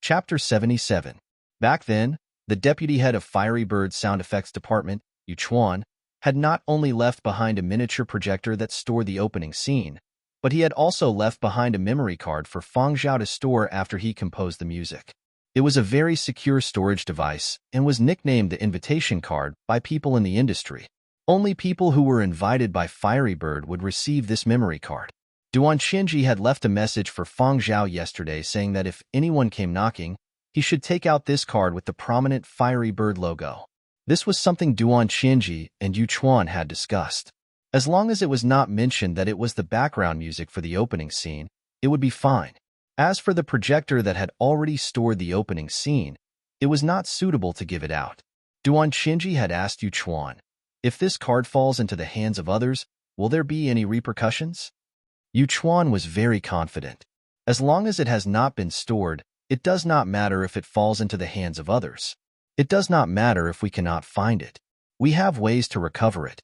Chapter 77. Back then, the deputy head of Fiery Bird's sound effects department, Yu Chuan, had not only left behind a miniature projector that stored the opening scene, but he had also left behind a memory card for Fang Zhao to store after he composed the music. It was a very secure storage device and was nicknamed the invitation card by people in the industry. Only people who were invited by Fiery Bird would receive this memory card. Duan Xinji had left a message for Fang Zhao yesterday saying that if anyone came knocking, he should take out this card with the prominent Fiery Bird logo. This was something Duan Xinji and Yu Chuan had discussed. As long as it was not mentioned that it was the background music for the opening scene, it would be fine. As for the projector that had already stored the opening scene, it was not suitable to give it out. Duan Xinji had asked Yu Chuan, if this card falls into the hands of others, will there be any repercussions? Yu Chuan was very confident. As long as it has not been stored, it does not matter if it falls into the hands of others. It does not matter if we cannot find it. We have ways to recover it.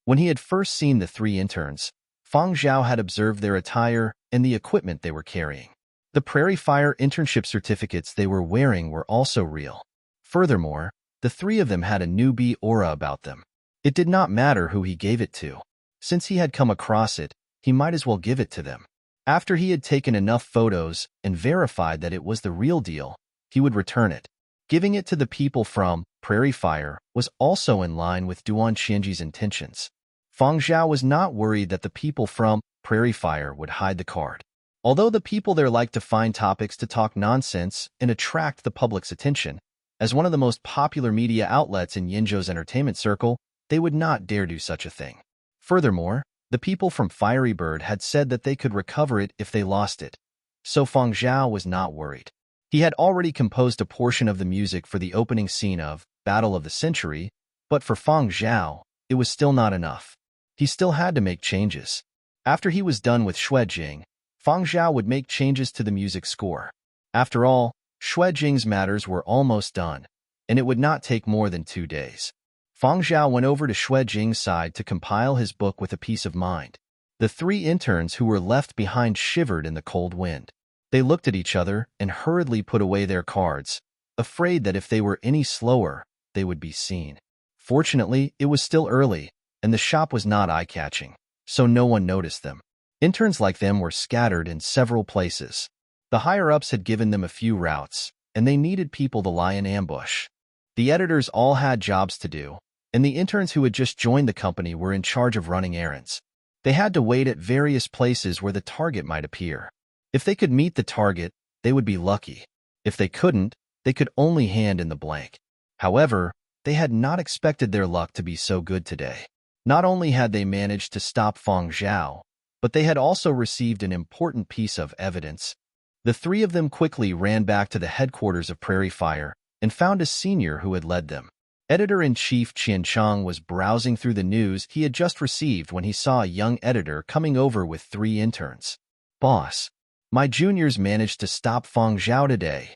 When he had first seen the three interns, Fang Zhao had observed their attire and the equipment they were carrying. The Prairie Fire internship certificates they were wearing were also real. Furthermore, the three of them had a newbie aura about them. It did not matter who he gave it to. Since he had come across it, he might as well give it to them. After he had taken enough photos and verified that it was the real deal, he would return it. Giving it to the people from Prairie Fire was also in line with Duan Xinji's intentions. Fang Zhao was not worried that the people from Prairie Fire would hide the card. Although the people there liked to find topics to talk nonsense and attract the public's attention, as one of the most popular media outlets in Yinzhou's entertainment circle, they would not dare do such a thing. Furthermore, the people from Fiery Bird had said that they could recover it if they lost it, so Fang Zhao was not worried. He had already composed a portion of the music for the opening scene of Battle of the Century, but for Fang Zhao, it was still not enough. He still had to make changes. After he was done with Xuejing, Fang Zhao would make changes to the music score. After all, Xuejing's matters were almost done, and it would not take more than 2 days. Fang Zhao went over to Xuejing's side to compile his book with a peace of mind. The three interns who were left behind shivered in the cold wind. They looked at each other and hurriedly put away their cards, afraid that if they were any slower, they would be seen. Fortunately, it was still early, and the shop was not eye-catching, so no one noticed them. Interns like them were scattered in several places. The higher-ups had given them a few routes, and they needed people to lie in ambush. The editors all had jobs to do, and the interns who had just joined the company were in charge of running errands. They had to wait at various places where the target might appear. If they could meet the target, they would be lucky. If they couldn't, they could only hand in the blank. However, they had not expected their luck to be so good today. Not only had they managed to stop Fang Zhao, but they had also received an important piece of evidence. The three of them quickly ran back to the headquarters of Prairie Fire and found a senior who had led them. Editor-in-Chief Qian Chang was browsing through the news he had just received when he saw a young editor coming over with 3 interns. "Boss, my juniors managed to stop Fang Zhao today."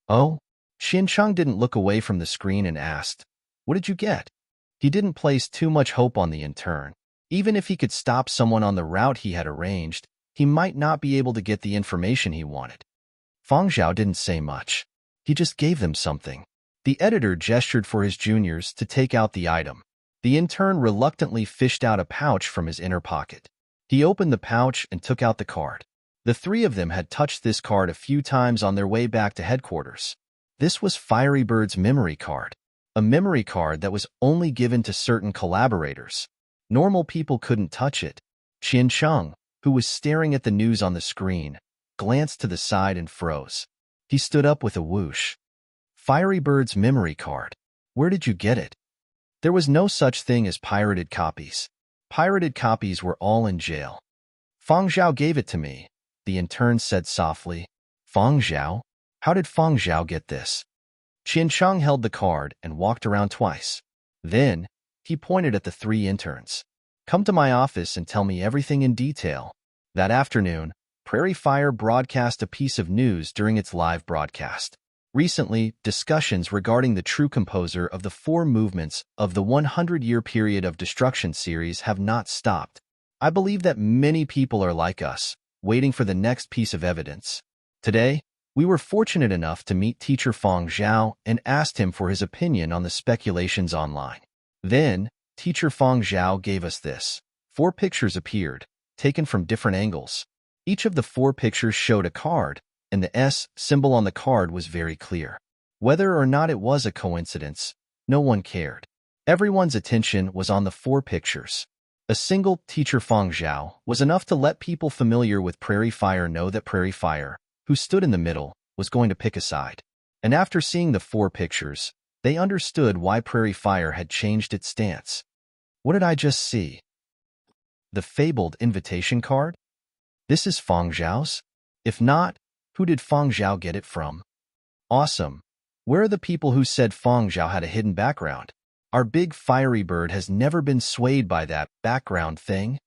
"Oh?" Qian Chang didn't look away from the screen and asked, "What did you get?" He didn't place too much hope on the intern. Even if he could stop someone on the route he had arranged, he might not be able to get the information he wanted. Fang Zhao didn't say much. He just gave them something. The editor gestured for his juniors to take out the item. The intern reluctantly fished out a pouch from his inner pocket. He opened the pouch and took out the card. The 3 of them had touched this card a few times on their way back to headquarters. This was Fiery Bird's memory card, a memory card that was only given to certain collaborators. Normal people couldn't touch it. Qian Cheng, who was staring at the news on the screen, glanced to the side and froze. He stood up with a whoosh. Fiery Bird's memory card. Where did you get it? There was no such thing as pirated copies. Pirated copies were all in jail. Fang Zhao gave it to me, the intern said softly. Fang Zhao? How did Fang Zhao get this? Qian Cheng held the card and walked around twice. Then, he pointed at the 3 interns. Come to my office and tell me everything in detail. That afternoon, Prairie Fire broadcast a piece of news during its live broadcast. Recently, discussions regarding the true composer of the 4 movements of the 100-year period of destruction series have not stopped. I believe that many people are like us, waiting for the next piece of evidence. Today, We were fortunate enough to meet teacher Feng Zhao and asked him for his opinion on the speculations online. Then, teacher Feng Zhao gave us this. 4 pictures appeared, taken from different angles. Each of the 4 pictures showed a card, and the S symbol on the card was very clear. Whether or not it was a coincidence, no one cared. Everyone's attention was on the 4 pictures. A single teacher Feng Zhao was enough to let people familiar with Prairie Fire know that Prairie Fire, who stood in the middle, was going to pick a side. And after seeing the 4 pictures, they understood why Prairie Fire had changed its stance. What did I just see? The fabled invitation card? This is Feng Zhao's? If not, who did Feng Zhao get it from? Awesome. Where are the people who said Feng Zhao had a hidden background? Our big Fiery Bird has never been swayed by that background thing.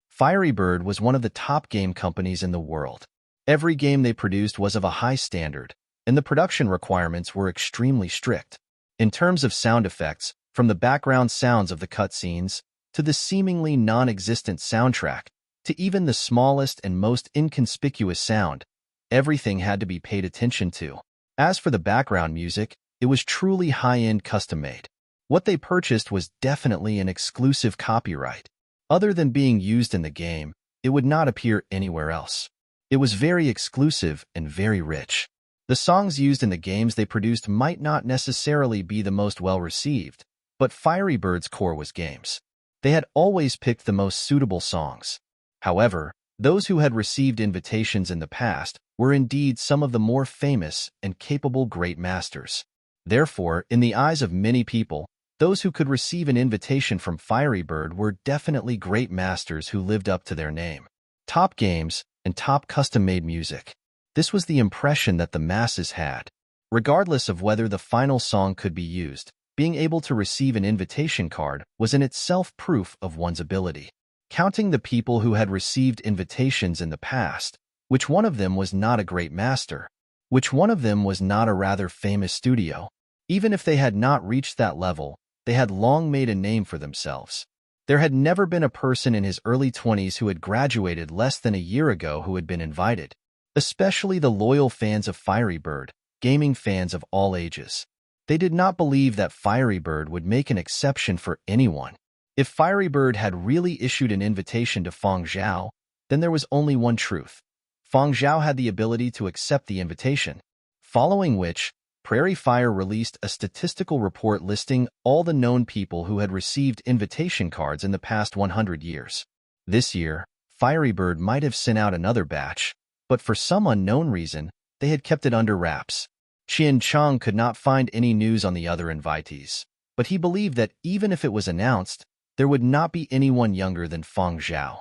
Fiery Bird was one of the top game companies in the world. Every game they produced was of a high standard, and the production requirements were extremely strict. In terms of sound effects, from the background sounds of the cutscenes, to the seemingly non-existent soundtrack, to even the smallest and most inconspicuous sound, everything had to be paid attention to. As for the background music, it was truly high-end custom-made. What they purchased was definitely an exclusive copyright. Other than being used in the game, it would not appear anywhere else. It was very exclusive and very rich. The songs used in the games they produced might not necessarily be the most well-received, but Fiery Bird's core was games. They had always picked the most suitable songs. However, those who had received invitations in the past were indeed some of the more famous and capable great masters. Therefore, in the eyes of many people, those who could receive an invitation from Fiery Bird were definitely great masters who lived up to their name. Top games and top custom-made music. This was the impression that the masses had. Regardless of whether the final song could be used, being able to receive an invitation card was in itself proof of one's ability. Counting the people who had received invitations in the past, which one of them was not a great master? Which one of them was not a rather famous studio? Even if they had not reached that level, they had long made a name for themselves. There had never been a person in his early 20s who had graduated less than a year ago who had been invited. Especially the loyal fans of Fiery Bird, gaming fans of all ages. They did not believe that Fiery Bird would make an exception for anyone. If Fiery Bird had really issued an invitation to Feng Zhao, then there was only one truth. Feng Zhao had the ability to accept the invitation. Following which, Prairie Fire released a statistical report listing all the known people who had received invitation cards in the past 100 years. This year, Fiery Bird might have sent out another batch, but for some unknown reason, they had kept it under wraps. Qian Chang could not find any news on the other invitees, but he believed that even if it was announced, there would not be anyone younger than Feng Zhao.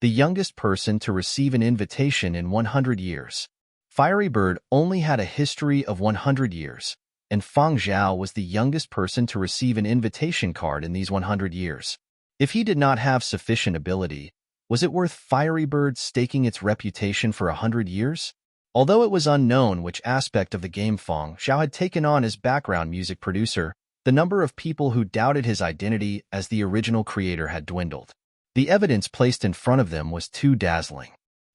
The youngest person to receive an invitation in 100 years. Fiery Bird only had a history of 100 years, and Feng Zhao was the youngest person to receive an invitation card in these 100 years. If he did not have sufficient ability, was it worth Fiery Bird staking its reputation for 100 years? Although it was unknown which aspect of the game Feng Zhao had taken on as background music producer, the number of people who doubted his identity as the original creator had dwindled. The evidence placed in front of them was too dazzling.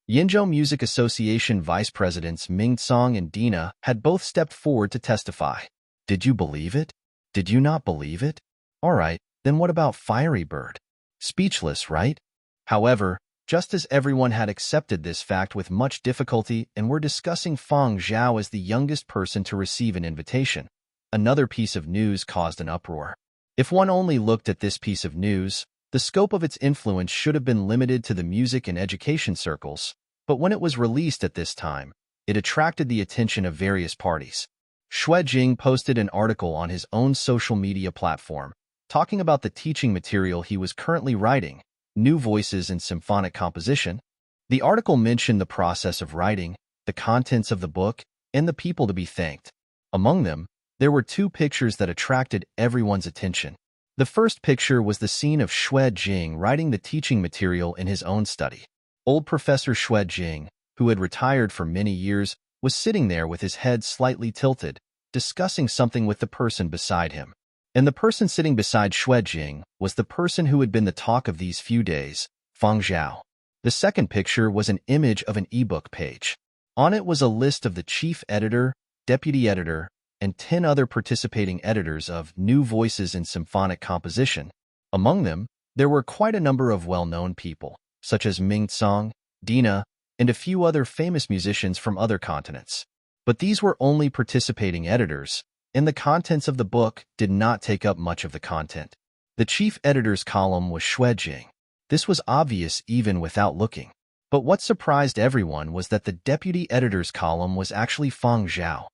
Yinzhou Music Association Vice Presidents Ming Song and Dina had both stepped forward to testify. Did you believe it? Did you not believe it? All right, then what about Fiery Bird? Speechless, right? However, just as everyone had accepted this fact with much difficulty and were discussing Feng Zhao as the youngest person to receive an invitation, another piece of news caused an uproar. If one only looked at this piece of news, the scope of its influence should have been limited to the music and education circles, but when it was released at this time, it attracted the attention of various parties. Xue Jing posted an article on his own social media platform, talking about the teaching material he was currently writing, New Voices in Symphonic Composition. The article mentioned the process of writing, the contents of the book, and the people to be thanked. Among them, there were 2 pictures that attracted everyone's attention. The first picture was the scene of Xue Jing writing the teaching material in his own study. Old Professor Xue Jing, who had retired for many years, was sitting there with his head slightly tilted, discussing something with the person beside him. And the person sitting beside Xue Jing was the person who had been the talk of these few days, Feng Zhao. The second picture was an image of an ebook page. On it was a list of the chief editor, deputy editor, and 10 other participating editors of New Voices in Symphonic Composition. Among them, there were quite a number of well-known people, such as Ming Tsang, Dina, and a few other famous musicians from other continents. But these were only participating editors, and the contents of the book did not take up much of the content. The chief editor's column was Xuejing. This was obvious even without looking. But what surprised everyone was that the deputy editor's column was actually Fang Zhao.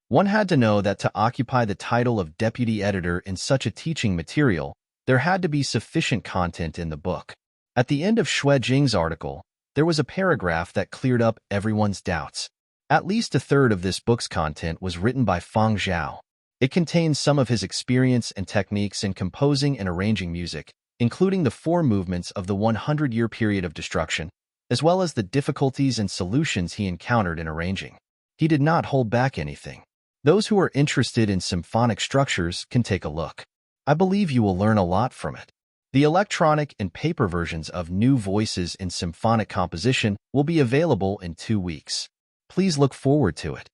One had to know that to occupy the title of deputy editor in such a teaching material, there had to be sufficient content in the book. At the end of Xuejing's article, there was a paragraph that cleared up everyone's doubts. At least a third of this book's content was written by Fang Zhao. It contains some of his experience and techniques in composing and arranging music, including the 4 movements of the 100-year period of destruction, as well as the difficulties and solutions he encountered in arranging. He did not hold back anything. Those who are interested in symphonic structures can take a look. I believe you will learn a lot from it. The electronic and paper versions of New Voices in Symphonic Composition will be available in 2 weeks. Please look forward to it.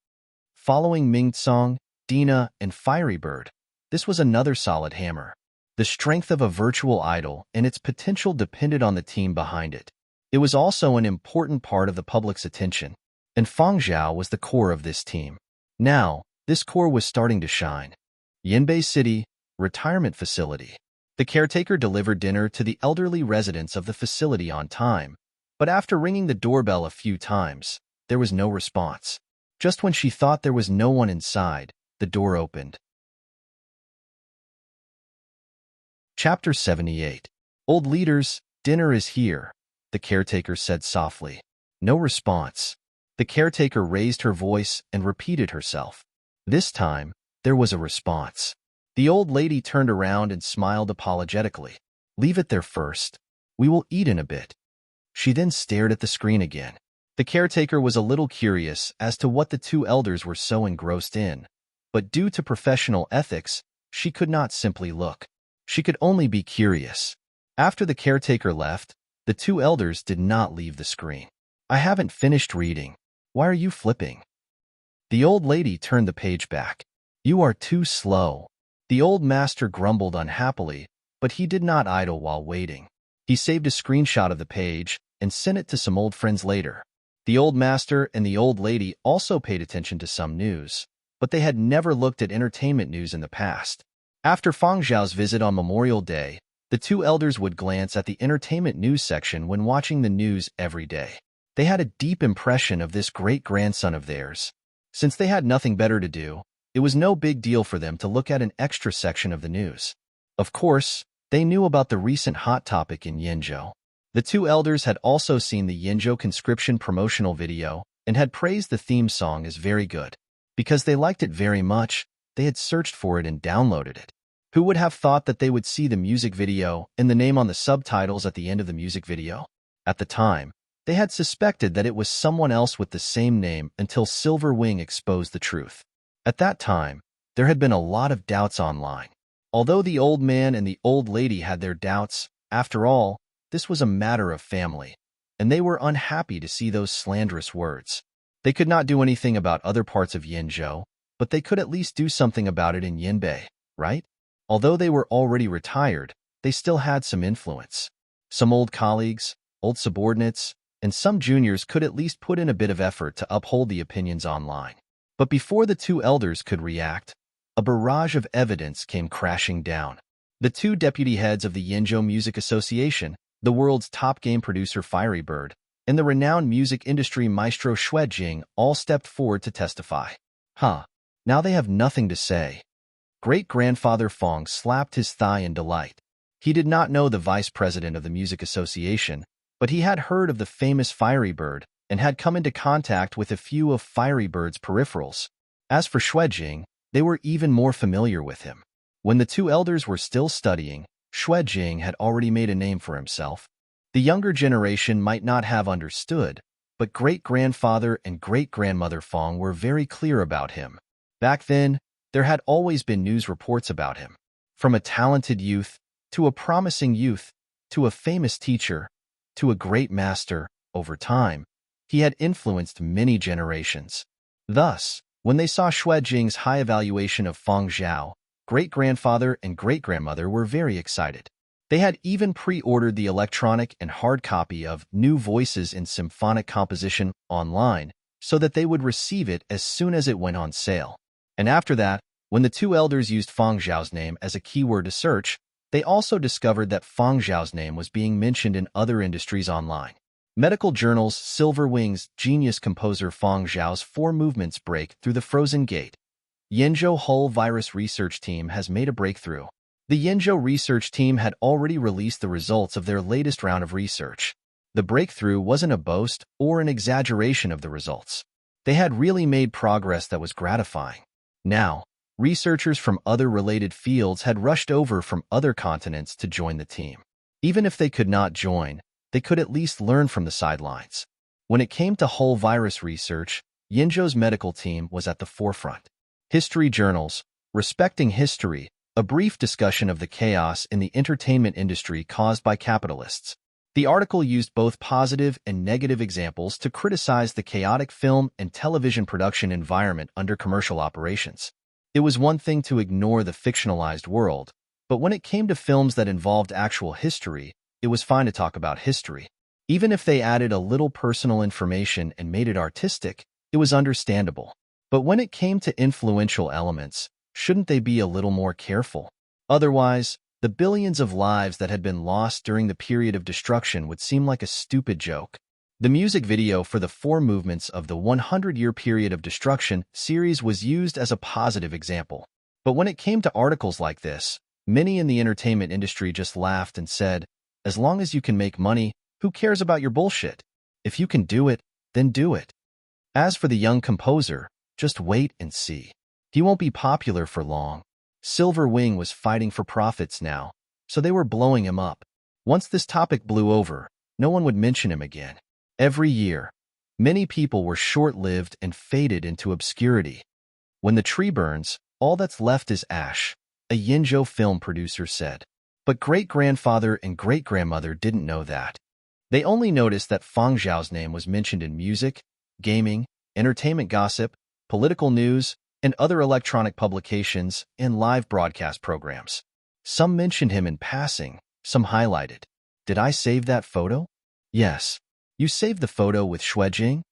Following Ming Tsang, Dina, and Fiery Bird, this was another solid hammer. The strength of a virtual idol and its potential depended on the team behind it. It was also an important part of the public's attention, and Fang Zhao was the core of this team. Now, this core was starting to shine. Yinbei City, retirement facility. The caretaker delivered dinner to the elderly residents of the facility on time, but after ringing the doorbell a few times, there was no response. Just when she thought there was no one inside, the door opened. Chapter 78. Old leaders, dinner is here, the caretaker said softly. No response. The caretaker raised her voice and repeated herself. This time, there was a response. The old lady turned around and smiled apologetically. Leave it there first. We will eat in a bit. She then stared at the screen again. The caretaker was a little curious as to what the 2 elders were so engrossed in, but due to professional ethics, she could not simply look. She could only be curious. After the caretaker left, the 2 elders did not leave the screen. I haven't finished reading. Why are you flipping? The old lady turned the page back. You are too slow. The old master grumbled unhappily, but he did not idle while waiting. He saved a screenshot of the page and sent it to some old friends later. The old master and the old lady also paid attention to some news, but they had never looked at entertainment news in the past. After Fang Zhao's visit on Memorial Day, the 2 elders would glance at the entertainment news section when watching the news every day. They had a deep impression of this great-grandson of theirs. Since they had nothing better to do, it was no big deal for them to look at an extra section of the news. Of course, they knew about the recent hot topic in Yinzhou. The 2 elders had also seen the Yinzhou conscription promotional video and had praised the theme song as very good. Because they liked it very much, they had searched for it and downloaded it. Who would have thought that they would see the music video and the name on the subtitles at the end of the music video? At the time, they had suspected that it was someone else with the same name until Silver Wing exposed the truth. At that time, there had been a lot of doubts online. Although the old man and the old lady had their doubts, after all, this was a matter of family, and they were unhappy to see those slanderous words. They could not do anything about other parts of Yinzhou, but they could at least do something about it in Yinbei, right? Although they were already retired, they still had some influence. Some old colleagues, old subordinates, and some juniors could at least put in a bit of effort to uphold the opinions online. But before the 2 elders could react, a barrage of evidence came crashing down. The 2 deputy heads of the Yinzhou Music Association, the world's top game producer Fiery Bird, and the renowned music industry maestro Xuejing all stepped forward to testify. Now they have nothing to say. Great-grandfather Fang slapped his thigh in delight. He did not know the vice president of the Music Association, but he had heard of the famous Fiery Bird and had come into contact with a few of Fiery Bird's peripherals. As for Xuejing, they were even more familiar with him. When the 2 elders were still studying, Xuejing had already made a name for himself. The younger generation might not have understood, but great-grandfather and great-grandmother Fang were very clear about him. Back then, there had always been news reports about him. From a talented youth, to a promising youth, to a famous teacher, to a great master, over time, He had influenced many generations. Thus, when they saw Xue Jing's high evaluation of Feng Zhao, great-grandfather and great-grandmother were very excited. They had even pre-ordered the electronic and hard copy of New Voices in Symphonic Composition online so that they would receive it as soon as it went on sale. And after that, when the two elders used Feng Zhao's name as a keyword to search, they also discovered that Feng Zhao's name was being mentioned in other industries online. Medical journals Silver Wing's genius composer Feng Zhao's 4 movements break through the frozen gate. Yenzhou Hull virus research team has made a breakthrough. The Yenzhou research team had already released the results of their latest round of research. The breakthrough wasn't a boast or an exaggeration of the results. They had really made progress that was gratifying. Now, researchers from other related fields had rushed over from other continents to join the team. Even if they could not join, they could at least learn from the sidelines. When it came to Hull virus research, Yenzhou's medical team was at the forefront. History journals, Respecting History, a brief discussion of the chaos in the entertainment industry caused by capitalists. The article used both positive and negative examples to criticize the chaotic film and television production environment under commercial operations. It was one thing to ignore the fictionalized world, but when it came to films that involved actual history, it was fine to talk about history. Even if they added a little personal information and made it artistic, it was understandable. But when it came to influential elements, shouldn't they be a little more careful? Otherwise, the billions of lives that had been lost during the period of destruction would seem like a stupid joke. The music video for the 4 movements of the 100-year period of destruction series was used as a positive example. But when it came to articles like this, many in the entertainment industry just laughed and said, as long as you can make money, who cares about your bullshit? If you can do it, then do it. As for the young composer, just wait and see. He won't be popular for long. Silver Wing was fighting for profits now, so they were blowing him up. Once this topic blew over, no one would mention him again. Every year, many people were short-lived and faded into obscurity. When the tree burns, all that's left is ash, a Yenzhou film producer said. But great-grandfather and great-grandmother didn't know that. They only noticed that Feng Zhao's name was mentioned in music, gaming, entertainment gossip, political news, and other electronic publications and live broadcast programs. Some mentioned him in passing, some highlighted. Did I save that photo? Yes. You saved the photo with Xue Jing?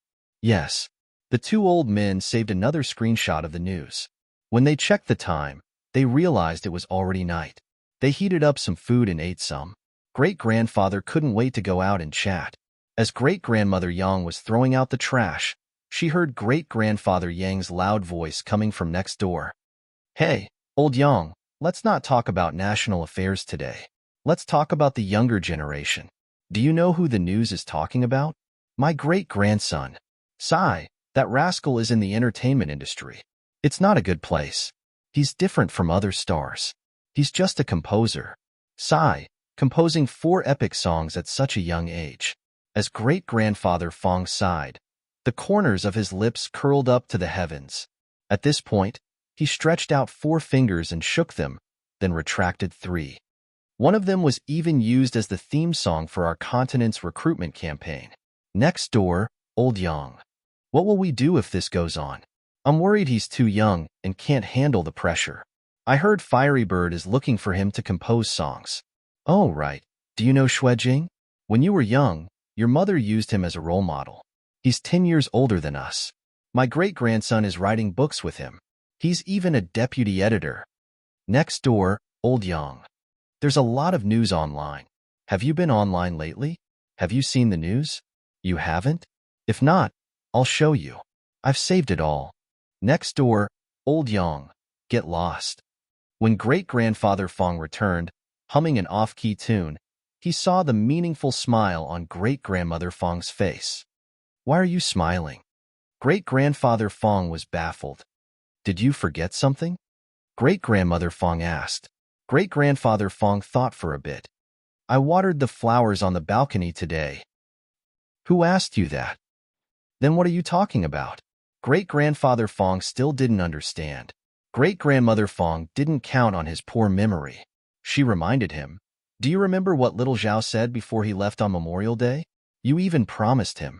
Yes. The 2 old men saved another screenshot of the news. When they checked the time, they realized it was already night. They heated up some food and ate some. Great-grandfather couldn't wait to go out and chat. As great-grandmother Yang was throwing out the trash, she heard great-grandfather Yang's loud voice coming from next door. Hey, old Yang, let's not talk about national affairs today. Let's talk about the younger generation. Do you know who the news is talking about? My great-grandson. Sigh, that rascal is in the entertainment industry. It's not a good place. He's different from other stars. He's just a composer. Sigh, composing 4 epic songs at such a young age. As great-grandfather Feng sighed, the corners of his lips curled up to the heavens. At this point, he stretched out 4 fingers and shook them, then retracted 3. One of them was even used as the theme song for our continent's recruitment campaign. Next door, old Yang. What will we do if this goes on? I'm worried he's too young and can't handle the pressure. I heard Fiery Bird is looking for him to compose songs. Oh, right. Do you know Xue Jing? When you were young, your mother used him as a role model. He's 10 years older than us. My great-grandson is writing books with him. He's even a deputy editor. Next door, old Yang. There's a lot of news online. Have you been online lately? Have you seen the news? You haven't? If not, I'll show you. I've saved it all. Next door, old Yang. Get lost. When great-grandfather Feng returned, humming an off-key tune, he saw the meaningful smile on great-grandmother Feng's face. Why are you smiling? Great-grandfather Feng was baffled. Did you forget something? Great-grandmother Feng asked. Great-grandfather Feng thought for a bit. I watered the flowers on the balcony today. Who asked you that? Then what are you talking about? Great-grandfather Feng still didn't understand. Great-grandmother Feng didn't count on his poor memory. She reminded him, do you remember what little Zhao said before he left on Memorial Day? You even promised him.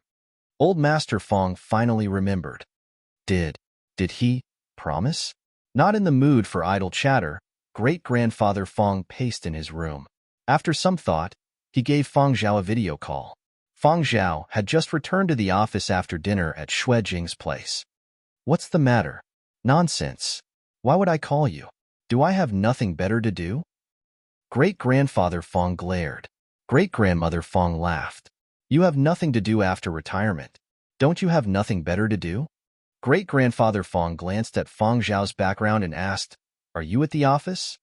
Old Master Fong finally remembered. Did he promise? Not in the mood for idle chatter, great-grandfather Fong paced in his room. After some thought, he gave Fong Zhao a video call. Fong Zhao had just returned to the office after dinner at Xue Jing's place. What's the matter? Nonsense. Why would I call you? Do I have nothing better to do? Great-grandfather Fong glared. Great-grandmother Fong laughed. You have nothing to do after retirement. Don't you have nothing better to do? Great-grandfather Fong glanced at Fong Zhao's background and asked, Are you at the office?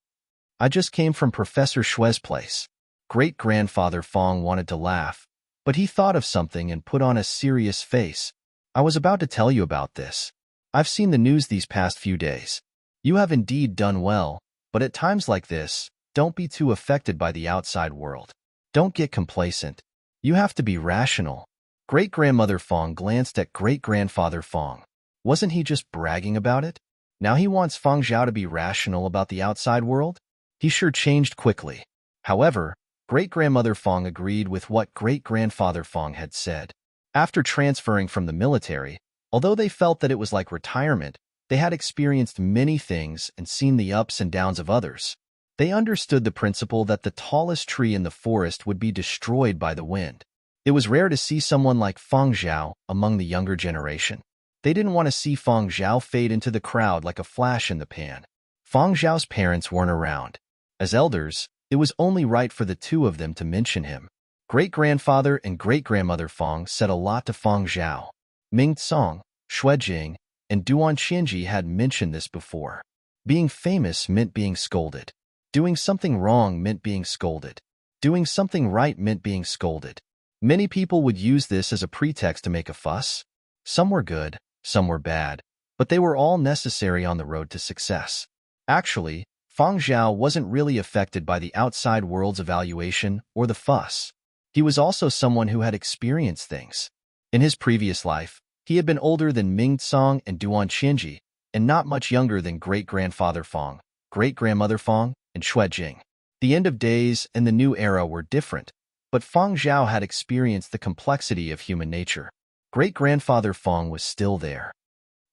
I just came from Professor Xue's place. Great-grandfather Fong wanted to laugh, but he thought of something and put on a serious face. I was about to tell you about this. I've seen the news these past few days. You have indeed done well, but at times like this, don't be too affected by the outside world. Don't get complacent. You have to be rational. Great-grandmother Fong glanced at great-grandfather Fong. Wasn't he just bragging about it? Now he wants Fong Zhao to be rational about the outside world? He sure changed quickly. However, great-grandmother Fong agreed with what great-grandfather Fong had said. After transferring from the military, although they felt that it was like retirement, they had experienced many things and seen the ups and downs of others. They understood the principle that the tallest tree in the forest would be destroyed by the wind. It was rare to see someone like Fong Zhao among the younger generation. They didn't want to see Fong Zhao fade into the crowd like a flash in the pan. Fong Zhao's parents weren't around. As elders, it was only right for the two of them to mention him. Great-grandfather and great-grandmother Fong said a lot to Fong Zhao. Ming Tsong, Xue Jing, and Duan Qianji had mentioned this before. Being famous meant being scolded. Doing something wrong meant being scolded. Doing something right meant being scolded. Many people would use this as a pretext to make a fuss. Some were good, some were bad, but they were all necessary on the road to success. Actually, Fong Zhao wasn't really affected by the outside world's evaluation or the fuss. He was also someone who had experienced things. In his previous life, he had been older than Ming Tsong and Duan Qianji, and not much younger than great-grandfather Fong, great-grandmother Fong, and Xue Jing. The end of days and the new era were different, but Fong Zhao had experienced the complexity of human nature. Great-grandfather Fong was still there.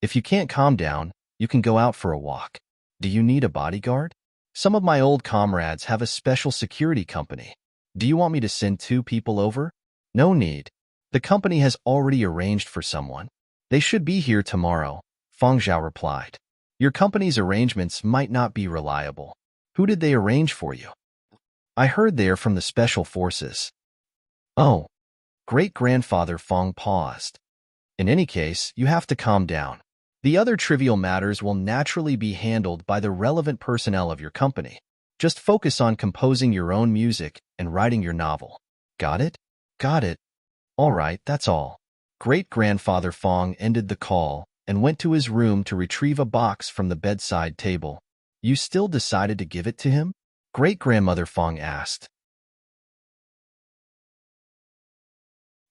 If you can't calm down, you can go out for a walk. Do you need a bodyguard? Some of my old comrades have a special security company. Do you want me to send 2 people over? No need. The company has already arranged for someone. They should be here tomorrow, Fong Zhao replied. Your company's arrangements might not be reliable. Who did they arrange for you? I heard they're from the special forces. Oh. Great-grandfather Fong paused. In any case, you have to calm down. The other trivial matters will naturally be handled by the relevant personnel of your company. Just focus on composing your own music and writing your novel. Got it? Got it. All right, that's all. Great-grandfather Fong ended the call and went to his room to retrieve a box from the bedside table. You still decided to give it to him? Great-grandmother Fong asked.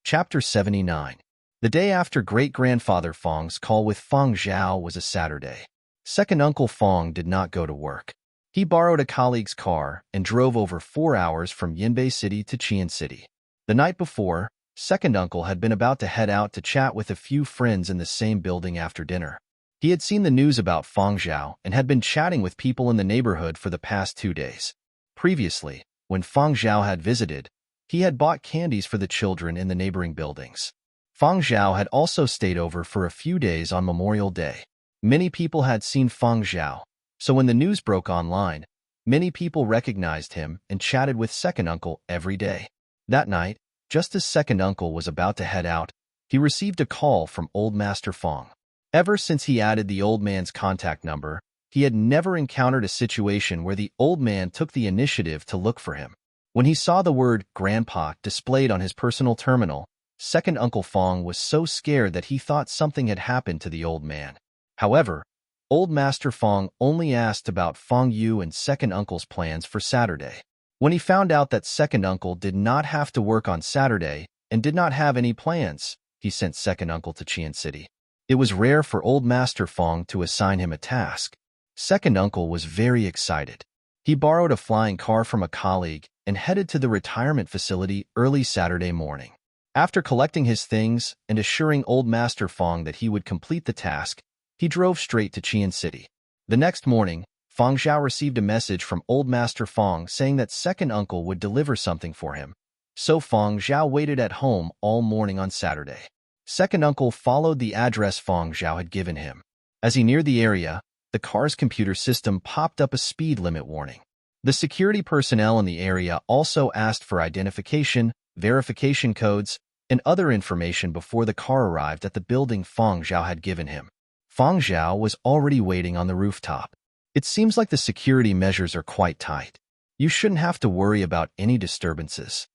Chapter 79. The day after great-grandfather Fong's call with Fong Zhao was a Saturday. Second Uncle Fong did not go to work. He borrowed a colleague's car and drove over 4 hours from Yinbei City to Qian City. The night before, Second Uncle had been about to head out to chat with a few friends in the same building after dinner. He had seen the news about Fong Zhao and had been chatting with people in the neighborhood for the past 2 days. Previously, when Fong Zhao had visited, he had bought candies for the children in the neighboring buildings. Fong Zhao had also stayed over for a few days on Memorial Day. Many people had seen Fong Zhao, so when the news broke online, many people recognized him and chatted with Second Uncle every day. That night, just as Second Uncle was about to head out, he received a call from Old Master Fong. Ever since he added the old man's contact number, he had never encountered a situation where the old man took the initiative to look for him. When he saw the word Grandpa displayed on his personal terminal, Second Uncle Fong was so scared that he thought something had happened to the old man. However, Old Master Fong only asked about Fong Yu and Second Uncle's plans for Saturday. When he found out that Second Uncle did not have to work on Saturday and did not have any plans, he sent Second Uncle to Qian City. It was rare for Old Master Fong to assign him a task. Second Uncle was very excited. He borrowed a flying car from a colleague and headed to the retirement facility early Saturday morning. After collecting his things and assuring Old Master Fong that he would complete the task, he drove straight to Qian City. The next morning, Fong Zhao received a message from Old Master Fong saying that second uncle would deliver something for him. So Fong Zhao waited at home all morning on Saturday. Second uncle followed the address Fong Zhao had given him. As he neared the area, the car's computer system popped up a speed limit warning. The security personnel in the area also asked for identification, verification codes, and other information before the car arrived at the building Fong Zhao had given him. Fong Zhao was already waiting on the rooftop. It seems like the security measures are quite tight. You shouldn't have to worry about any disturbances.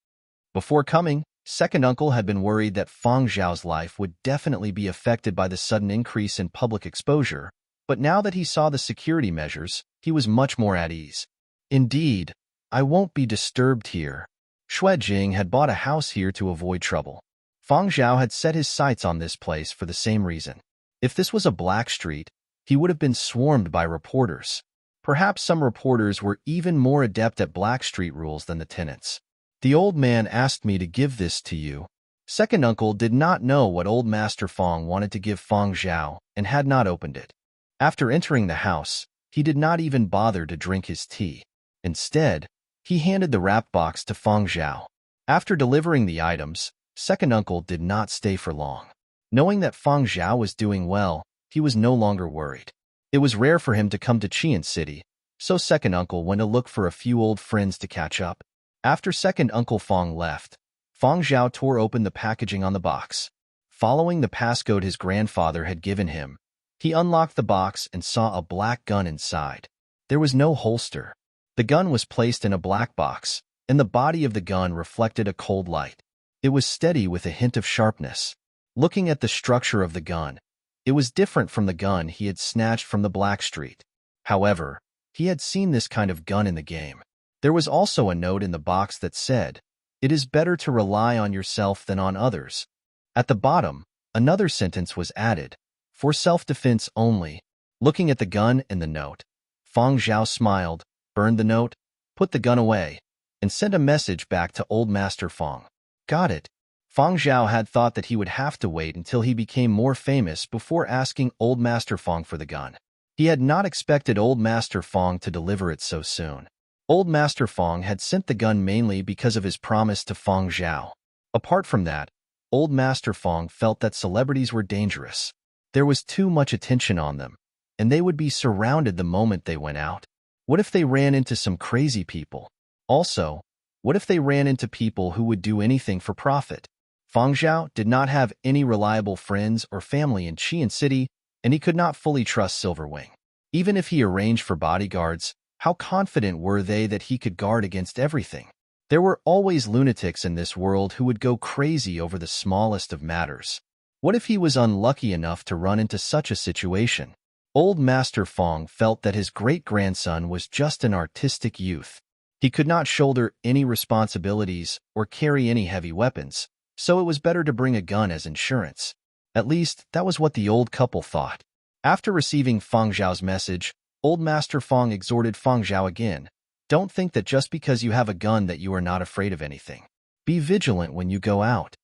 Before coming, second uncle had been worried that Fong Zhao's life would definitely be affected by the sudden increase in public exposure, but now that he saw the security measures, he was much more at ease. Indeed, I won't be disturbed here. Xue Jing had bought a house here to avoid trouble. Fong Zhao had set his sights on this place for the same reason. If this was a black street, he would have been swarmed by reporters. Perhaps some reporters were even more adept at black street rules than the tenants. The old man asked me to give this to you. Second uncle did not know what Old Master Fong wanted to give Fong Zhao and had not opened it. After entering the house, he did not even bother to drink his tea. Instead, he handed the wrap box to Fong Zhao. After delivering the items, second uncle did not stay for long. Knowing that Fong Zhao was doing well, he was no longer worried. It was rare for him to come to Qian City, so second uncle went to look for a few old friends to catch up. After second uncle Fong left, Fong Zhao tore open the packaging on the box. Following the passcode his grandfather had given him, he unlocked the box and saw a black gun inside. There was no holster. The gun was placed in a black box, and the body of the gun reflected a cold light. It was steady with a hint of sharpness. Looking at the structure of the gun, it was different from the gun he had snatched from the Black Street. However, he had seen this kind of gun in the game. There was also a note in the box that said, "It is better to rely on yourself than on others." At the bottom, another sentence was added, "For self-defense only." Looking at the gun and the note, Fong Zhao smiled, burned the note, put the gun away, and sent a message back to Old Master Fong. Got it. Fong Zhao had thought that he would have to wait until he became more famous before asking Old Master Fong for the gun. He had not expected Old Master Fong to deliver it so soon. Old Master Fong had sent the gun mainly because of his promise to Fong Zhao. Apart from that, Old Master Fong felt that celebrities were dangerous. There was too much attention on them, and they would be surrounded the moment they went out. What if they ran into some crazy people? Also, what if they ran into people who would do anything for profit? Fong Zhao did not have any reliable friends or family in Qian City, and he could not fully trust Silverwing. Even if he arranged for bodyguards, how confident were they that he could guard against everything? There were always lunatics in this world who would go crazy over the smallest of matters. What if he was unlucky enough to run into such a situation? Old Master Fong felt that his great-grandson was just an artistic youth. He could not shoulder any responsibilities or carry any heavy weapons, so it was better to bring a gun as insurance. At least, that was what the old couple thought. After receiving Fong Zhao's message, Old Master Fong exhorted Fong Zhao again. Don't think that just because you have a gun that you are not afraid of anything. Be vigilant when you go out.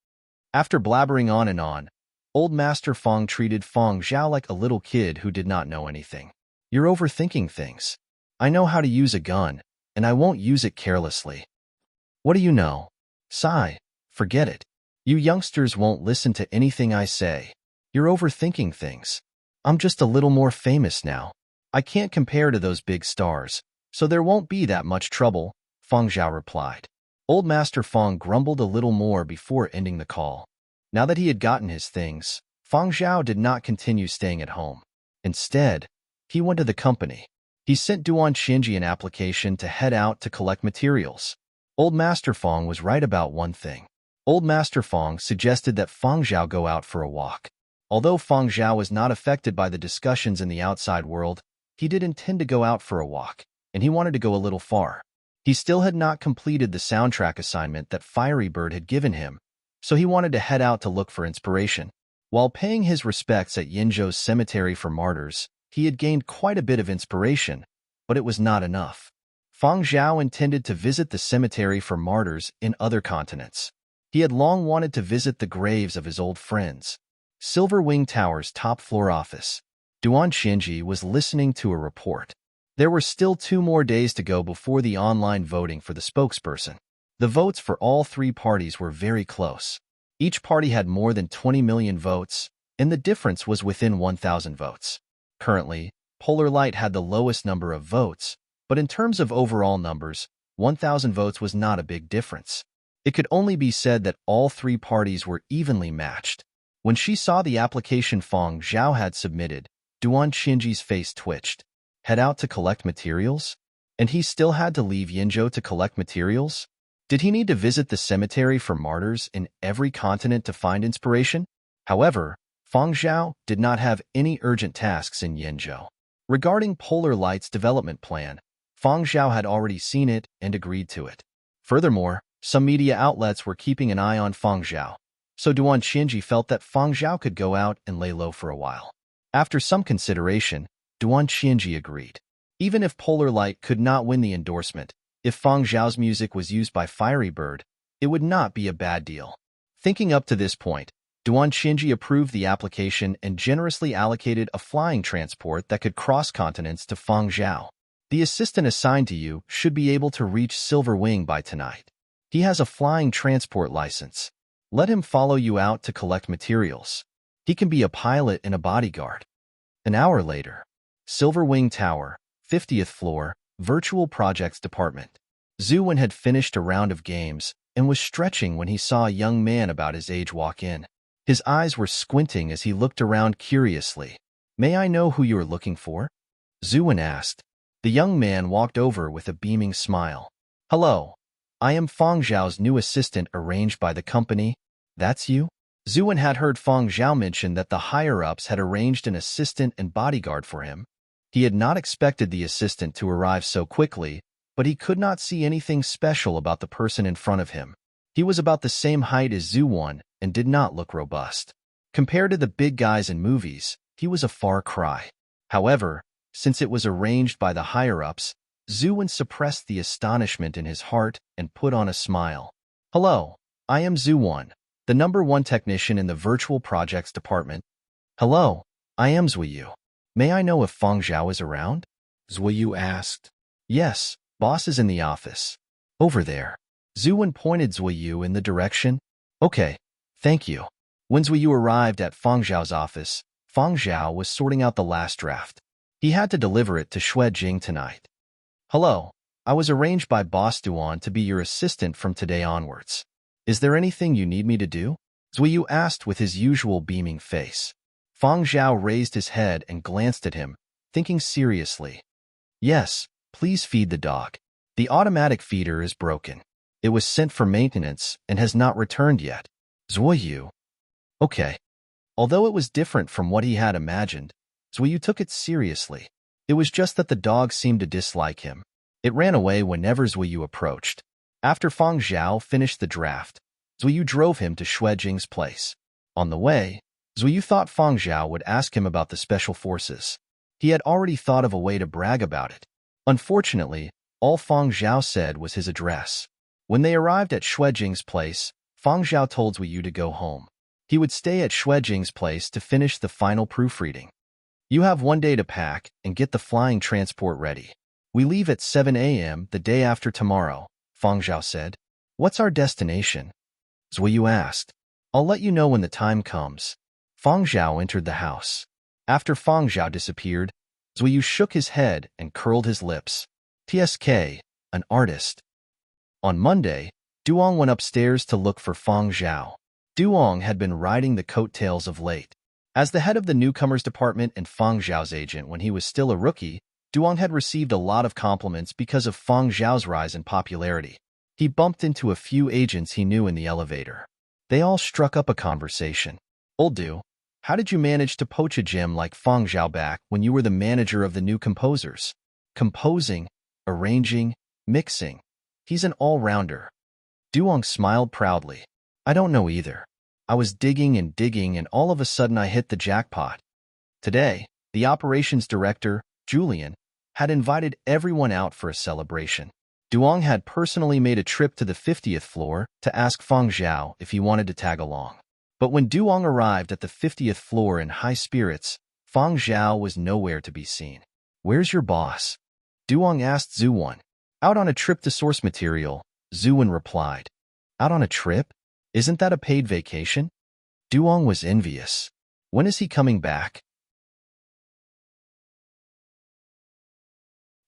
After blabbering on and on, Old Master Fong treated Fong Zhao like a little kid who did not know anything. You're overthinking things. I know how to use a gun, and I won't use it carelessly. What do you know? Sigh. Forget it. You youngsters won't listen to anything I say. You're overthinking things. I'm just a little more famous now. I can't compare to those big stars, so there won't be that much trouble, Fong Zhao replied. Old Master Fong grumbled a little more before ending the call. Now that he had gotten his things, Fong Zhao did not continue staying at home. Instead, he went to the company. He sent Duan Xinji an application to head out to collect materials. Old Master Fong was right about one thing. Old Master Fong suggested that Fong Zhao go out for a walk. Although Fong Zhao was not affected by the discussions in the outside world, he did intend to go out for a walk, and he wanted to go a little far. He still had not completed the soundtrack assignment that Fiery Bird had given him, so he wanted to head out to look for inspiration. While paying his respects at Yinzhou's Cemetery for Martyrs, he had gained quite a bit of inspiration, but it was not enough. Fong Zhao intended to visit the Cemetery for Martyrs in other continents. He had long wanted to visit the graves of his old friends. Silver Wing Tower's top-floor office. Duan Xinji was listening to a report. There were still 2 more days to go before the online voting for the spokesperson. The votes for all 3 parties were very close. Each party had more than 20 million votes, and the difference was within 1,000 votes. Currently, Polar Light had the lowest number of votes, but in terms of overall numbers, 1,000 votes was not a big difference. It could only be said that all 3 parties were evenly matched. When she saw the application Fang Zhao had submitted, Duan Xinji's face twitched. Head out to collect materials? And he still had to leave Yinzhou to collect materials? Did he need to visit the cemetery for martyrs in every continent to find inspiration? However, Fang Zhao did not have any urgent tasks in Yinzhou. Regarding Polar Light's development plan, Fang Zhao had already seen it and agreed to it. Furthermore, some media outlets were keeping an eye on Fang Zhao, so Duan Xinji felt that Fang Zhao could go out and lay low for a while. After some consideration, Duan Xinji agreed. Even if Polar Light could not win the endorsement, if Fang Zhao's music was used by Fiery Bird, it would not be a bad deal. Thinking up to this point, Duan Xinji approved the application and generously allocated a flying transport that could cross continents to Fang Zhao. The assistant assigned to you should be able to reach Silver Wing by tonight. He has a flying transport license. Let him follow you out to collect materials. He can be a pilot and a bodyguard. An hour later, Silver Wing Tower, 50th floor, Virtual Projects Department. Zhu Wen had finished a round of games and was stretching when he saw a young man about his age walk in. His eyes were squinting as he looked around curiously. May I know who you are looking for? Zhu Wen asked. The young man walked over with a beaming smile. Hello. I am Fang Zhao's new assistant arranged by the company. That's you? Zhu Wen had heard Fang Zhao mention that the higher-ups had arranged an assistant and bodyguard for him. He had not expected the assistant to arrive so quickly, but he could not see anything special about the person in front of him. He was about the same height as Zhu Wen and did not look robust. Compared to the big guys in movies, he was a far cry. However, since it was arranged by the higher-ups, Zhu Wen suppressed the astonishment in his heart and put on a smile. Hello, I am Zhu Wen, the #1 technician in the Virtual Projects Department. Hello, I am Zuiyu. May I know if Fang Zhao is around? Zuiyu asked. Yes, boss is in the office. Over there. Zhu Wen pointed Zuiyu in the direction. Okay, thank you. When Zuiyu arrived at Fang Zhao's office, Fang Zhao was sorting out the last draft. He had to deliver it to Xue Jing tonight. Hello, I was arranged by Boss Duan to be your assistant from today onwards. Is there anything you need me to do? Zuiyu asked with his usual beaming face. Fang Zhao raised his head and glanced at him, thinking seriously. Yes, please feed the dog. The automatic feeder is broken. It was sent for maintenance and has not returned yet. Zuiyu. Okay. Although it was different from what he had imagined, Zuiyu took it seriously. It was just that the dog seemed to dislike him. It ran away whenever Zuiyu approached. After Fang Zhao finished the draft, Zuiyu drove him to Xue Jing's place. On the way, Zuiyu thought Fang Zhao would ask him about the special forces. He had already thought of a way to brag about it. Unfortunately, all Fang Zhao said was his address. When they arrived at Xue Jing's place, Fang Zhao told Zuiyu to go home. He would stay at Xue Jing's place to finish the final proofreading. You have 1 day to pack and get the flying transport ready. We leave at 7 a.m. the day after tomorrow, Fang Zhao said. What's our destination? Zuiyu asked. I'll let you know when the time comes. Fang Zhao entered the house. After Fang Zhao disappeared, Zuiyu shook his head and curled his lips. TSK, an artist. On Monday, Duong went upstairs to look for Fang Zhao. Duong had been riding the coattails of late. As the head of the newcomers department and Fang Zhao's agent when he was still a rookie, Duong had received a lot of compliments because of Fang Zhao's rise in popularity. He bumped into a few agents he knew in the elevator. They all struck up a conversation. Old Du, how did you manage to poach a gem like Fang Zhao back when you were the manager of the new composers? Composing, arranging, mixing. He's an all-rounder. Duong smiled proudly. I don't know either. I was digging and all of a sudden I hit the jackpot. Today, the operations director, Julian, had invited everyone out for a celebration. Duong had personally made a trip to the 50th floor to ask Feng Zhao if he wanted to tag along. But when Duong arrived at the 50th floor in high spirits, Feng Zhao was nowhere to be seen. "Where's your boss?" Duong asked Zuwan. "Out on a trip to source material," Zuwan replied. "Out on a trip? Isn't that a paid vacation?" Duong was envious. "When is he coming back?"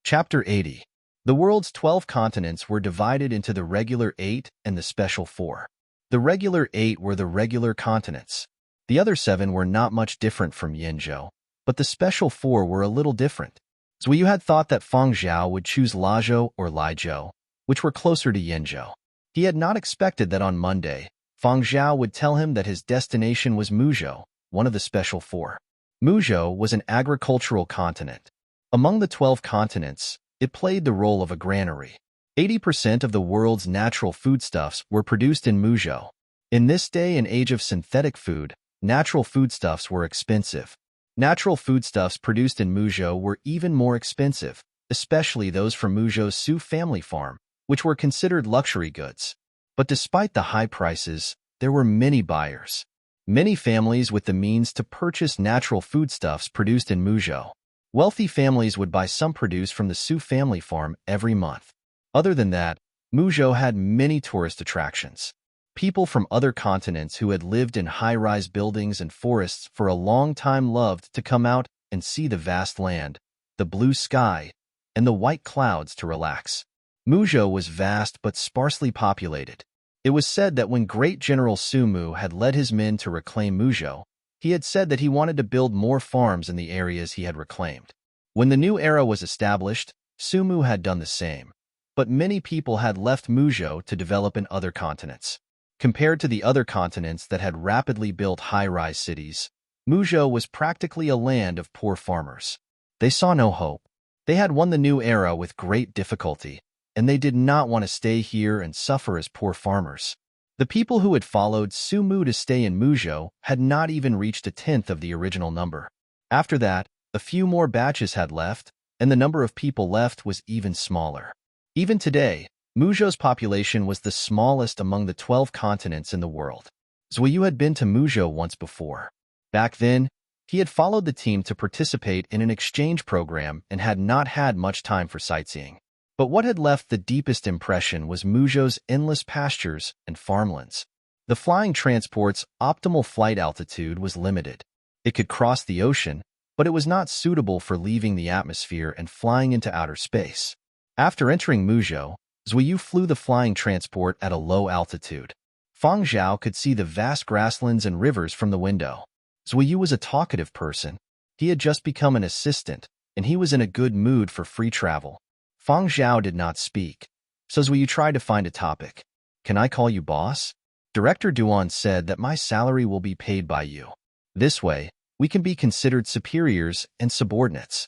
Chapter 80. The world's 12 continents were divided into the regular 8 and the special 4. The regular 8 were the regular continents. The other 7 were not much different from Yinzhou, but the special 4 were a little different. Zhuyu had thought that Feng Zhao would choose Lizhou or Lizhou, which were closer to Yinzhou. He had not expected that on Monday, Feng Zhao would tell him that his destination was Muzhou, one of the special 4. Muzhou was an agricultural continent. Among the 12 continents, it played the role of a granary. 80% of the world's natural foodstuffs were produced in Muzhou. In this day and age of synthetic food, natural foodstuffs were expensive. Natural foodstuffs produced in Muzhou were even more expensive, especially those from Muzhou's Su family farm, which were considered luxury goods. But despite the high prices, there were many buyers. Many families with the means to purchase natural foodstuffs produced in Muzhou. Wealthy families would buy some produce from the Su family farm every month. Other than that, Muzhou had many tourist attractions. People from other continents who had lived in high-rise buildings and forests for a long time loved to come out and see the vast land, the blue sky, and the white clouds to relax. Muzhou was vast but sparsely populated. It was said that when great General Su Mu had led his men to reclaim Muzhou, he had said that he wanted to build more farms in the areas he had reclaimed. When the new era was established, Su Mu had done the same. But many people had left Muzhou to develop in other continents. Compared to the other continents that had rapidly built high-rise cities, Muzhou was practically a land of poor farmers. They saw no hope. They had won the new era with great difficulty, and they did not want to stay here and suffer as poor farmers. The people who had followed Su Mu to stay in Muzhou had not even reached a tenth of the original number. After that, a few more batches had left, and the number of people left was even smaller. Even today, Muzhou's population was the smallest among the 12 continents in the world. Zhuyu had been to Muzhou once before. Back then, he had followed the team to participate in an exchange program and had not had much time for sightseeing. But what had left the deepest impression was Muzhou's endless pastures and farmlands. The flying transport's optimal flight altitude was limited. It could cross the ocean, but it was not suitable for leaving the atmosphere and flying into outer space. After entering Muzhou, Zhuyu flew the flying transport at a low altitude. Feng Zhao could see the vast grasslands and rivers from the window. Zhuyu was a talkative person. He had just become an assistant, and he was in a good mood for free travel. Feng Zhao did not speak, so Zhuyu tried to find a topic. "Can I call you boss?" Director Duan said that my salary will be paid by you. This way, we can be considered superiors and subordinates.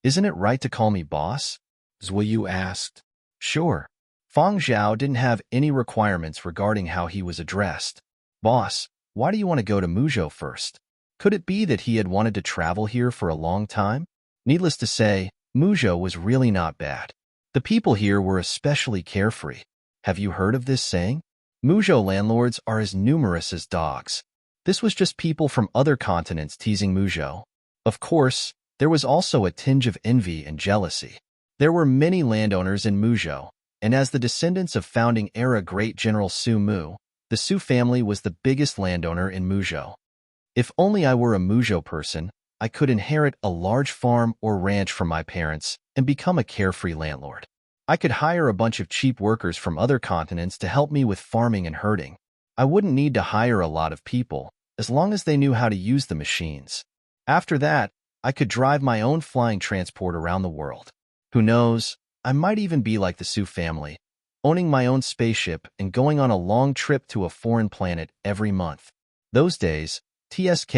"Isn't it right to call me boss?" Zhuyu asked. "Sure." Feng Zhao didn't have any requirements regarding how he was addressed. "Boss, why do you want to go to Muzhou first?" Could it be that he had wanted to travel here for a long time? Needless to say, Muzhou was really not bad. The people here were especially carefree. Have you heard of this saying? Muzhou landlords are as numerous as dogs. This was just people from other continents teasing Muzhou. Of course, there was also a tinge of envy and jealousy. There were many landowners in Muzhou, and as the descendants of founding-era great General Su Mu, the Su family was the biggest landowner in Muzhou. If only I were a Muzhou person, I could inherit a large farm or ranch from my parents and become a carefree landlord. I could hire a bunch of cheap workers from other continents to help me with farming and herding. I wouldn't need to hire a lot of people, as long as they knew how to use the machines. After that, I could drive my own flying transport around the world. Who knows, I might even be like the Su family, owning my own spaceship and going on a long trip to a foreign planet every month. Those days, TSK.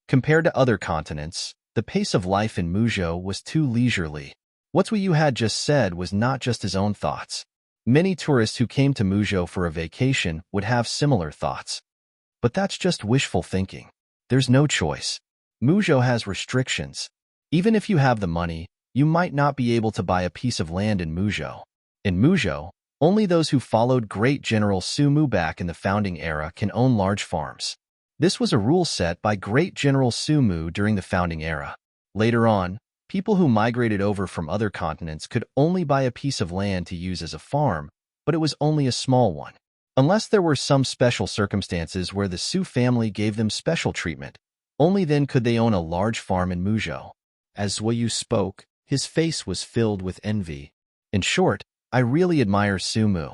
Compared to other continents, the pace of life in Muzhou was too leisurely. What Zhuyu had just said was not just his own thoughts. Many tourists who came to Muzhou for a vacation would have similar thoughts. But that's just wishful thinking. There's no choice. Muzhou has restrictions. Even if you have the money, you might not be able to buy a piece of land in Muzhou. In Muzhou, only those who followed Great General Su Mu back in the founding era can own large farms. This was a rule set by Great General Su Mu during the founding era. Later on, people who migrated over from other continents could only buy a piece of land to use as a farm, but it was only a small one. Unless there were some special circumstances where the Su family gave them special treatment, only then could they own a large farm in Muzhou. As Zuoyu spoke, his face was filled with envy. In short, I really admire Su Mu.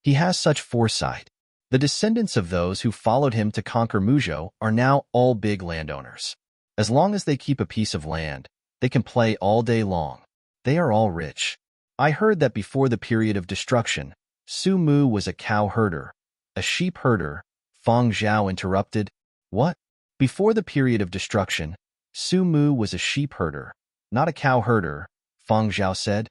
He has such foresight. The descendants of those who followed him to conquer Muzhou are now all big landowners. As long as they keep a piece of land, they can play all day long. They are all rich. I heard that before the period of destruction, Su Mu was a cow herder, a sheep herder. Fang Zhao interrupted. What? Before the period of destruction, Su Mu was a sheep herder, not a cow herder, Fang Zhao said.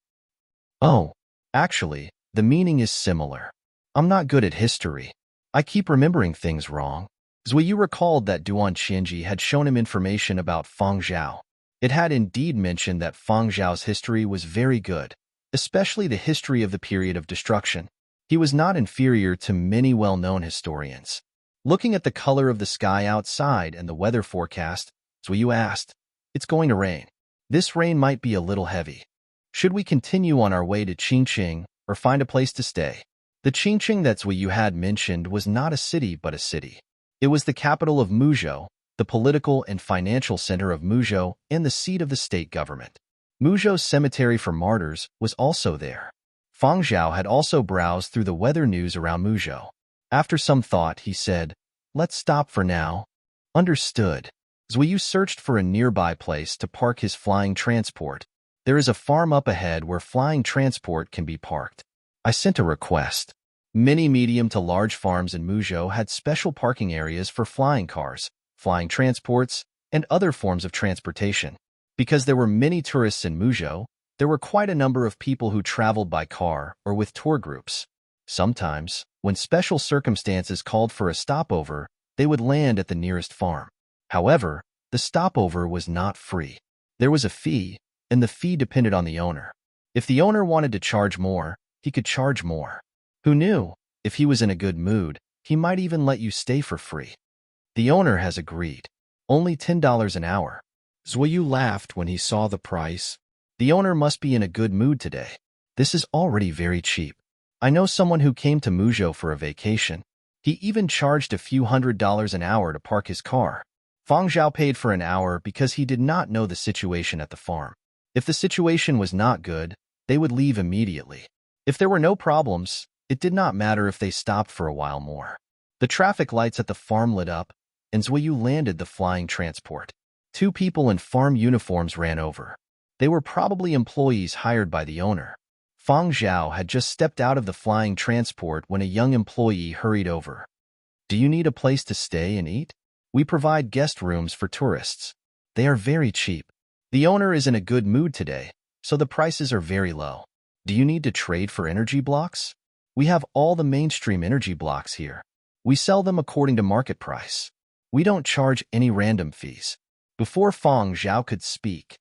Oh, actually, the meaning is similar. I'm not good at history. I keep remembering things wrong. Zuoyu recalled that Duan Qianji had shown him information about Fang Zhao. It had indeed mentioned that Fang Zhao's history was very good, especially the history of the period of destruction. He was not inferior to many well-known historians. Looking at the color of the sky outside and the weather forecast, Zuoyu asked, "It's going to rain. This rain might be a little heavy. Should we continue on our way to Qingqing or find a place to stay?" The Qingqing that Zuoyu had mentioned was not a city but a city. It was the capital of Muzhou, the political and financial center of Muzhou, and the seat of the state government. Muzhou's cemetery for martyrs was also there. Fang Zhao had also browsed through the weather news around Muzhou. After some thought, he said, "Let's stop for now." Understood. Zuoyu searched for a nearby place to park his flying transport. There is a farm up ahead where flying transport can be parked. I sent a request. Many medium to large farms in Muzhou had special parking areas for flying cars, flying transports, and other forms of transportation. Because there were many tourists in Muzhou, there were quite a number of people who traveled by car or with tour groups. Sometimes, when special circumstances called for a stopover, they would land at the nearest farm. However, the stopover was not free. There was a fee, and the fee depended on the owner. If the owner wanted to charge more, he could charge more. Who knew? If he was in a good mood, he might even let you stay for free. The owner has agreed. Only $10 an hour. Zuoyu laughed when he saw the price. The owner must be in a good mood today. This is already very cheap. I know someone who came to Muzhou for a vacation. He even charged a few $100s an hour to park his car. Fang Zhao paid for an hour because he did not know the situation at the farm. If the situation was not good, they would leave immediately. If there were no problems, it did not matter if they stopped for a while more. The traffic lights at the farm lit up, and Zuoyu landed the flying transport. Two people in farm uniforms ran over. They were probably employees hired by the owner. Fang Zhao had just stepped out of the flying transport when a young employee hurried over. "Do you need a place to stay and eat? We provide guest rooms for tourists. They are very cheap. The owner is in a good mood today, so the prices are very low. Do you need to trade for energy blocks? We have all the mainstream energy blocks here. We sell them according to market price. We don't charge any random fees." Before Fang Zhao could speak,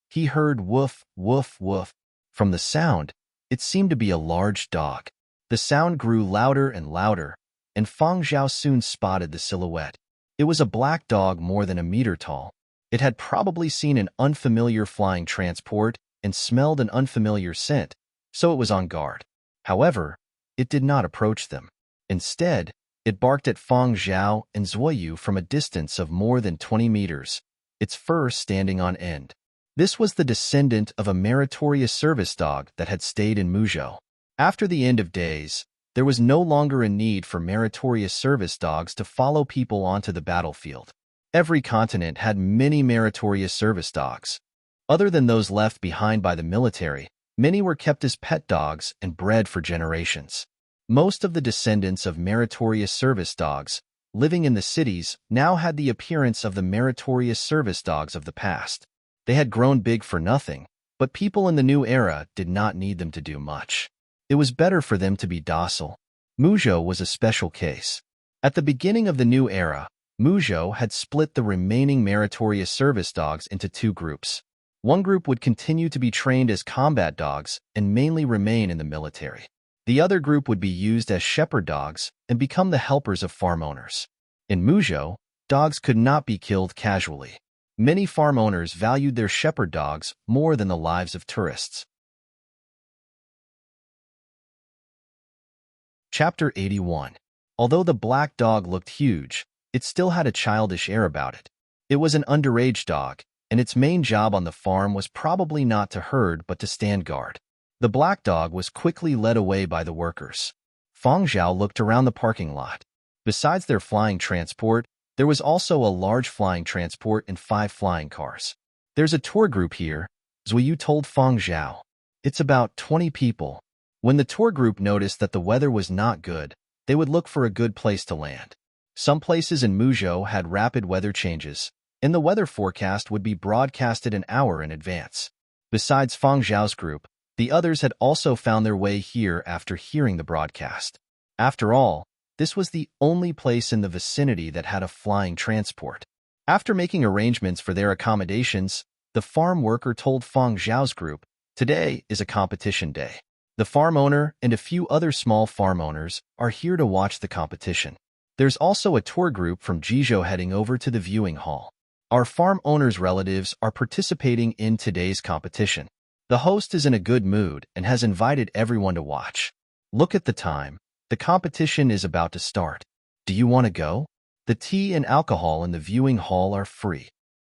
he heard woof, woof, woof. From the sound, it seemed to be a large dog. The sound grew louder and louder, and Fang Zhao soon spotted the silhouette. It was a black dog more than a meter tall. It had probably seen an unfamiliar flying transport and smelled an unfamiliar scent, so it was on guard. However, it did not approach them. Instead, it barked at Fang Zhao and Zuoyu from a distance of more than 20 meters, its fur standing on end. This was the descendant of a meritorious service dog that had stayed in Muzhou. After the end of days, there was no longer a need for meritorious service dogs to follow people onto the battlefield. Every continent had many meritorious service dogs. Other than those left behind by the military, many were kept as pet dogs and bred for generations. Most of the descendants of meritorious service dogs, living in the cities, now had the appearance of the meritorious service dogs of the past. They had grown big for nothing, but people in the new era did not need them to do much. It was better for them to be docile. Muzhou was a special case. At the beginning of the new era, Muzhou had split the remaining meritorious service dogs into two groups. One group would continue to be trained as combat dogs and mainly remain in the military. The other group would be used as shepherd dogs and become the helpers of farm owners. In Muzhou, dogs could not be killed casually. Many farm owners valued their shepherd dogs more than the lives of tourists. Chapter 81. Although the black dog looked huge, it still had a childish air about it. It was an underage dog, and its main job on the farm was probably not to herd but to stand guard. The black dog was quickly led away by the workers. Feng Zhao looked around the parking lot. Besides their flying transport, there was also a large flying transport and 5 flying cars. There's a tour group here, Zuiyu told Feng Zhao. It's about 20 people. When the tour group noticed that the weather was not good, they would look for a good place to land. Some places in Muzhou had rapid weather changes, and the weather forecast would be broadcasted an hour in advance. Besides Feng Zhao's group, the others had also found their way here after hearing the broadcast. After all, this was the only place in the vicinity that had a flying transport. After making arrangements for their accommodations, the farm worker told Feng Zhao's group, "Today is a competition day. The farm owner and a few other small farm owners are here to watch the competition. There's also a tour group from Jizhou heading over to the viewing hall. Our farm owners' relatives are participating in today's competition. The host is in a good mood and has invited everyone to watch. Look at the time. The competition is about to start. Do you want to go? The tea and alcohol in the viewing hall are free."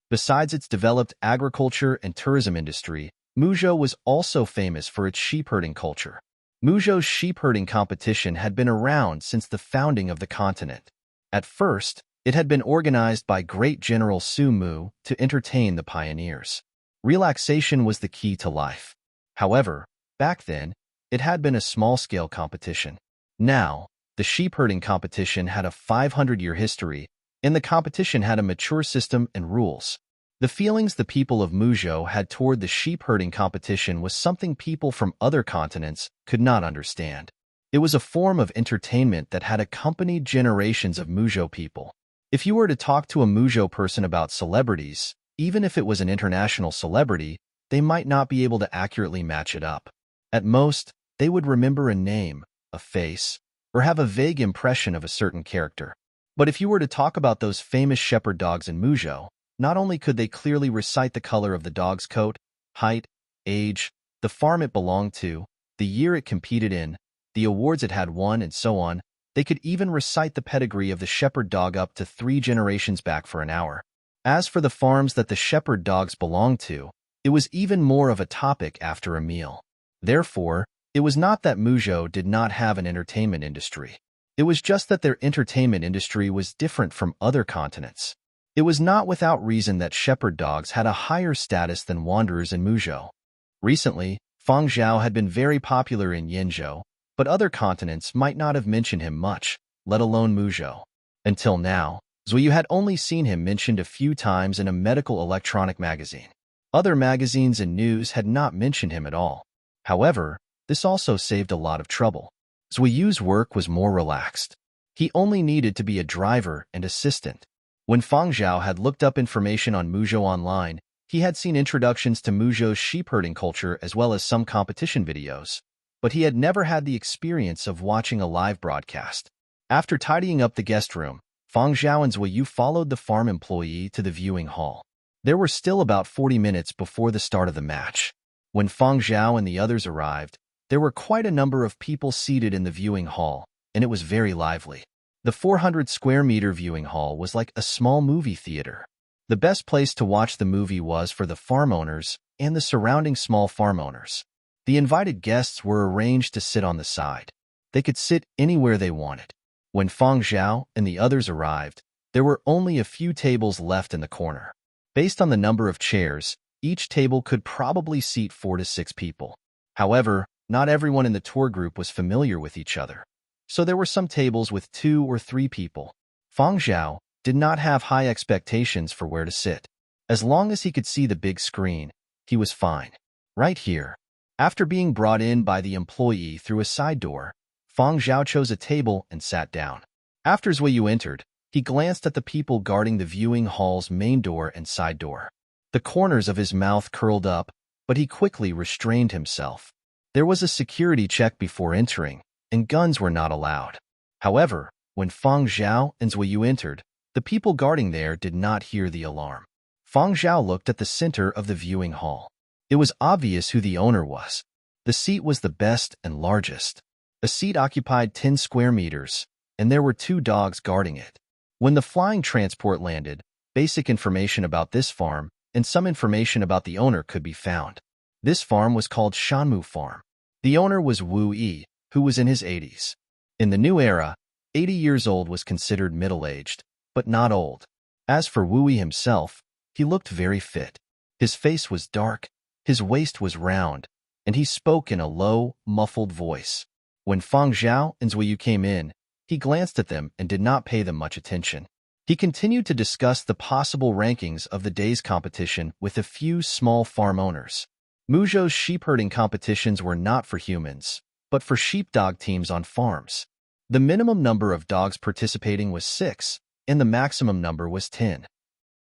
Besides its developed agriculture and tourism industry, Muzhou was also famous for its sheep-herding culture. Muzhou's sheep-herding competition had been around since the founding of the continent. At first, it had been organized by Great General Su Mu to entertain the pioneers. Relaxation was the key to life. However, back then, it had been a small-scale competition. Now, the sheep-herding competition had a 500-year history, and the competition had a mature system and rules. The feelings the people of Muzhou had toward the sheep-herding competition was something people from other continents could not understand. It was a form of entertainment that had accompanied generations of Muzhou people. If you were to talk to a Muzhou person about celebrities, even if it was an international celebrity, they might not be able to accurately match it up. At most, they would remember a name, a face, or have a vague impression of a certain character. But if you were to talk about those famous shepherd dogs in Muzhou, not only could they clearly recite the color of the dog's coat, height, age, the farm it belonged to, the year it competed in, the awards it had won, and so on, they could even recite the pedigree of the shepherd dog up to 3 generations back for an hour. As for the farms that the shepherd dogs belonged to, it was even more of a topic after a meal. Therefore, it was not that Muzhou did not have an entertainment industry. It was just that their entertainment industry was different from other continents. It was not without reason that shepherd dogs had a higher status than wanderers in Muzhou. Recently, Feng Zhao had been very popular in Yenzhou, but other continents might not have mentioned him much, let alone Muzhou. Until now, Zuiyu had only seen him mentioned a few times in a medical electronic magazine. Other magazines and news had not mentioned him at all. However, this also saved a lot of trouble. Zuiyu's work was more relaxed. He only needed to be a driver and assistant. When Feng Zhao had looked up information on Muzhou online, he had seen introductions to Muzhou's sheep-herding culture as well as some competition videos, but he had never had the experience of watching a live broadcast. After tidying up the guest room, Feng Zhao and Zuiyu followed the farm employee to the viewing hall. There were still about 40 minutes before the start of the match. When Feng Zhao and the others arrived, there were quite a number of people seated in the viewing hall, and it was very lively. The 400-square-meter viewing hall was like a small movie theater. The best place to watch the movie was for the farm owners and the surrounding small farm owners. The invited guests were arranged to sit on the side. They could sit anywhere they wanted. When Feng Zhao and the others arrived, there were only a few tables left in the corner. Based on the number of chairs, each table could probably seat 4 to 6 people. However, not everyone in the tour group was familiar with each other, so there were some tables with 2 or 3 people. Feng Zhao did not have high expectations for where to sit. As long as he could see the big screen, he was fine. Right here. After being brought in by the employee through a side door, Feng Zhao chose a table and sat down. After Zuiyu entered, he glanced at the people guarding the viewing hall's main door and side door. The corners of his mouth curled up, but he quickly restrained himself. There was a security check before entering, and guns were not allowed. However, when Feng Zhao and Zui Yu entered, the people guarding there did not hear the alarm. Feng Zhao looked at the center of the viewing hall. It was obvious who the owner was. The seat was the best and largest. The seat occupied 10 square meters, and there were 2 dogs guarding it. When the flying transport landed, basic information about this farm and some information about the owner could be found. This farm was called Shanmu Farm. The owner was Wu Yi, who was in his 80s. In the new era, 80 years old was considered middle-aged, but not old. As for Wu Yi himself, he looked very fit. His face was dark, his waist was round, and he spoke in a low, muffled voice. When Feng Zhao and Zui Yu came in, he glanced at them and did not pay them much attention. He continued to discuss the possible rankings of the day's competition with a few small farm owners. Muzhou's sheep-herding competitions were not for humans, but for sheepdog teams on farms. The minimum number of dogs participating was 6, and the maximum number was 10.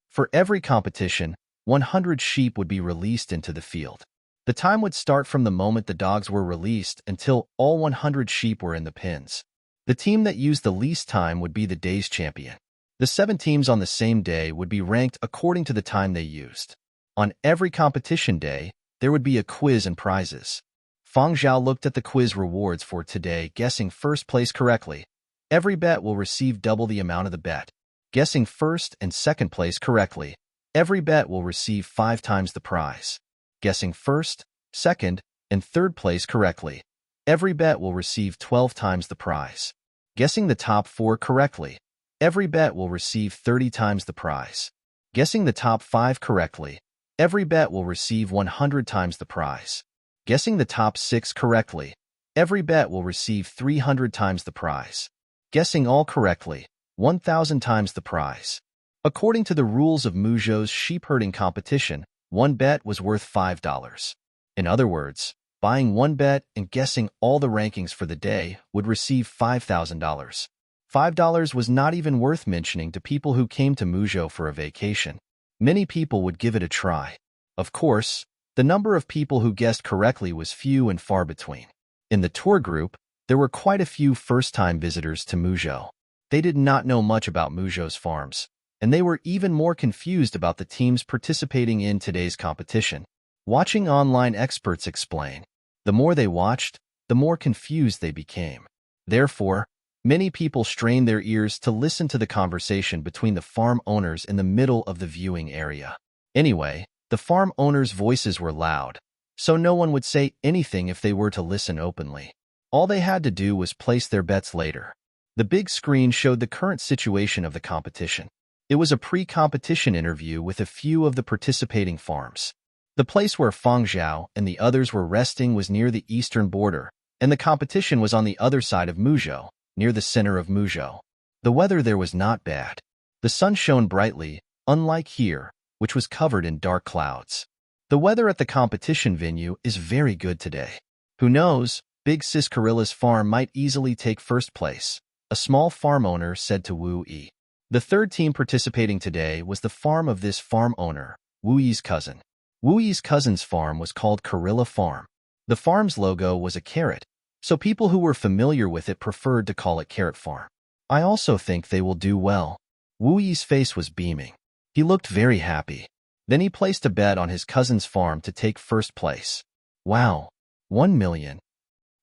For every competition, 100 sheep would be released into the field. The time would start from the moment the dogs were released until all 100 sheep were in the pens. The team that used the least time would be the day's champion. The 7 teams on the same day would be ranked according to the time they used. On every competition day, there would be a quiz and prizes. Feng Zhao looked at the quiz rewards for today, guessing first place correctly. Every bet will receive double the amount of the bet. Guessing first and second place correctly. Every bet will receive 5 times the prize. Guessing first, second, and third place correctly. Every bet will receive 12 times the prize. Guessing the top 4 correctly. Every bet will receive 30 times the prize. Guessing the top 5 correctly. Every bet will receive 100 times the prize. Guessing the top 6 correctly. Every bet will receive 300 times the prize. Guessing all correctly. 1,000 times the prize. According to the rules of Muzhou's sheep-herding competition, one bet was worth $5. In other words, buying one bet and guessing all the rankings for the day would receive $5,000. $5 was not even worth mentioning to people who came to Muzhou for a vacation. Many people would give it a try. Of course, the number of people who guessed correctly was few and far between. In the tour group, there were quite a few first-time visitors to Muzhou. They did not know much about Muzhou's farms, and they were even more confused about the teams participating in today's competition. Watching online experts explain, the more they watched, the more confused they became. Therefore, many people strained their ears to listen to the conversation between the farm owners in the middle of the viewing area. Anyway, the farm owners' voices were loud, so no one would say anything if they were to listen openly. All they had to do was place their bets later. The big screen showed the current situation of the competition. It was a pre-competition interview with a few of the participating farms. The place where Feng Zhao and the others were resting was near the eastern border, and the competition was on the other side of Muzhou, near the center of Muzhou. The weather there was not bad. The sun shone brightly, unlike here, which was covered in dark clouds. The weather at the competition venue is very good today. Who knows, Big Sis Gorilla's farm might easily take first place, a small farm owner said to Wu Yi. The third team participating today was the farm of this farm owner, Wu Yi's cousin. Wu Yi's cousin's farm was called Gorilla Farm. The farm's logo was a carrot, so people who were familiar with it preferred to call it Carrot Farm. I also think they will do well. Wu Yi's face was beaming. He looked very happy. Then he placed a bet on his cousin's farm to take first place. Wow, 1 million.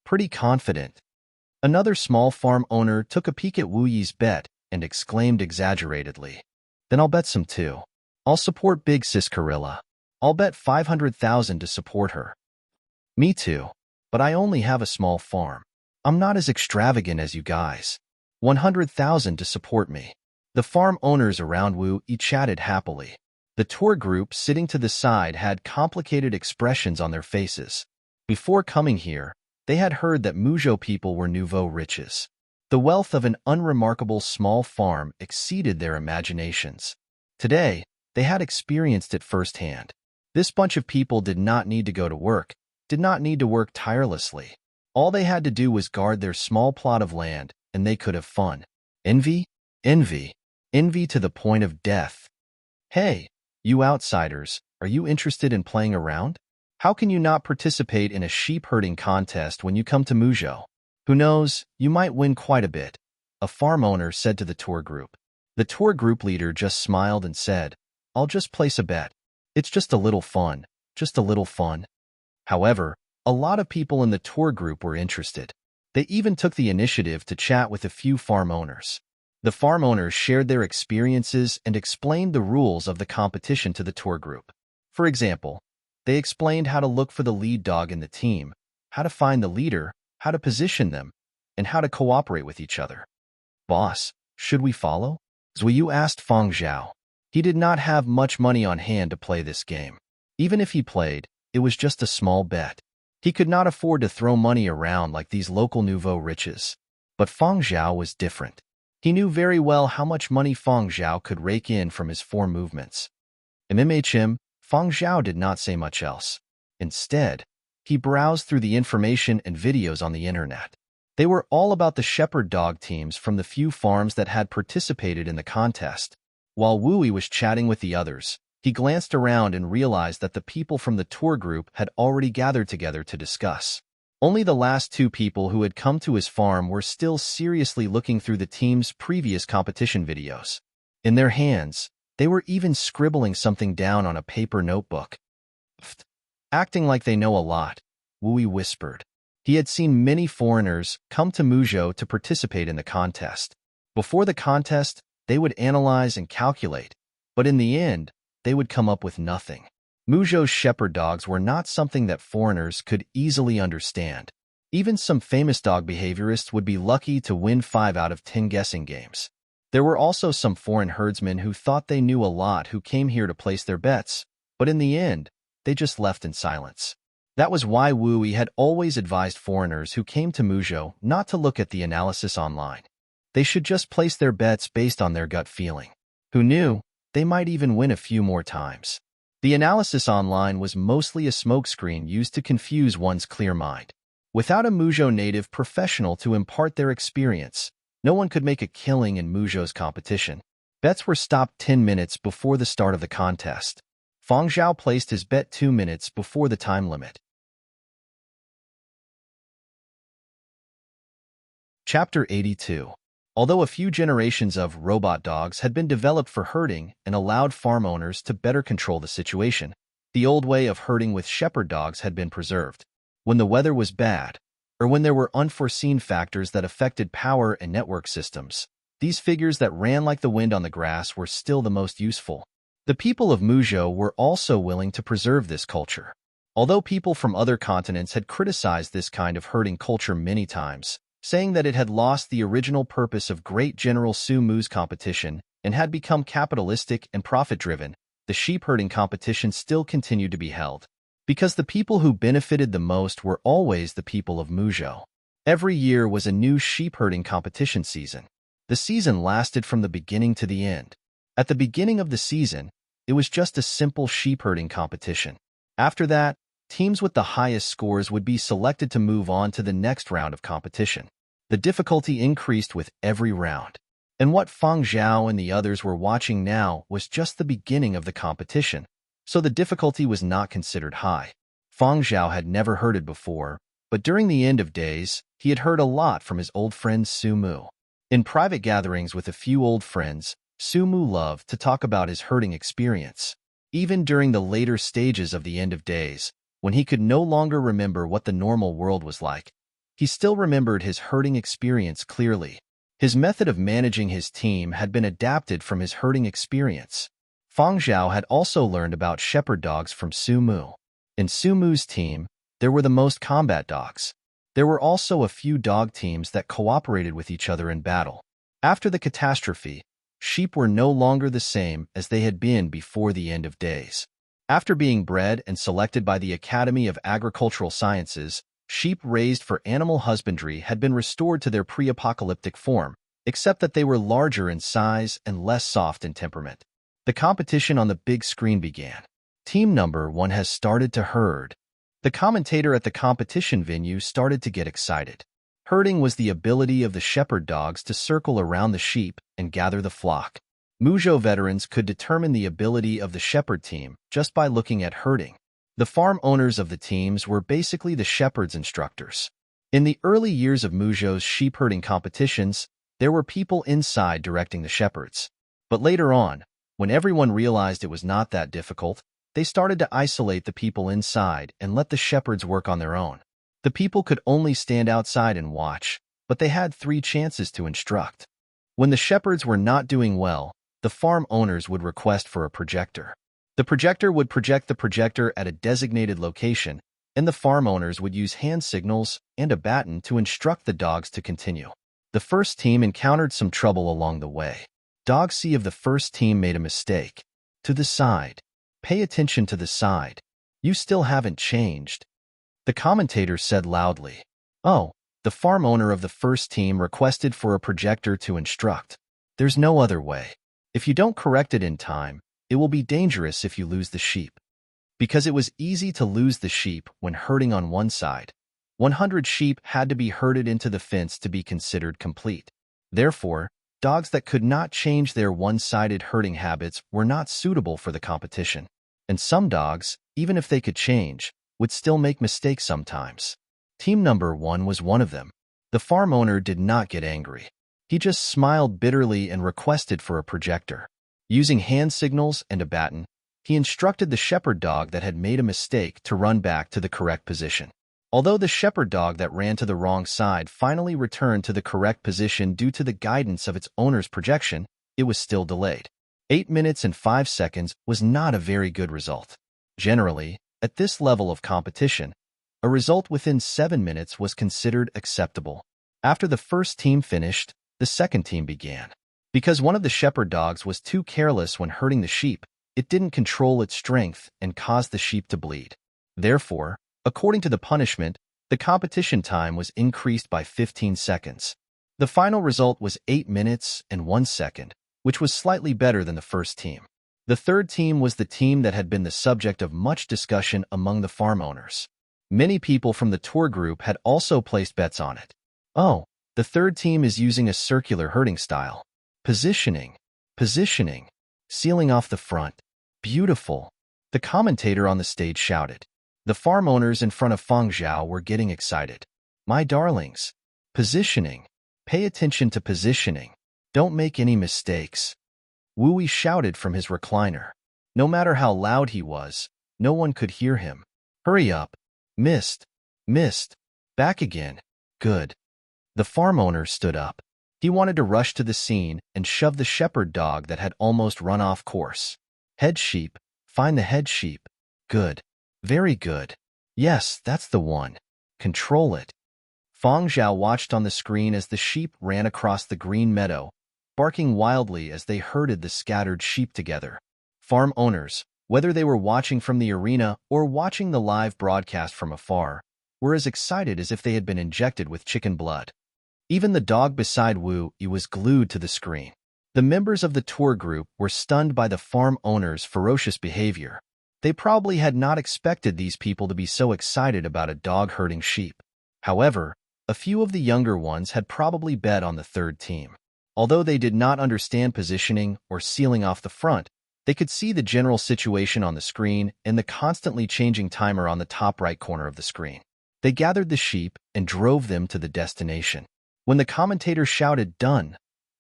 Pretty confident. Another small farm owner took a peek at Wu Yi's bet and exclaimed exaggeratedly, "Then I'll bet some too. I'll support Big Sis Gorilla. I'll bet 500,000 to support her." Me too. But I only have a small farm. I'm not as extravagant as you guys. 100,000 to support me. The farm owners around Wu Yi chatted happily. The tour group sitting to the side had complicated expressions on their faces. Before coming here, they had heard that Muzhou people were nouveau riches. The wealth of an unremarkable small farm exceeded their imaginations. Today, they had experienced it firsthand. This bunch of people did not need to go to work, did not need to work tirelessly. All they had to do was guard their small plot of land, and they could have fun. Envy? Envy. Envy to the point of death. Hey, you outsiders, Are you interested in playing around? How can you not participate in a sheep herding contest when you come to Muzhou? Who knows, you might win quite a bit, a farm owner said to the tour group. The tour group leader just smiled and said, I'll just place a bet. It's just a little fun, just a little fun. However, a lot of people in the tour group were interested. They even took the initiative to chat with a few farm owners. The farm owners shared their experiences and explained the rules of the competition to the tour group. For example, they explained how to look for the lead dog in the team, how to find the leader, how to position them, and how to cooperate with each other. Boss, should we follow? Zuyu asked Feng Zhao. He did not have much money on hand to play this game. Even if he played, it was just a small bet. He could not afford to throw money around like these local nouveau riches. But Feng Zhao was different. He knew very well how much money Feng Zhao could rake in from his 4 movements. Feng Zhao did not say much else. Instead, he browsed through the information and videos on the internet. They were all about the shepherd dog teams from the few farms that had participated in the contest. While Wui was chatting with the others, he glanced around and realized that the people from the tour group had already gathered together to discuss. Only the last 2 people who had come to his farm were still seriously looking through the team's previous competition videos. In their hands, they were even scribbling something down on a paper notebook. Acting like they know a lot, Wui whispered. He had seen many foreigners come to Muzhou to participate in the contest. Before the contest, they would analyze and calculate, but in the end, they would come up with nothing. Muzhou's shepherd dogs were not something that foreigners could easily understand. Even some famous dog behaviorists would be lucky to win 5 out of 10 guessing games. There were also some foreign herdsmen who thought they knew a lot who came here to place their bets, but in the end, they just left in silence. That was why Wui had always advised foreigners who came to Muzhou not to look at the analysis online. They should just place their bets based on their gut feeling. Who knew, they might even win a few more times. The analysis online was mostly a smokescreen used to confuse one's clear mind. Without a Muzhou native professional to impart their experience, no one could make a killing in Muzhou's competition. Bets were stopped 10 minutes before the start of the contest. Feng Zhao placed his bet 2 minutes before the time limit. Chapter 82. Although a few generations of robot dogs had been developed for herding and allowed farm owners to better control the situation, the old way of herding with shepherd dogs had been preserved. When the weather was bad, or when there were unforeseen factors that affected power and network systems, these figures that ran like the wind on the grass were still the most useful. The people of Muzhou were also willing to preserve this culture. Although people from other continents had criticized this kind of herding culture many times, saying that it had lost the original purpose of Great General Su Mu's competition and had become capitalistic and profit-driven, the sheep herding competition still continued to be held. Because the people who benefited the most were always the people of Muzhou. Every year was a new sheep herding competition season. The season lasted from the beginning to the end. At the beginning of the season, it was just a simple sheep herding competition. After that, teams with the highest scores would be selected to move on to the next round of competition. The difficulty increased with every round. And what Feng Zhao and the others were watching now was just the beginning of the competition, so the difficulty was not considered high. Feng Zhao had never herded before, but during the end of days, he had heard a lot from his old friend Su Mu. In private gatherings with a few old friends, Su Mu loved to talk about his herding experience. Even during the later stages of the end of days, when he could no longer remember what the normal world was like, he still remembered his herding experience clearly. His method of managing his team had been adapted from his herding experience. Feng Zhao had also learned about shepherd dogs from Su Mu. In Su Mu's team, there were the most combat dogs. There were also a few dog teams that cooperated with each other in battle. After the catastrophe, sheep were no longer the same as they had been before the end of days. After being bred and selected by the Academy of Agricultural Sciences, sheep raised for animal husbandry had been restored to their pre-apocalyptic form, except that they were larger in size and less soft in temperament. The competition on the big screen began. Team number 1 has started to herd. The commentator at the competition venue started to get excited. Herding was the ability of the shepherd dogs to circle around the sheep and gather the flock. Mujo veterans could determine the ability of the shepherd team just by looking at herding. The farm owners of the teams were basically the shepherd's instructors. In the early years of Mujo's sheep herding competitions, there were people inside directing the shepherds. But later on, when everyone realized it was not that difficult, they started to isolate the people inside and let the shepherds work on their own. The people could only stand outside and watch, but they had 3 chances to instruct. When the shepherds were not doing well, the farm owners would request for a projector. The projector would project the projector at a designated location, and the farm owners would use hand signals and a baton to instruct the dogs to continue. The first team encountered some trouble along the way. Dog C of the first team made a mistake. To the side. Pay attention to the side. You still haven't changed. The commentator said loudly. Oh, the farm owner of the first team requested for a projector to instruct. There's no other way. If you don't correct it in time, it will be dangerous if you lose the sheep. Because it was easy to lose the sheep when herding on one side, 100 sheep had to be herded into the fence to be considered complete. Therefore, dogs that could not change their one-sided herding habits were not suitable for the competition. And some dogs, even if they could change, would still make mistakes sometimes. Team number 1 was one of them. The farm owner did not get angry. He just smiled bitterly and requested for a projector. Using hand signals and a baton, he instructed the shepherd dog that had made a mistake to run back to the correct position. Although the shepherd dog that ran to the wrong side finally returned to the correct position due to the guidance of its owner's projection, it was still delayed. 8 minutes and 5 seconds was not a very good result. Generally, at this level of competition, a result within 7 minutes was considered acceptable. After the first team finished, the second team began. Because one of the shepherd dogs was too careless when herding the sheep, it didn't control its strength and caused the sheep to bleed. Therefore, according to the punishment, the competition time was increased by 15 seconds. The final result was 8 minutes and 1 second, which was slightly better than the first team. The third team was the team that had been the subject of much discussion among the farm owners. Many people from the tour group had also placed bets on it. Oh, the third team is using a circular herding style. Positioning, sealing off the front. Beautiful. The commentator on the stage shouted. The farm owners in front of Feng Zhao were getting excited. My darlings. Positioning. Pay attention to positioning. Don't make any mistakes. Wu Wei shouted from his recliner. No matter how loud he was, no one could hear him. Hurry up. Missed. Back again. Good. The farm owner stood up. He wanted to rush to the scene and shove the shepherd dog that had almost run off course. Head sheep. Find the head sheep. Good. Very good. Yes, that's the one. Control it. Feng Zhao watched on the screen as the sheep ran across the green meadow, barking wildly as they herded the scattered sheep together. Farm owners, whether they were watching from the arena or watching the live broadcast from afar, were as excited as if they had been injected with chicken blood. Even the dog beside Wu Wei was glued to the screen. The members of the tour group were stunned by the farm owners' ferocious behavior. They probably had not expected these people to be so excited about a dog herding sheep. However, a few of the younger ones had probably bet on the third team. Although they did not understand positioning or sealing off the front, they could see the general situation on the screen and the constantly changing timer on the top right corner of the screen. They gathered the sheep and drove them to the destination. When the commentator shouted, "Done!"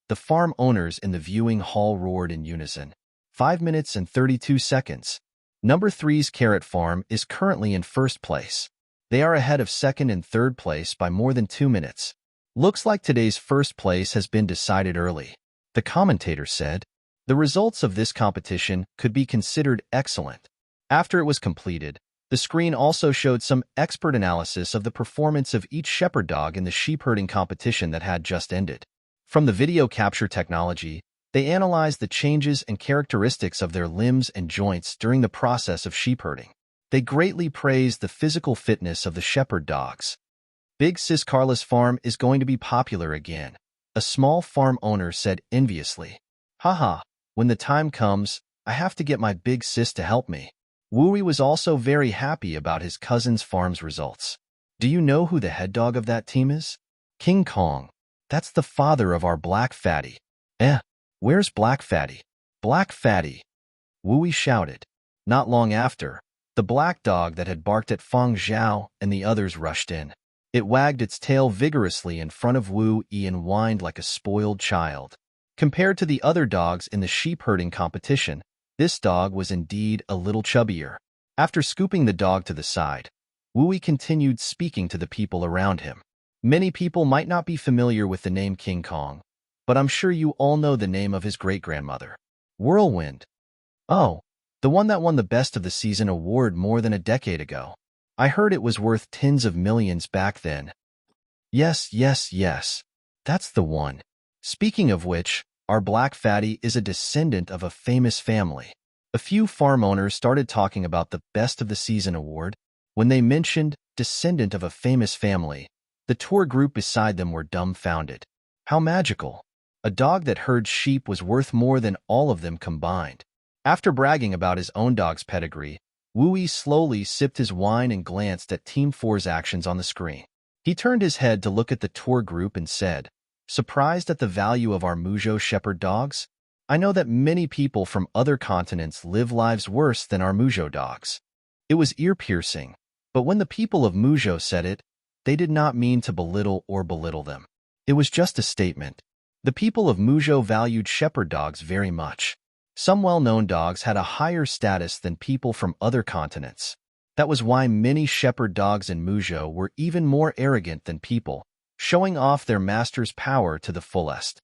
the farm owners in the viewing hall roared in unison. 5 minutes and 32 seconds. Number 3's Carrot Farm is currently in first place. They are ahead of second and third place by more than 2 minutes. Looks like today's first place has been decided early. The commentator said. The results of this competition could be considered excellent. After it was completed, the screen also showed some expert analysis of the performance of each shepherd dog in the sheep herding competition that had just ended. From the video capture technology, they analyzed the changes and characteristics of their limbs and joints during the process of sheep herding. They greatly praised the physical fitness of the shepherd dogs. Big Sis Carla's farm is going to be popular again, a small farm owner said enviously. Haha, when the time comes, I have to get my big sis to help me. Wu Wei was also very happy about his cousin's farm's results. Do you know who the head dog of that team is? King Kong. That's the father of our Black Fatty. Where's Black Fatty? Black Fatty, Wooey shouted. Not long after, the black dog that had barked at Feng Zhao and the others rushed in. It wagged its tail vigorously in front of Wu Yi and whined like a spoiled child. Compared to the other dogs in the sheep-herding competition, this dog was indeed a little chubbier. After scooping the dog to the side, Wu Yi continued speaking to the people around him. Many people might not be familiar with the name King Kong, but I'm sure you all know the name of his great-grandmother. Whirlwind. Oh, the one that won the Best of the Season award more than a decade ago. I heard it was worth tens of millions back then. Yes, yes, yes. That's the one. Speaking of which, our Black Fatty is a descendant of a famous family. A few farm owners started talking about the Best of the Season award. When they mentioned descendant of a famous family, the tour group beside them were dumbfounded. How magical. A dog that herds sheep was worth more than all of them combined. After bragging about his own dog's pedigree, Wu Yi slowly sipped his wine and glanced at Team 4's actions on the screen. He turned his head to look at the tour group and said, "Surprised at the value of our Muzhou shepherd dogs? I know that many people from other continents live lives worse than our Muzhou dogs." It was ear-piercing, but when the people of Muzhou said it, they did not mean to belittle them. It was just a statement. The people of Muzhou valued shepherd dogs very much. Some well-known dogs had a higher status than people from other continents. That was why many shepherd dogs in Muzhou were even more arrogant than people, showing off their master's power to the fullest.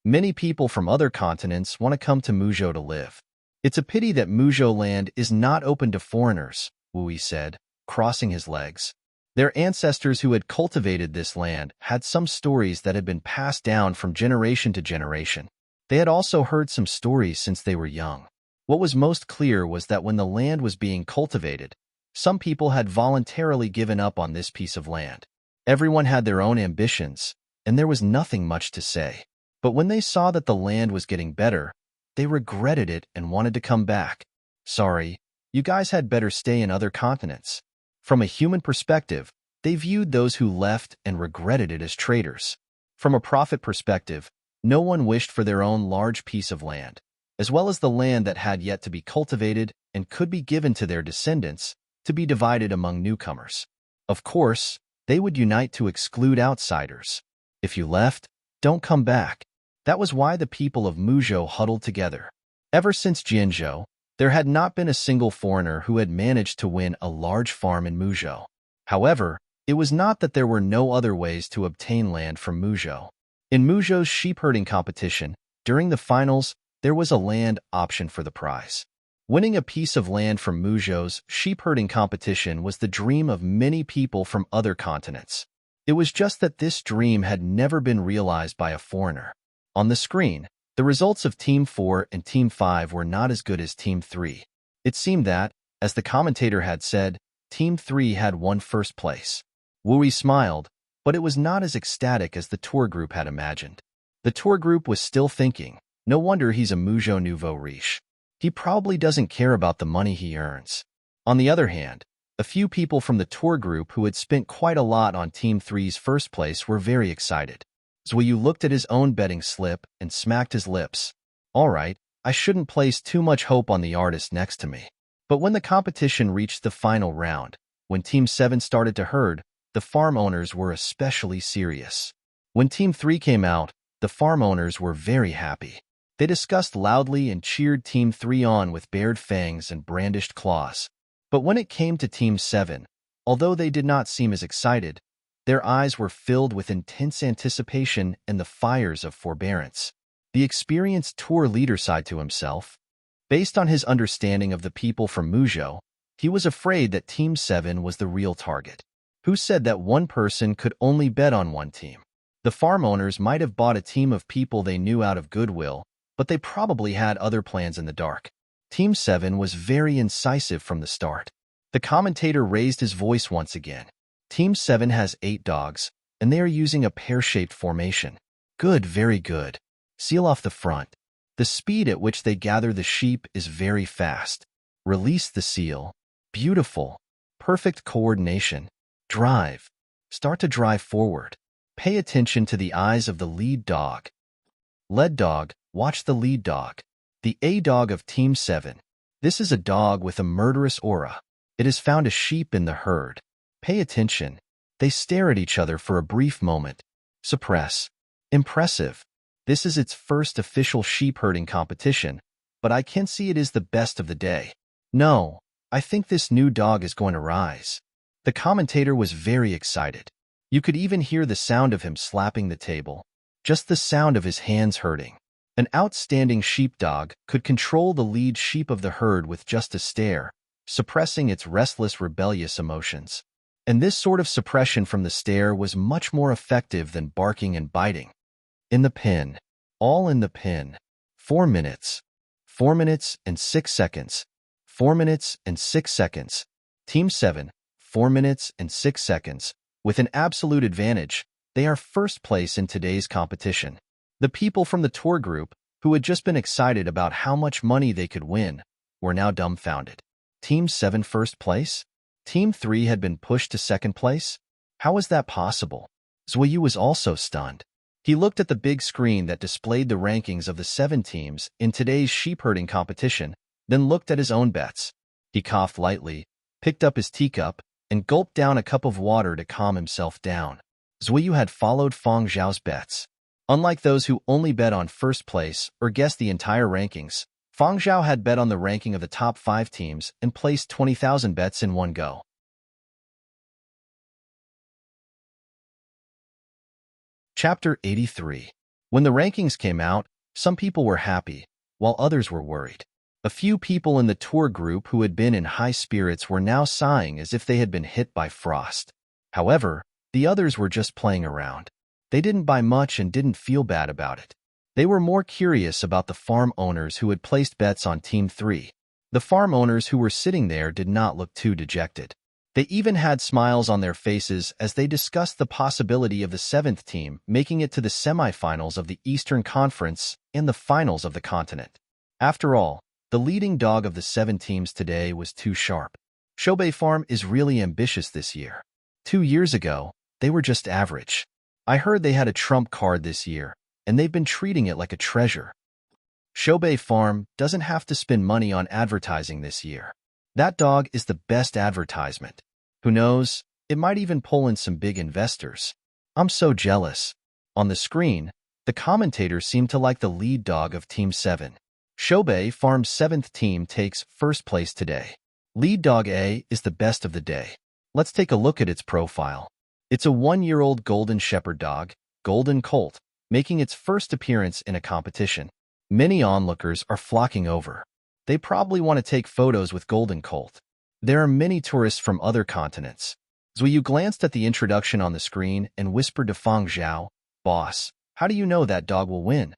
Many people from other continents want to come to Muzhou to live. It's a pity that Muzhou land is not open to foreigners, Wu Yi said, crossing his legs. Their ancestors who had cultivated this land had some stories that had been passed down from generation to generation. They had also heard some stories since they were young. What was most clear was that when the land was being cultivated, some people had voluntarily given up on this piece of land. Everyone had their own ambitions, and there was nothing much to say. But when they saw that the land was getting better, they regretted it and wanted to come back. Sorry, you guys had better stay in other continents. From a human perspective, they viewed those who left and regretted it as traitors. From a profit perspective, no one wished for their own large piece of land, as well as the land that had yet to be cultivated and could be given to their descendants, to be divided among newcomers. Of course, they would unite to exclude outsiders. If you left, don't come back. That was why the people of Muzhou huddled together. Ever since Jianzhou, there had not been a single foreigner who had managed to win a large farm in Muzhou. However, it was not that there were no other ways to obtain land from Muzhou. In Muzhou's sheep-herding competition, during the finals, there was a land option for the prize. Winning a piece of land from Muzhou's sheep-herding competition was the dream of many people from other continents. It was just that this dream had never been realized by a foreigner. On the screen, the results of Team 4 and Team 5 were not as good as Team 3. It seemed that, as the commentator had said, Team 3 had won first place. Wu Yi smiled, but it was not as ecstatic as the tour group had imagined. The tour group was still thinking, no wonder he's a Muzhou nouveau riche. He probably doesn't care about the money he earns. On the other hand, a few people from the tour group who had spent quite a lot on Team 3's first place were very excited. Zhuyu looked at his own betting slip and smacked his lips. All right, I shouldn't place too much hope on the artist next to me. But when the competition reached the final round, when Team 7 started to herd, the farm owners were especially serious. When Team 3 came out, the farm owners were very happy. They discussed loudly and cheered Team 3 on with bared fangs and brandished claws. But when it came to Team 7, although they did not seem as excited, their eyes were filled with intense anticipation and the fires of forbearance. The experienced tour leader sighed to himself. Based on his understanding of the people from Muzhou, he was afraid that Team 7 was the real target. Who said that one person could only bet on one team? The farm owners might have bought a team of people they knew out of goodwill, but they probably had other plans in the dark. Team 7 was very incisive from the start. The commentator raised his voice once again. Team 7 has 8 dogs, and they are using a pear-shaped formation. Good, very good. Seal off the front. The speed at which they gather the sheep is very fast. Release the seal. Beautiful. Perfect coordination. Drive. Start to drive forward. Pay attention to the eyes of the lead dog. Lead dog, watch the lead dog. The A-dog of Team 7. This is a dog with a murderous aura. It has found a sheep in the herd. Pay attention. They stare at each other for a brief moment. Suppress. Impressive. This is its first official sheep herding competition, but I can see it is the best of the day. No, I think this new dog is going to rise. The commentator was very excited. You could even hear the sound of him slapping the table. Just the sound of his hands hurting. An outstanding sheepdog could control the lead sheep of the herd with just a stare, suppressing its restless, rebellious emotions. And this sort of suppression from the stare was much more effective than barking and biting. In the pen. All in the pen. 4 minutes. 4 minutes and 6 seconds. 4 minutes and 6 seconds. Team 7, 4 minutes and 6 seconds. With an absolute advantage, they are first place in today's competition. The people from the tour group, who had just been excited about how much money they could win, were now dumbfounded. Team 7 first place? Team 3 had been pushed to second place? How was that possible? Zhuyu was also stunned. He looked at the big screen that displayed the rankings of the 7 teams in today's sheep herding competition, then looked at his own bets. He coughed lightly, picked up his teacup, and gulped down a cup of water to calm himself down. Zhuyu had followed Feng Zhao's bets. Unlike those who only bet on first place or guessed the entire rankings, Feng Zhao had bet on the ranking of the top 5 teams and placed 20,000 bets in one go. Chapter 83. When the rankings came out, some people were happy, while others were worried. A few people in the tour group who had been in high spirits were now sighing as if they had been hit by frost. However, the others were just playing around. They didn't buy much and didn't feel bad about it. They were more curious about the farm owners who had placed bets on Team 3. The farm owners who were sitting there did not look too dejected. They even had smiles on their faces as they discussed the possibility of the 7th team making it to the semifinals of the Eastern Conference and the finals of the continent. After all, the leading dog of the 7 teams today was too sharp. Shoubei Farm is really ambitious this year. 2 years ago, they were just average. I heard they had a trump card this year, and they've been treating it like a treasure. Shoubei Farm doesn't have to spend money on advertising this year. That dog is the best advertisement. Who knows, it might even pull in some big investors. I'm so jealous. On the screen, the commentators seem to like the lead dog of Team 7. Shoubei Farm's 7th team takes first place today. Lead dog A is the best of the day. Let's take a look at its profile. It's a 1-year-old golden shepherd dog, Golden Colt, making its first appearance in a competition. Many onlookers are flocking over. They probably want to take photos with Golden Colt. There are many tourists from other continents. Zhuyu glanced at the introduction on the screen and whispered to Feng Zhao, "Boss, how do you know that dog will win?"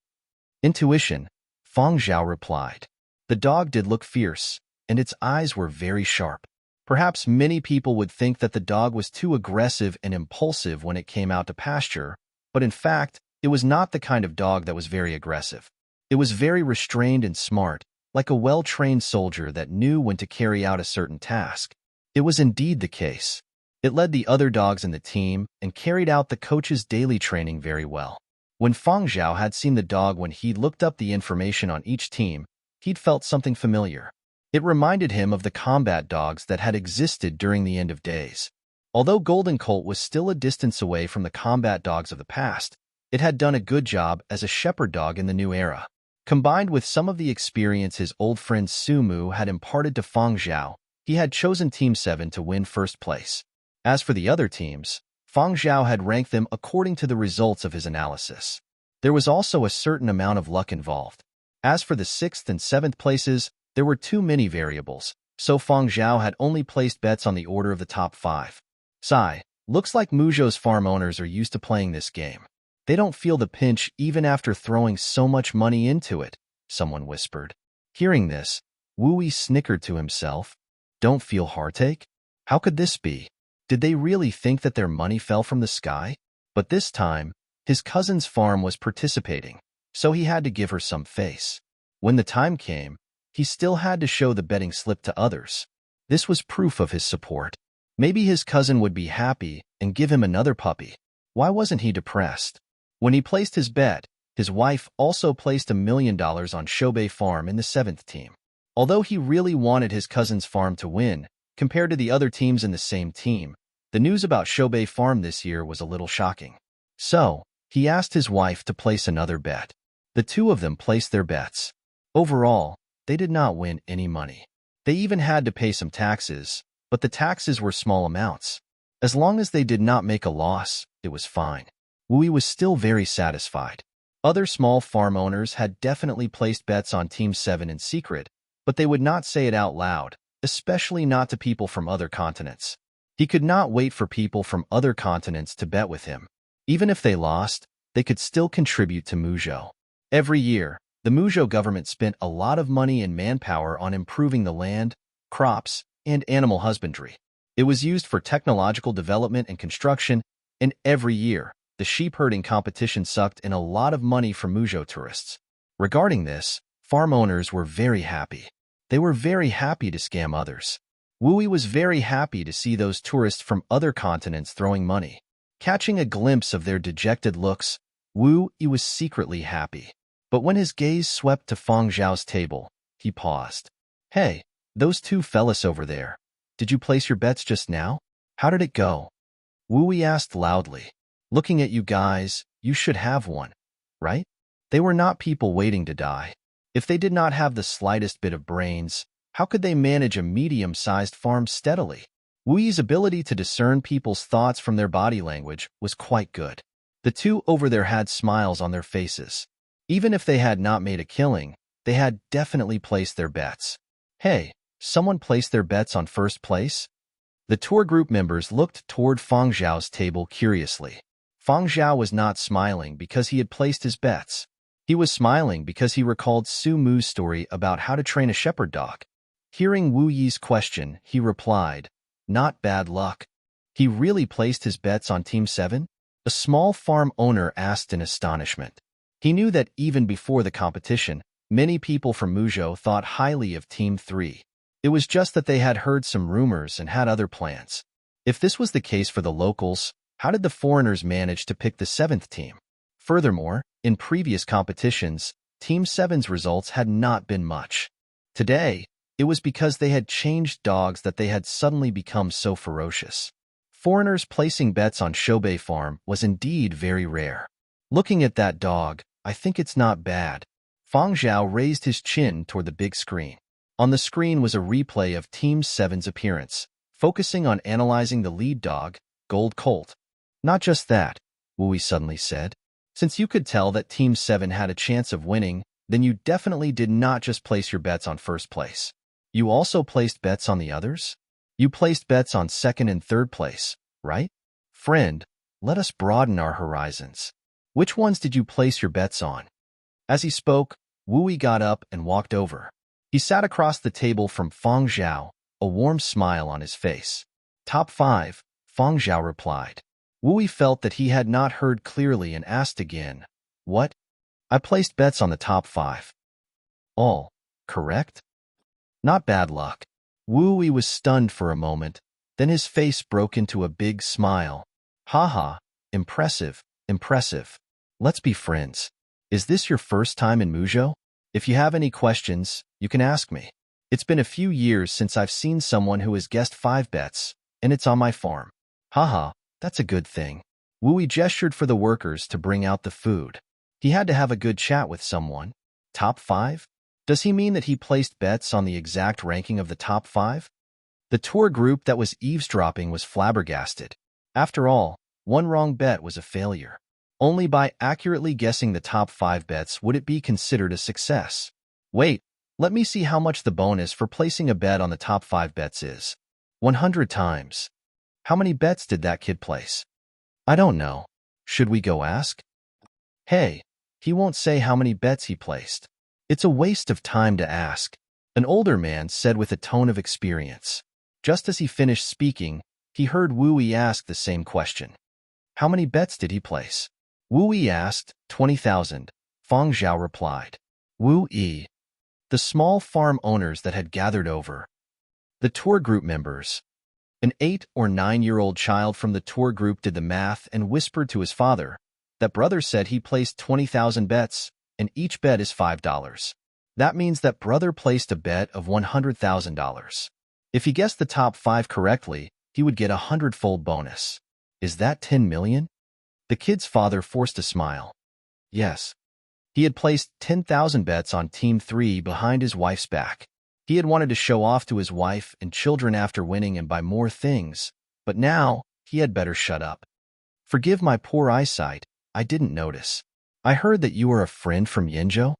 "Intuition," Feng Zhao replied. The dog did look fierce, and its eyes were very sharp. Perhaps many people would think that the dog was too aggressive and impulsive when it came out to pasture, but in fact, it was not the kind of dog that was very aggressive. It was very restrained and smart, like a well-trained soldier that knew when to carry out a certain task. It was indeed the case. It led the other dogs in the team and carried out the coach's daily training very well. When Feng Zhao had seen the dog when he looked up the information on each team, he'd felt something familiar. It reminded him of the combat dogs that had existed during the end of days. Although Golden Colt was still a distance away from the combat dogs of the past, it had done a good job as a shepherd dog in the new era. Combined with some of the experience his old friend Sumu had imparted to Feng Zhao, he had chosen Team 7 to win first place. As for the other teams, Feng Zhao had ranked them according to the results of his analysis. There was also a certain amount of luck involved. As for the 6th and 7th places, there were too many variables, so Feng Zhao had only placed bets on the order of the top 5. Sigh, looks like Muzhou's farm owners are used to playing this game. They don't feel the pinch even after throwing so much money into it, someone whispered. Hearing this, Wu Yi snickered to himself. Don't feel heartache? How could this be? Did they really think that their money fell from the sky? But this time, his cousin's farm was participating, so he had to give her some face. When the time came, he still had to show the betting slip to others. This was proof of his support. Maybe his cousin would be happy and give him another puppy. Why wasn't he depressed? When he placed his bet, His wife also placed $1 million on Shobei Farm in the 7th team. Although he really wanted his cousin's farm to win, compared to the other teams in the same team, the news about Shobei Farm this year was a little shocking. So, he asked his wife to place another bet. The two of them placed their bets. Overall, they did not win any money. They even had to pay some taxes, but the taxes were small amounts. As long as they did not make a loss, it was fine. Wui was still very satisfied. Other small farm owners had definitely placed bets on Team 7 in secret, but they would not say it out loud, especially not to people from other continents. He could not wait for people from other continents to bet with him. Even if they lost, they could still contribute to Muzhou. Every year, the Muzhou government spent a lot of money and manpower on improving the land, crops, and animal husbandry. It was used for technological development and construction, and every year, the sheep herding competition sucked in a lot of money from Muzhou tourists. Regarding this, farm owners were very happy. They were very happy to scam others. Wui was very happy to see those tourists from other continents throwing money. Catching a glimpse of their dejected looks, Wui was secretly happy. But when his gaze swept to Feng Zhao's table, he paused. Hey, those two fellas over there. Did you place your bets just now? How did it go? Wui asked loudly. Looking at you guys, you should have one, right? They were not people waiting to die. If they did not have the slightest bit of brains, how could they manage a medium-sized farm steadily? Wui's ability to discern people's thoughts from their body language was quite good. The two over there had smiles on their faces. Even if they had not made a killing, they had definitely placed their bets. Hey, someone placed their bets on first place? The tour group members looked toward Feng Zhao's table curiously. Feng Zhao was not smiling because he had placed his bets. He was smiling because he recalled Su Mu's story about how to train a shepherd dog. Hearing Wu Yi's question, he replied, "Not bad luck." He really placed his bets on Team 7? A small farm owner asked in astonishment. He knew that even before the competition, many people from Muzhou thought highly of Team 3. It was just that they had heard some rumors and had other plans. If this was the case for the locals, how did the foreigners manage to pick the 7th team? Furthermore, in previous competitions, Team 7's results had not been much. Today, it was because they had changed dogs that they had suddenly become so ferocious. Foreigners placing bets on Shobei Farm was indeed very rare. Looking at that dog, I think it's not bad. Feng Zhao raised his chin toward the big screen. On the screen was a replay of Team 7's appearance, focusing on analyzing the lead dog, Gold Colt. Not just that, Wui suddenly said. Since you could tell that Team 7 had a chance of winning, then you definitely did not just place your bets on first place. You also placed bets on the others? You placed bets on second and third place, right? Friend, let us broaden our horizons. Which ones did you place your bets on? As he spoke, Wui got up and walked over. He sat across the table from Feng Zhao, a warm smile on his face. Top 5, Feng Zhao replied. Wui felt that he had not heard clearly and asked again, What? I placed bets on the top 5. All, correct? Not bad luck. Wui was stunned for a moment, then his face broke into a big smile. Haha, impressive, impressive. Let's be friends. Is this your first time in Muzhou? If you have any questions, you can ask me. It's been a few years since I've seen someone who has guessed 5 bets, and it's on my farm. Haha, that's a good thing. Wui gestured for the workers to bring out the food. He had to have a good chat with someone. Top 5? Does he mean that he placed bets on the exact ranking of the top 5? The tour group that was eavesdropping was flabbergasted. After all, one wrong bet was a failure. Only by accurately guessing the top 5 bets would it be considered a success. Wait, let me see how much the bonus for placing a bet on the top 5 bets is. 100 times. How many bets did that kid place? I don't know. Should we go ask? Hey, he won't say how many bets he placed. It's a waste of time to ask, an older man said with a tone of experience. Just as he finished speaking, he heard Wui ask the same question. How many bets did he place? Wui asked, 20,000. Feng Zhao replied. Wui. The small farm owners that had gathered over. The tour group members. An 8 or 9-year-old child from the tour group did the math and whispered to his father, that brother said he placed 20,000 bets, and each bet is $5. That means that brother placed a bet of $100,000. If he guessed the top 5 correctly, he would get a 100-fold bonus. Is that 10 million? The kid's father forced a smile. Yes. He had placed 10,000 bets on Team 3 behind his wife's back. He had wanted to show off to his wife and children after winning and buy more things, but now he had better shut up. Forgive my poor eyesight, I didn't notice. I heard that you are a friend from Yinzhou?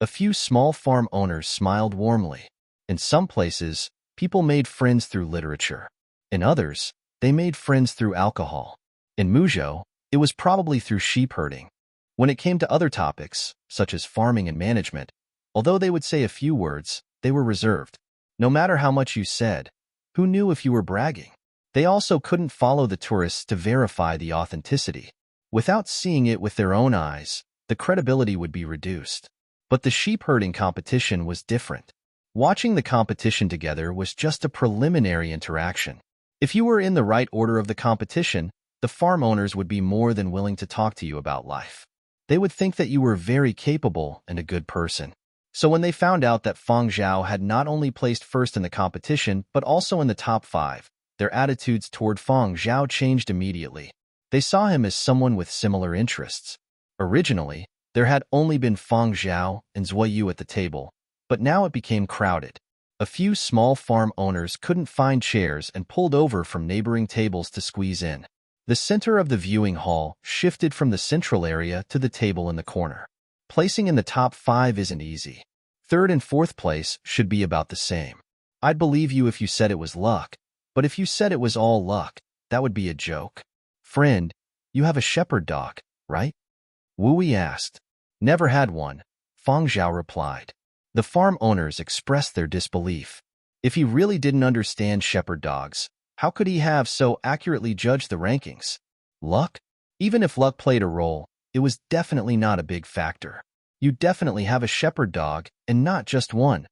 A few small farm owners smiled warmly. In some places, people made friends through literature. In others, they made friends through alcohol. In Muzhou, it was probably through sheep herding. When it came to other topics, such as farming and management, although they would say a few words, they were reserved. No matter how much you said, who knew if you were bragging? They also couldn't follow the tourists to verify the authenticity. Without seeing it with their own eyes, the credibility would be reduced. But the sheep herding competition was different. Watching the competition together was just a preliminary interaction. If you were in the right order of the competition, the farm owners would be more than willing to talk to you about life. They would think that you were very capable and a good person. So when they found out that Feng Zhao had not only placed first in the competition, but also in the top 5, their attitudes toward Feng Zhao changed immediately. They saw him as someone with similar interests. Originally, there had only been Feng Zhao and Zhuo Yu at the table, but now it became crowded. A few small farm owners couldn't find chairs and pulled over from neighboring tables to squeeze in. The center of the viewing hall shifted from the central area to the table in the corner. Placing in the top 5 isn't easy. 3rd and 4th place should be about the same. I'd believe you if you said it was luck, but if you said it was all luck, that would be a joke. Friend, you have a shepherd dog, right? Wu Yi asked. Never had one, Feng Zhao replied. The farm owners expressed their disbelief. If he really didn't understand shepherd dogs, how could he have so accurately judged the rankings? Luck? Even if luck played a role, it was definitely not a big factor. You definitely have a shepherd dog, and not just one.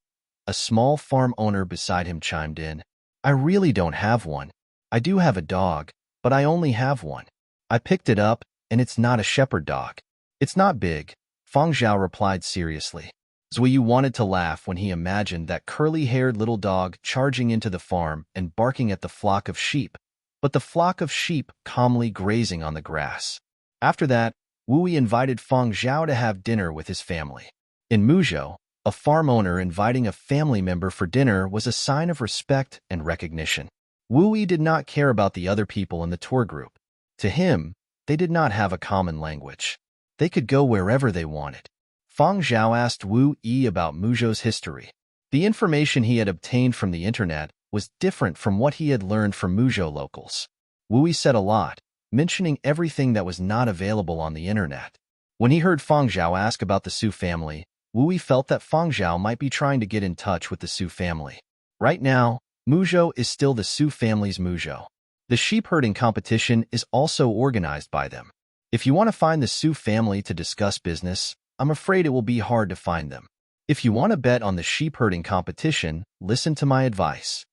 A small farm owner beside him chimed in. I really don't have one. I do have a dog, but I only have one. I picked it up, and it's not a shepherd dog. It's not big, Feng Zhao replied seriously. Zhuo Yu wanted to laugh when he imagined that curly-haired little dog charging into the farm and barking at the flock of sheep, but the flock of sheep calmly grazing on the grass. After that, Wu Yi invited Feng Zhao to have dinner with his family. In Muzhou, a farm owner inviting a family member for dinner was a sign of respect and recognition. Wu Yi did not care about the other people in the tour group. To him, they did not have a common language. They could go wherever they wanted. Feng Zhao asked Wu Yi about Muzhou's history. The information he had obtained from the internet was different from what he had learned from Muzhou locals. Wu Yi said a lot, mentioning everything that was not available on the internet. When he heard Feng Zhao ask about the Su family, Wu Yi felt that Feng Zhao might be trying to get in touch with the Su family. Right now, Muzhou is still the Su family's Muzhou. The sheep herding competition is also organized by them. If you want to find the Su family to discuss business, I'm afraid it will be hard to find them. If you want to bet on the sheep herding competition, listen to my advice.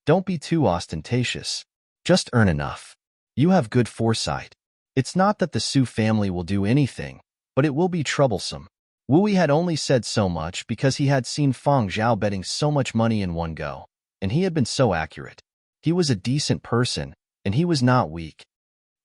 Don't be too ostentatious. Just earn enough. You have good foresight. It's not that the Su family will do anything, but it will be troublesome. Wu Yi had only said so much because he had seen Feng Zhao betting so much money in one go, and he had been so accurate. He was a decent person, and he was not weak.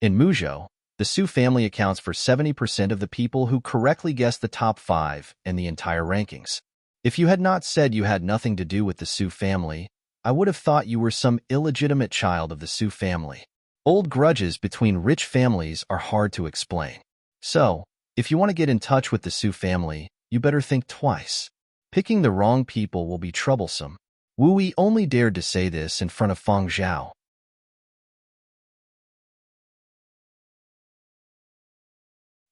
In Muzhou, the Su family accounts for 70% of the people who correctly guessed the top 5 and the entire rankings. If you had not said you had nothing to do with the Su family, I would have thought you were some illegitimate child of the Su family. Old grudges between rich families are hard to explain. So, if you want to get in touch with the Su family, you better think twice. Picking the wrong people will be troublesome. Wu Yi only dared to say this in front of Feng Zhao.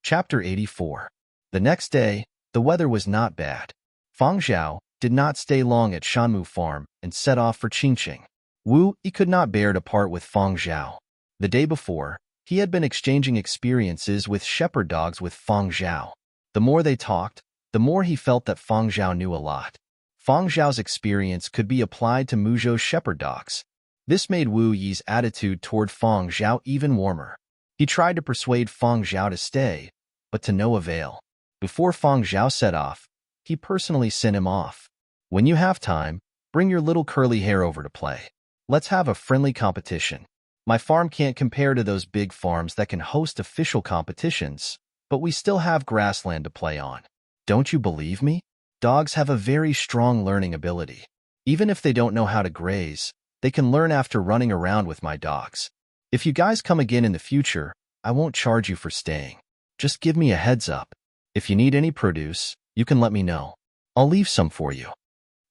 Chapter 84. The next day, the weather was not bad. Feng Zhao did not stay long at Shanmu Farm and set off for Qingqing. Wu Yi could not bear to part with Feng Zhao. The day before, he had been exchanging experiences with shepherd dogs with Feng Zhao. The more they talked, the more he felt that Feng Zhao knew a lot. Feng Zhao's experience could be applied to Muzhou's shepherd dogs. This made Wu Yi's attitude toward Feng Zhao even warmer. He tried to persuade Feng Zhao to stay, but to no avail. Before Feng Zhao set off, he personally sent him off. When you have time, bring your little curly hair over to play. Let's have a friendly competition. My farm can't compare to those big farms that can host official competitions, but we still have grassland to play on. Don't you believe me? Dogs have a very strong learning ability. Even if they don't know how to graze, they can learn after running around with my dogs. If you guys come again in the future, I won't charge you for staying. Just give me a heads up. If you need any produce, you can let me know. I'll leave some for you.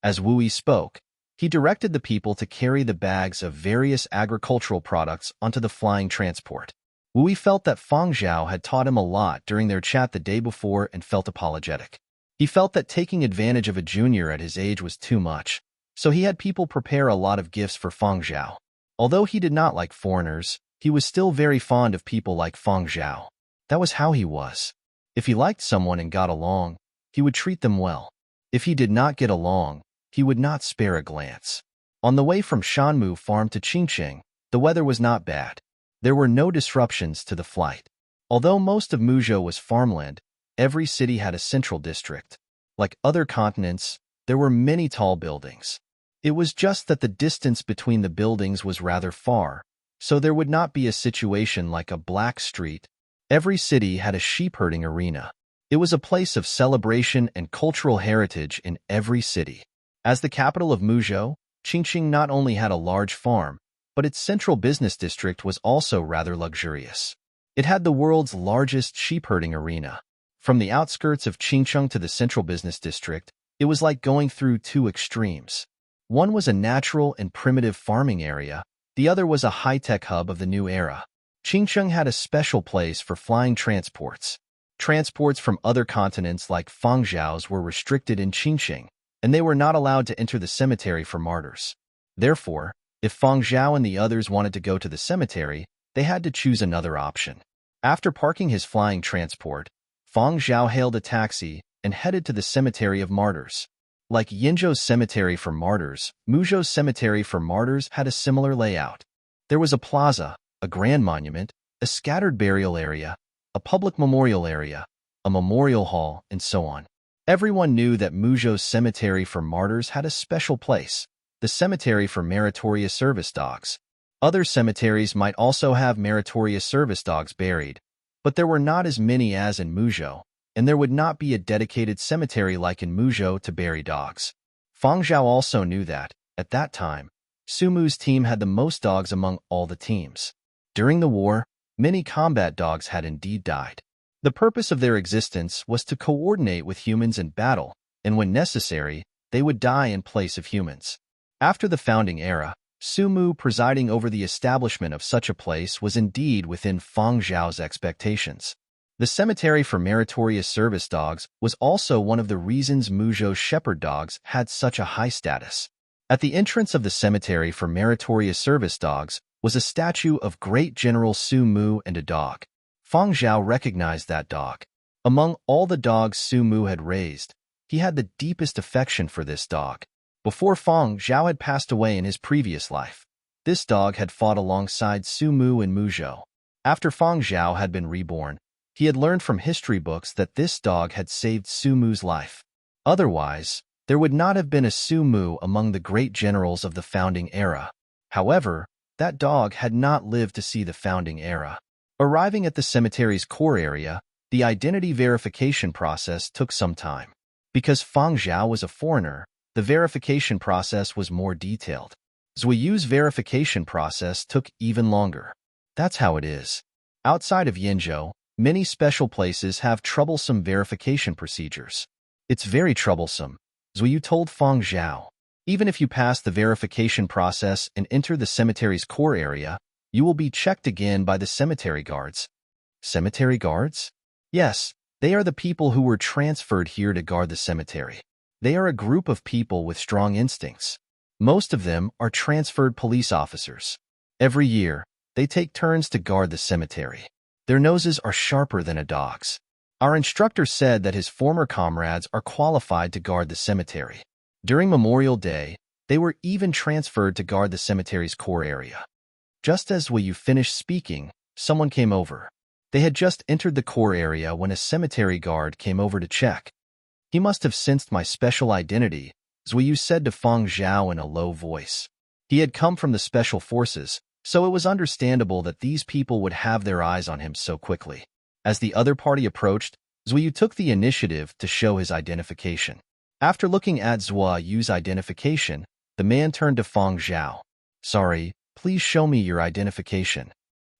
As Wu Yi spoke, he directed the people to carry the bags of various agricultural products onto the flying transport. Wu Yi felt that Feng Zhao had taught him a lot during their chat the day before and felt apologetic. He felt that taking advantage of a junior at his age was too much, so he had people prepare a lot of gifts for Feng Zhao. Although he did not like foreigners, he was still very fond of people like Feng Zhao. That was how he was. If he liked someone and got along, he would treat them well. If he did not get along, he would not spare a glance. On the way from Shanmu Farm to Qingcheng, the weather was not bad. There were no disruptions to the flight. Although most of Muzhou was farmland, every city had a central district. Like other continents, there were many tall buildings. It was just that the distance between the buildings was rather far, so there would not be a situation like a black street. Every city had a sheep-herding arena. It was a place of celebration and cultural heritage in every city. As the capital of Muzhou, Qingcheng not only had a large farm, but its central business district was also rather luxurious. It had the world's largest sheep-herding arena. From the outskirts of Qingcheng to the central business district, it was like going through two extremes. One was a natural and primitive farming area, the other was a high-tech hub of the new era. Qingcheng had a special place for flying transports. Transports from other continents like Feng Zhao's were restricted in Qingcheng, and they were not allowed to enter the cemetery for martyrs. Therefore, if Feng Zhao and the others wanted to go to the cemetery, they had to choose another option. After parking his flying transport, Feng Zhao hailed a taxi and headed to the cemetery of martyrs. Like Yinzhou's cemetery for martyrs, Muzhou's cemetery for martyrs had a similar layout. There was a plaza, a grand monument, a scattered burial area, a public memorial area, a memorial hall, and so on. Everyone knew that Muzhou's cemetery for martyrs had a special place, the cemetery for meritorious service dogs. Other cemeteries might also have meritorious service dogs buried, but there were not as many as in Muzhou, and there would not be a dedicated cemetery like in Muzhou to bury dogs. Feng Zhao also knew that, at that time, Sumu's team had the most dogs among all the teams. During the war, many combat dogs had indeed died. The purpose of their existence was to coordinate with humans in battle, and when necessary, they would die in place of humans. After the founding era, Sumu presiding over the establishment of such a place was indeed within Feng Zhao's expectations. The cemetery for meritorious service dogs was also one of the reasons Muzhou's shepherd dogs had such a high status. At the entrance of the cemetery for meritorious service dogs was a statue of Great General Su Mu and a dog. Feng Zhao recognized that dog. Among all the dogs Su Mu had raised, he had the deepest affection for this dog. Before Feng Zhao had passed away in his previous life, this dog had fought alongside Su Mu in Muzhou. After Feng Zhao had been reborn, he had learned from history books that this dog had saved Su Mu's life. Otherwise, there would not have been a Su Mu among the great generals of the founding era. However, that dog had not lived to see the founding era. Arriving at the cemetery's core area, the identity verification process took some time. Because Feng Zhao was a foreigner, the verification process was more detailed. Zuiyu's verification process took even longer. That's how it is. Outside of Yinzhou, many special places have troublesome verification procedures. It's very troublesome, Zuiyu told Feng Zhao. Even if you pass the verification process and enter the cemetery's core area, you will be checked again by the cemetery guards. Cemetery guards? Yes, they are the people who were transferred here to guard the cemetery. They are a group of people with strong instincts. Most of them are transferred police officers. Every year, they take turns to guard the cemetery. Their noses are sharper than a dog's. Our instructor said that his former comrades are qualified to guard the cemetery. During Memorial Day, they were even transferred to guard the cemetery's core area. Just as Wu Yu finished speaking, someone came over. They had just entered the core area when a cemetery guard came over to check. He must have sensed my special identity, Zuiyu said to Feng Zhao in a low voice. He had come from the special forces, so it was understandable that these people would have their eyes on him so quickly. As the other party approached, Zuiyu took the initiative to show his identification. After looking at Zuiyu's identification, the man turned to Feng Zhao. Sorry, please show me your identification.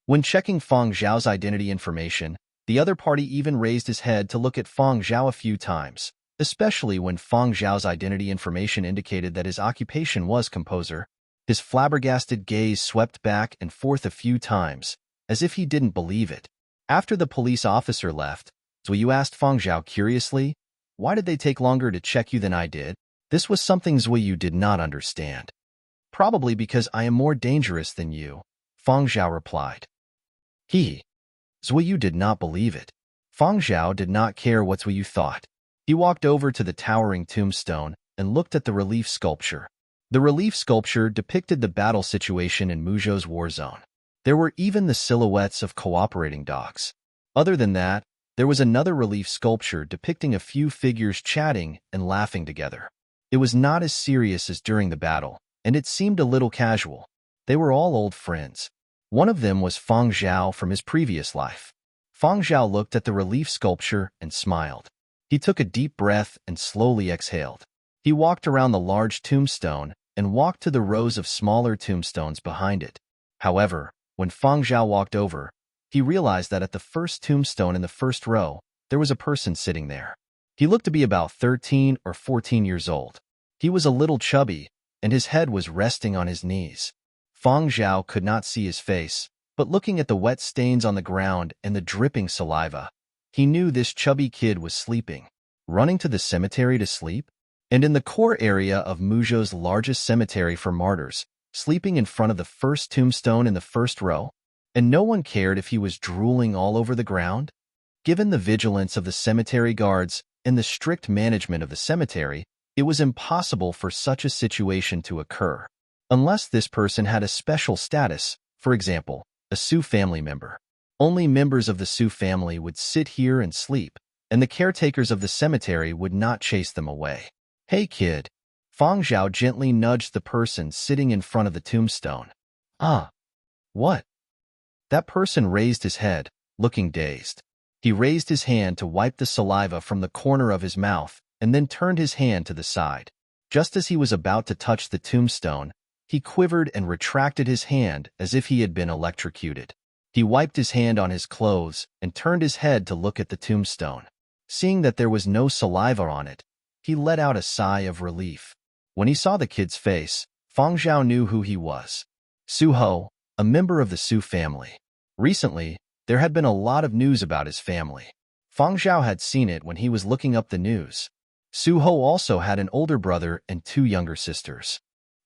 When checking Feng Zhao's identity information, the other party even raised his head to look at Feng Zhao a few times, especially when Feng Zhao's identity information indicated that his occupation was composer. His flabbergasted gaze swept back and forth a few times, as if he didn't believe it. After the police officer left, Zuiyu asked Feng Zhao curiously, "Why did they take longer to check you than I did?" This was something Zuiyu did not understand. "Probably because I am more dangerous than you," Feng Zhao replied. Zuiyu did not believe it. Feng Zhao did not care what Zuiyu thought. He walked over to the towering tombstone and looked at the relief sculpture. The relief sculpture depicted the battle situation in Muzhou's war zone. There were even the silhouettes of cooperating dogs. Other than that, there was another relief sculpture depicting a few figures chatting and laughing together. It was not as serious as during the battle, and it seemed a little casual. They were all old friends. One of them was Feng Zhao from his previous life. Feng Zhao looked at the relief sculpture and smiled. He took a deep breath and slowly exhaled. He walked around the large tombstone and walked to the rows of smaller tombstones behind it. However, when Feng Zhao walked over, he realized that at the first tombstone in the first row, there was a person sitting there. He looked to be about 13 or 14 years old. He was a little chubby, and his head was resting on his knees. Feng Zhao could not see his face, but looking at the wet stains on the ground and the dripping saliva, he knew this chubby kid was sleeping. Running to the cemetery to sleep? And in the core area of Muzhou's largest cemetery for martyrs, sleeping in front of the first tombstone in the first row? And no one cared if he was drooling all over the ground? Given the vigilance of the cemetery guards and the strict management of the cemetery, it was impossible for such a situation to occur. Unless this person had a special status, for example, a Su family member. Only members of the Su family would sit here and sleep, and the caretakers of the cemetery would not chase them away. "Hey kid." Feng Zhao gently nudged the person sitting in front of the tombstone. "Ah. What?" That person raised his head, looking dazed. He raised his hand to wipe the saliva from the corner of his mouth and then turned his hand to the side. Just as he was about to touch the tombstone, he quivered and retracted his hand as if he had been electrocuted. He wiped his hand on his clothes and turned his head to look at the tombstone. Seeing that there was no saliva on it, he let out a sigh of relief. When he saw the kid's face, Feng Zhao knew who he was. Su Ho, a member of the Su family. Recently, there had been a lot of news about his family. Feng Zhao had seen it when he was looking up the news. Su Ho also had an older brother and two younger sisters.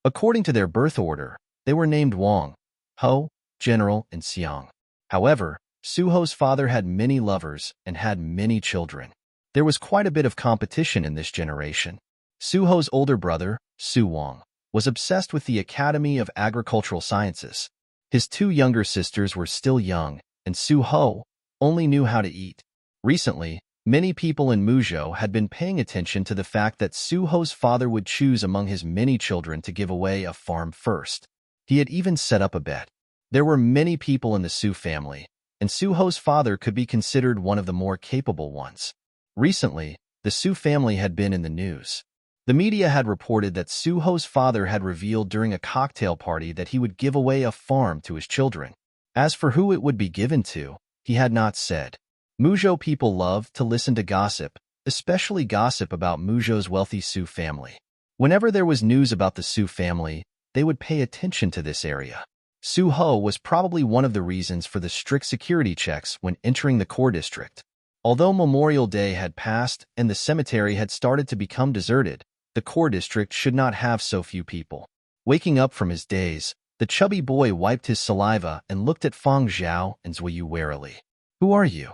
According to their birth order, they were named Wang, Ho, General, and Xiang. However, Su Ho's father had many lovers and had many children. There was quite a bit of competition in this generation. Su Ho's older brother, Su Wang, was obsessed with the Academy of Agricultural Sciences. His two younger sisters were still young, and Su Ho only knew how to eat. Recently, many people in Muzhou had been paying attention to the fact that Su Ho's father would choose among his many children to give away a farm first. He had even set up a bet. There were many people in the Su family, and Su Ho's father could be considered one of the more capable ones. Recently, the Su family had been in the news. The media had reported that Su Ho's father had revealed during a cocktail party that he would give away a farm to his children. As for who it would be given to, he had not said. Muzhou people loved to listen to gossip, especially gossip about Muzhou's wealthy Su family. Whenever there was news about the Su family, they would pay attention to this area. Su Ho was probably one of the reasons for the strict security checks when entering the core district. Although Memorial Day had passed and the cemetery had started to become deserted, the core district should not have so few people. Waking up from his daze, the chubby boy wiped his saliva and looked at Feng Zhao and Zuiyu warily. "Who are you?"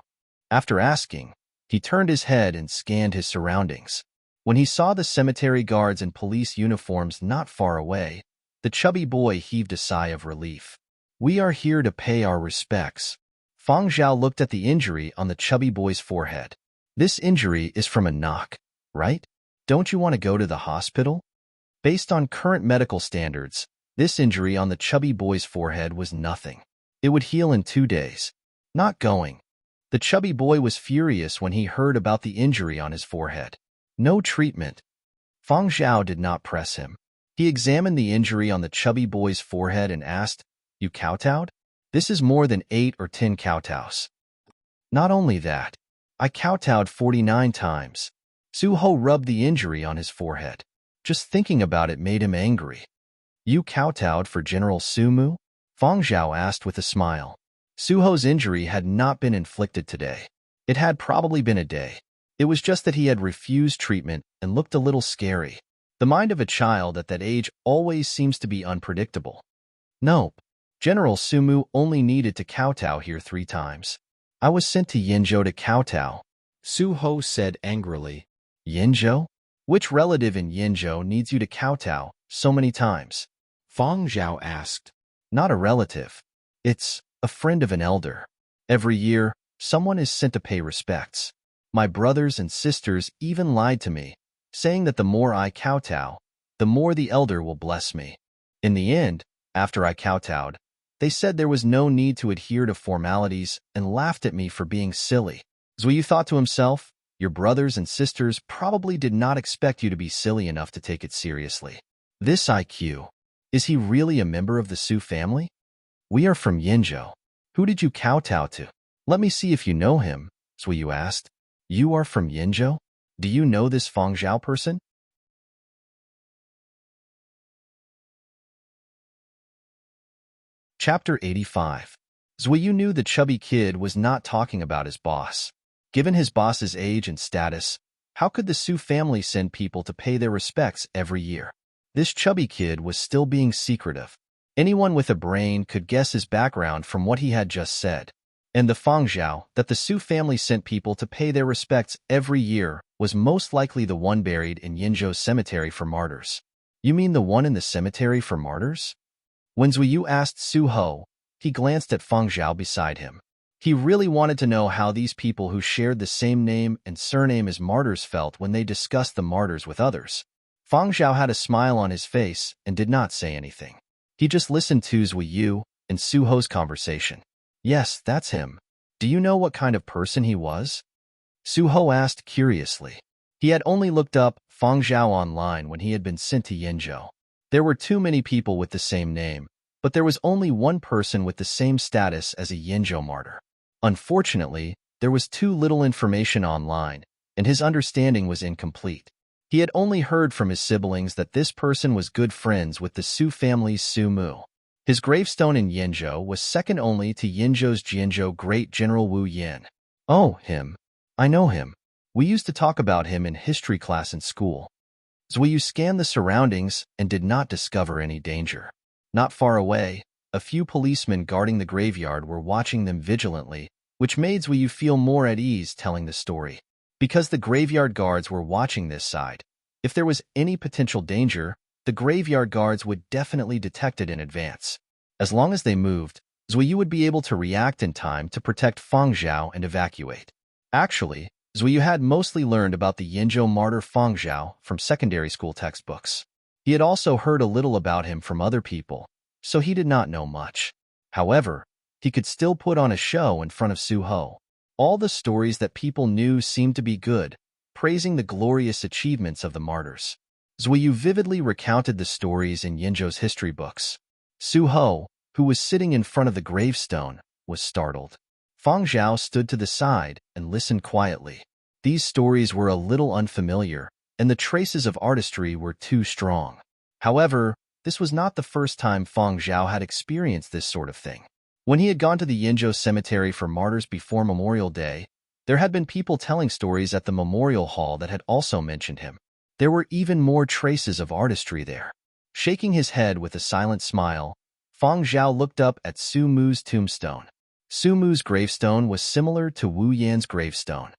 After asking, he turned his head and scanned his surroundings. When he saw the cemetery guards in police uniforms not far away, the chubby boy heaved a sigh of relief. "We are here to pay our respects," Fang Zhao looked at the injury on the chubby boy's forehead. This injury is from a knock, right? Don't you want to go to the hospital? Based on current medical standards, this injury on the chubby boy's forehead was nothing. It would heal in 2 days. Not going. The chubby boy was furious when he heard about the injury on his forehead. No treatment. Fang Zhao did not press him. He examined the injury on the chubby boy's forehead and asked, "You kowtowed? This is more than 8 or 10 kowtows." "Not only that, I kowtowed 49 times. Su Ho rubbed the injury on his forehead. Just thinking about it made him angry. "You kowtowed for General Su Mu?" Fang Zhao asked with a smile. Su Ho's injury had not been inflicted today. It had probably been a day. It was just that he had refused treatment and looked a little scary. The mind of a child at that age always seems to be unpredictable. Nope. General Su Mu only needed to kowtow here 3 times. "I was sent to Yinzhou to kowtow," Su Ho said angrily. "Yinzhou? Which relative in Yinzhou needs you to kowtow so many times?" Fang Zhao asked. "Not a relative. It's a friend of an elder. Every year, someone is sent to pay respects. My brothers and sisters even lied to me, saying that the more I kowtow, the more the elder will bless me. In the end, after I kowtowed, they said there was no need to adhere to formalities and laughed at me for being silly." Zuyu thought to himself, your brothers and sisters probably did not expect you to be silly enough to take it seriously. This IQ. Is he really a member of the Su family? "We are from Yinzhou. Who did you kowtow to? Let me see if you know him," Zuyu asked. "You are from Yinzhou? Do you know this Fang Zhao person?" Chapter 85. Zuyu knew the chubby kid was not talking about his boss. Given his boss's age and status, how could the Su family send people to pay their respects every year? This chubby kid was still being secretive. Anyone with a brain could guess his background from what he had just said. And the Fang Zhao that the Su family sent people to pay their respects every year was most likely the one buried in Yinzhou's cemetery for martyrs. "You mean the one in the cemetery for martyrs?" When Zuyu asked Su Ho, he glanced at Fang Zhao beside him. He really wanted to know how these people who shared the same name and surname as martyrs felt when they discussed the martyrs with others. Fang Zhao had a smile on his face and did not say anything. He just listened to Zuyu and Su Ho's conversation. "Yes, that's him. Do you know what kind of person he was?" Su Ho asked curiously. He had only looked up Fang Zhao online when he had been sent to Yinzhou. There were too many people with the same name, but there was only one person with the same status as a Yinzhou martyr. Unfortunately, there was too little information online, and his understanding was incomplete. He had only heard from his siblings that this person was good friends with the Su family's Su Mu. His gravestone in Yinzhou was second only to Yinzhou's Jianzhou Great General Wu Yan. "Oh, him. I know him. We used to talk about him in history class in school." Zuyu scanned the surroundings and did not discover any danger. Not far away, a few policemen guarding the graveyard were watching them vigilantly, which made Zuyu feel more at ease telling the story. Because the graveyard guards were watching this side, if there was any potential danger, the graveyard guards would definitely detect it in advance. As long as they moved, Zuyu would be able to react in time to protect Fang Zhao and evacuate. Actually, Zuyu had mostly learned about the Yinzhou martyr Fang Zhao from secondary school textbooks. He had also heard a little about him from other people, so he did not know much. However, he could still put on a show in front of Su Ho. All the stories that people knew seemed to be good, praising the glorious achievements of the martyrs. Zuyu vividly recounted the stories in Yinzhou's history books. Su Ho, who was sitting in front of the gravestone, was startled. Fang Zhao stood to the side and listened quietly. These stories were a little unfamiliar, and the traces of artistry were too strong. However, this was not the first time Fang Zhao had experienced this sort of thing. When he had gone to the Yinzhou cemetery for martyrs before Memorial Day, there had been people telling stories at the memorial hall that had also mentioned him. There were even more traces of artistry there. Shaking his head with a silent smile, Fang Zhao looked up at Su Mu's tombstone. Su Mu's gravestone was similar to Wu Yan's gravestone.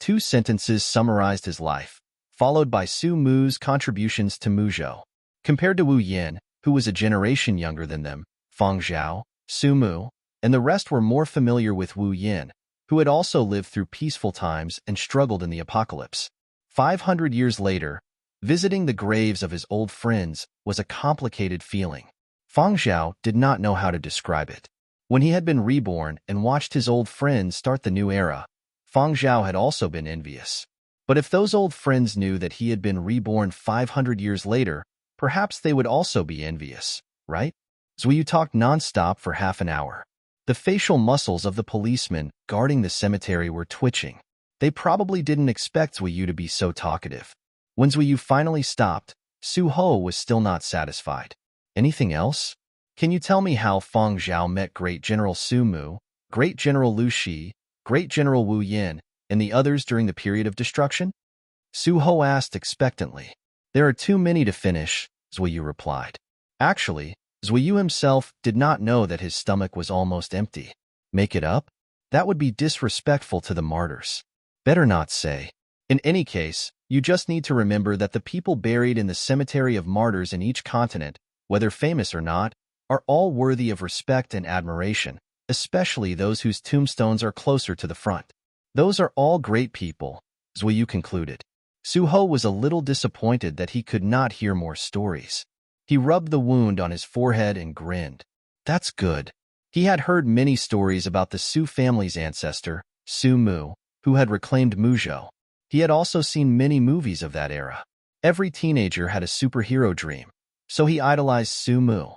2 sentences summarized his life, followed by Su Mu's contributions to Muzhou. Compared to Wu Yan, who was a generation younger than them, Fang Zhao, Su Mu, and the rest were more familiar with Wu Yin, who had also lived through peaceful times and struggled in the apocalypse. 500 years later, visiting the graves of his old friends was a complicated feeling. Fang Zhao did not know how to describe it. When he had been reborn and watched his old friends start the new era, Fang Zhao had also been envious. But if those old friends knew that he had been reborn 500 years later, perhaps they would also be envious, right? Zuyu talked nonstop for half an hour. The facial muscles of the policemen guarding the cemetery were twitching. They probably didn't expect Zuyu to be so talkative. When Zuyu finally stopped, Su Ho was still not satisfied. Anything else? Can you tell me how Fang Zhao met Great General Su Mu, Great General Lu Shi, Great General Wu Yin, and the others during the period of destruction? Su Ho asked expectantly. There are too many to finish, Zuyu replied. Actually, Zuyu himself did not know that his stomach was almost empty. Make it up? That would be disrespectful to the martyrs. Better not say. In any case, you just need to remember that the people buried in the cemetery of martyrs in each continent, whether famous or not, are all worthy of respect and admiration, especially those whose tombstones are closer to the front. Those are all great people, Zuyu concluded. Su Ho was a little disappointed that he could not hear more stories. He rubbed the wound on his forehead and grinned. That's good. He had heard many stories about the Su family's ancestor, Su Mu, who had reclaimed Muzhou. He had also seen many movies of that era. Every teenager had a superhero dream, so he idolized Su Mu.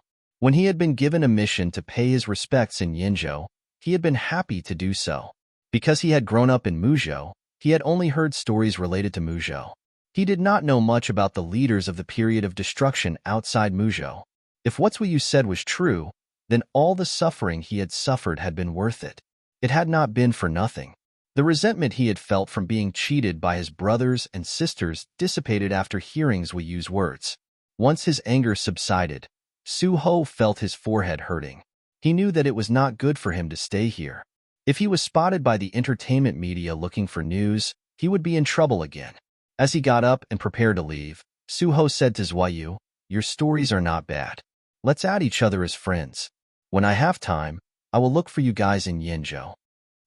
When he had been given a mission to pay his respects in Yinzhou, he had been happy to do so. Because he had grown up in Muzhou, he had only heard stories related to Muzhou. He did not know much about the leaders of the period of destruction outside Muzhou. If what Zuyu said was true, then all the suffering he had suffered had been worth it. It had not been for nothing. The resentment he had felt from being cheated by his brothers and sisters dissipated after hearing Zuyu's words. Once his anger subsided, Su Ho felt his forehead hurting. He knew that it was not good for him to stay here. If he was spotted by the entertainment media looking for news, he would be in trouble again. As he got up and prepared to leave, Su Ho said to Zuyu, "Your stories are not bad. Let's add each other as friends. When I have time, I will look for you guys in Yinzhou."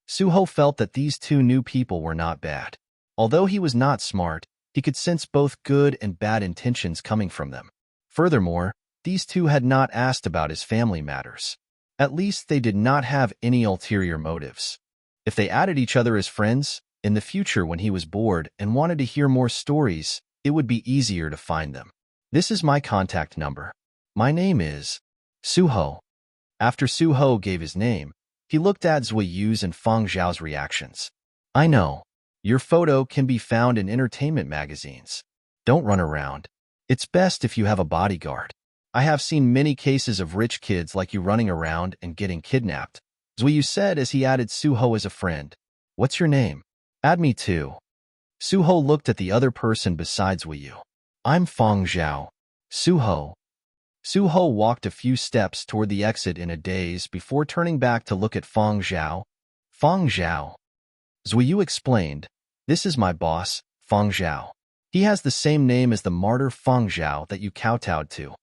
Su Ho felt that these two new people were not bad. Although he was not smart, he could sense both good and bad intentions coming from them. Furthermore, these two had not asked about his family matters. At least they did not have any ulterior motives. If they added each other as friends, in the future when he was bored and wanted to hear more stories, it would be easier to find them. This is my contact number. My name is Su Ho. After Su Ho gave his name, he looked at Zuyu's and Fang Zhao's reactions. I know. Your photo can be found in entertainment magazines. Don't run around. It's best if you have a bodyguard. I have seen many cases of rich kids like you running around and getting kidnapped, Zuyu said as he added Su Ho as a friend. What's your name? Add me too. Su Ho looked at the other person besides Zuyu. I'm Fang Zhao. Su Ho. Su Ho walked a few steps toward the exit in a daze before turning back to look at Fang Zhao. Fang Zhao. Zuyu explained, this is my boss, Fang Zhao. He has the same name as the martyr Fang Zhao that you kowtowed to.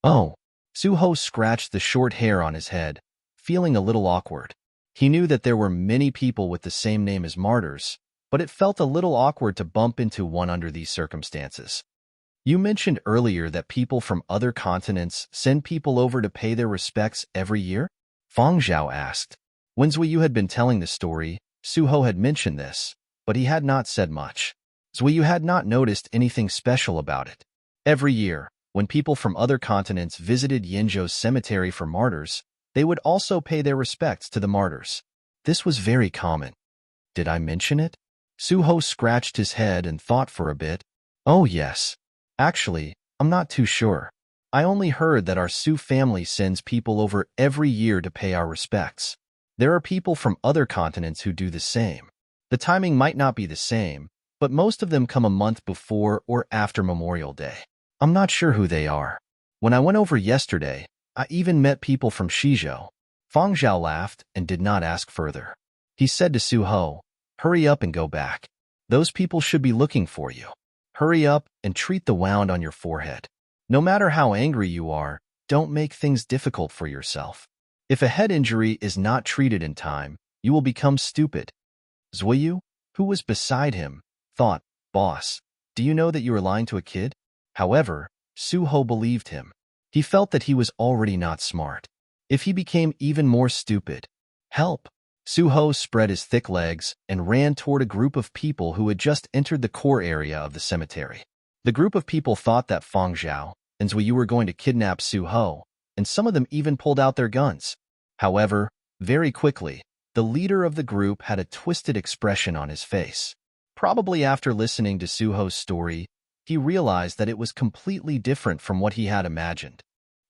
Oh. Su Ho scratched the short hair on his head, feeling a little awkward. He knew that there were many people with the same name as martyrs, but it felt a little awkward to bump into one under these circumstances. You mentioned earlier that people from other continents send people over to pay their respects every year? Fang Zhao asked. When Zuyu had been telling the story, Su Ho had mentioned this, but he had not said much. Zuyu had not noticed anything special about it. Every year, when people from other continents visited Yinzhou's cemetery for martyrs, they would also pay their respects to the martyrs. This was very common. Did I mention it? Su Ho scratched his head and thought for a bit. Oh yes. Actually, I'm not too sure. I only heard that our Su family sends people over every year to pay our respects. There are people from other continents who do the same. The timing might not be the same, but most of them come a month before or after Memorial Day. I'm not sure who they are. When I went over yesterday, I even met people from Shizhou. Fang Zhao laughed and did not ask further. He said to Su Ho, hurry up and go back. Those people should be looking for you. Hurry up and treat the wound on your forehead. No matter how angry you are, don't make things difficult for yourself. If a head injury is not treated in time, you will become stupid. Zuoyu, who was beside him, thought, "Boss, do you know that you are lying to a kid?" However, Suho believed him. He felt that he was already not smart. If he became even more stupid, help! Suho spread his thick legs and ran toward a group of people who had just entered the core area of the cemetery. The group of people thought that Feng Zhao and Zuoyu were going to kidnap Suho, and some of them even pulled out their guns. However, very quickly, the leader of the group had a twisted expression on his face. Probably after listening to Suho's story, he realized that it was completely different from what he had imagined.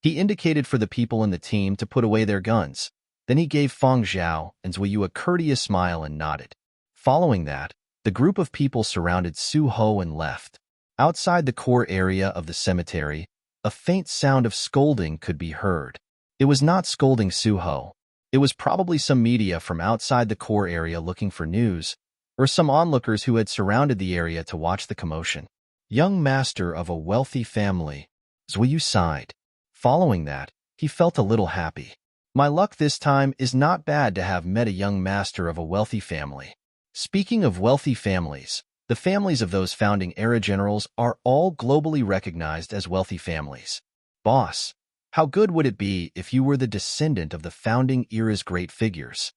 He indicated for the people in the team to put away their guns. Then he gave Feng Zhao and Zuoyu a courteous smile and nodded. Following that, the group of people surrounded Suho and left. Outside the core area of the cemetery, a faint sound of scolding could be heard. It was not scolding Suho. It was probably some media from outside the core area looking for news, or some onlookers who had surrounded the area to watch the commotion. Young master of a wealthy family, Zuoyu sighed. Following that, he felt a little happy. My luck this time is not bad to have met a young master of a wealthy family. Speaking of wealthy families, the families of those founding era generals are all globally recognized as wealthy families. Boss, how good would it be if you were the descendant of the founding era's great figures?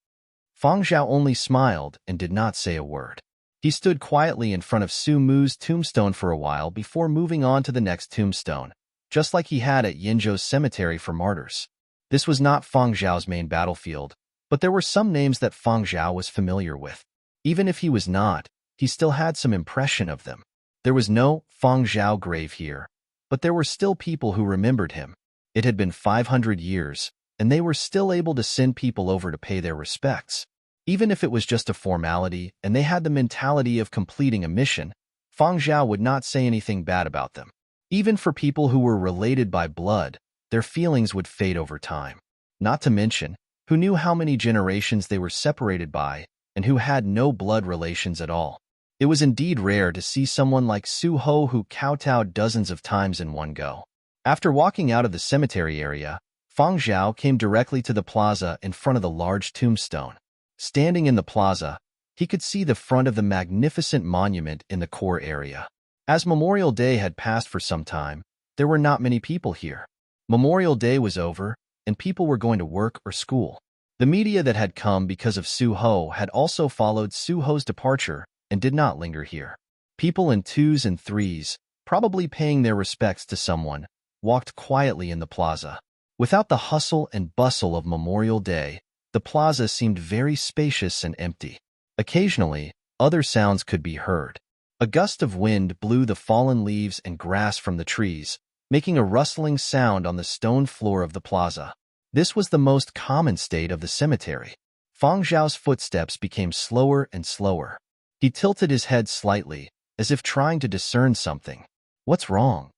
Feng Zhao only smiled and did not say a word. He stood quietly in front of Su Mu's tombstone for a while before moving on to the next tombstone, just like he had at Yinzhou's cemetery for martyrs. This was not Feng Zhao's main battlefield, but there were some names that Feng Zhao was familiar with. Even if he was not, he still had some impression of them. There was no Feng Zhao grave here, but there were still people who remembered him. It had been 500 years, and they were still able to send people over to pay their respects. Even if it was just a formality and they had the mentality of completing a mission, Feng Zhao would not say anything bad about them. Even for people who were related by blood, their feelings would fade over time. Not to mention, who knew how many generations they were separated by and who had no blood relations at all. It was indeed rare to see someone like Suho who kowtowed dozens of times in one go. After walking out of the cemetery area, Feng Zhao came directly to the plaza in front of the large tombstone. Standing in the plaza, he could see the front of the magnificent monument in the core area. As Memorial Day had passed for some time, there were not many people here. Memorial Day was over, and people were going to work or school. The media that had come because of Suho had also followed Suho's departure and did not linger here. People in twos and threes, probably paying their respects to someone, walked quietly in the plaza. Without the hustle and bustle of Memorial Day, the plaza seemed very spacious and empty. Occasionally, other sounds could be heard. A gust of wind blew the fallen leaves and grass from the trees, making a rustling sound on the stone floor of the plaza. This was the most common state of the cemetery. Feng Zhao's footsteps became slower and slower. He tilted his head slightly, as if trying to discern something. What's wrong?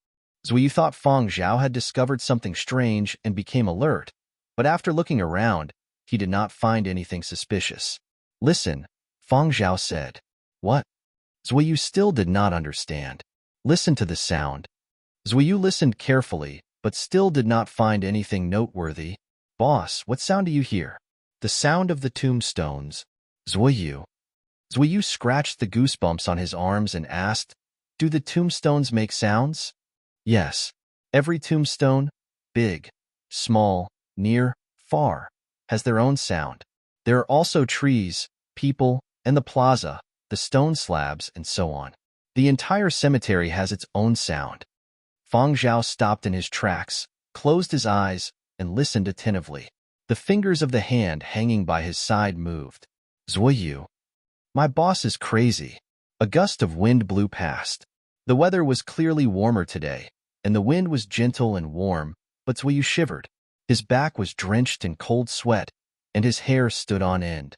Zuoyu thought Feng Zhao had discovered something strange and became alert, but after looking around, he did not find anything suspicious. Listen, Feng Zhao said. What? Zuoyu still did not understand. Listen to the sound. Zuoyu listened carefully, but still did not find anything noteworthy. Boss, what sound do you hear? The sound of the tombstones. Zuoyu. Zuoyu scratched the goosebumps on his arms and asked, Do the tombstones make sounds? Yes. Every tombstone, big, small, near, far, has their own sound. There are also trees, people, and the plaza, the stone slabs, and so on. The entire cemetery has its own sound. Feng Zhao stopped in his tracks, closed his eyes, and listened attentively. The fingers of the hand hanging by his side moved. Zuoyu. My boss is crazy. A gust of wind blew past. The weather was clearly warmer today, and the wind was gentle and warm, but Zuoyu shivered. His back was drenched in cold sweat, and his hair stood on end.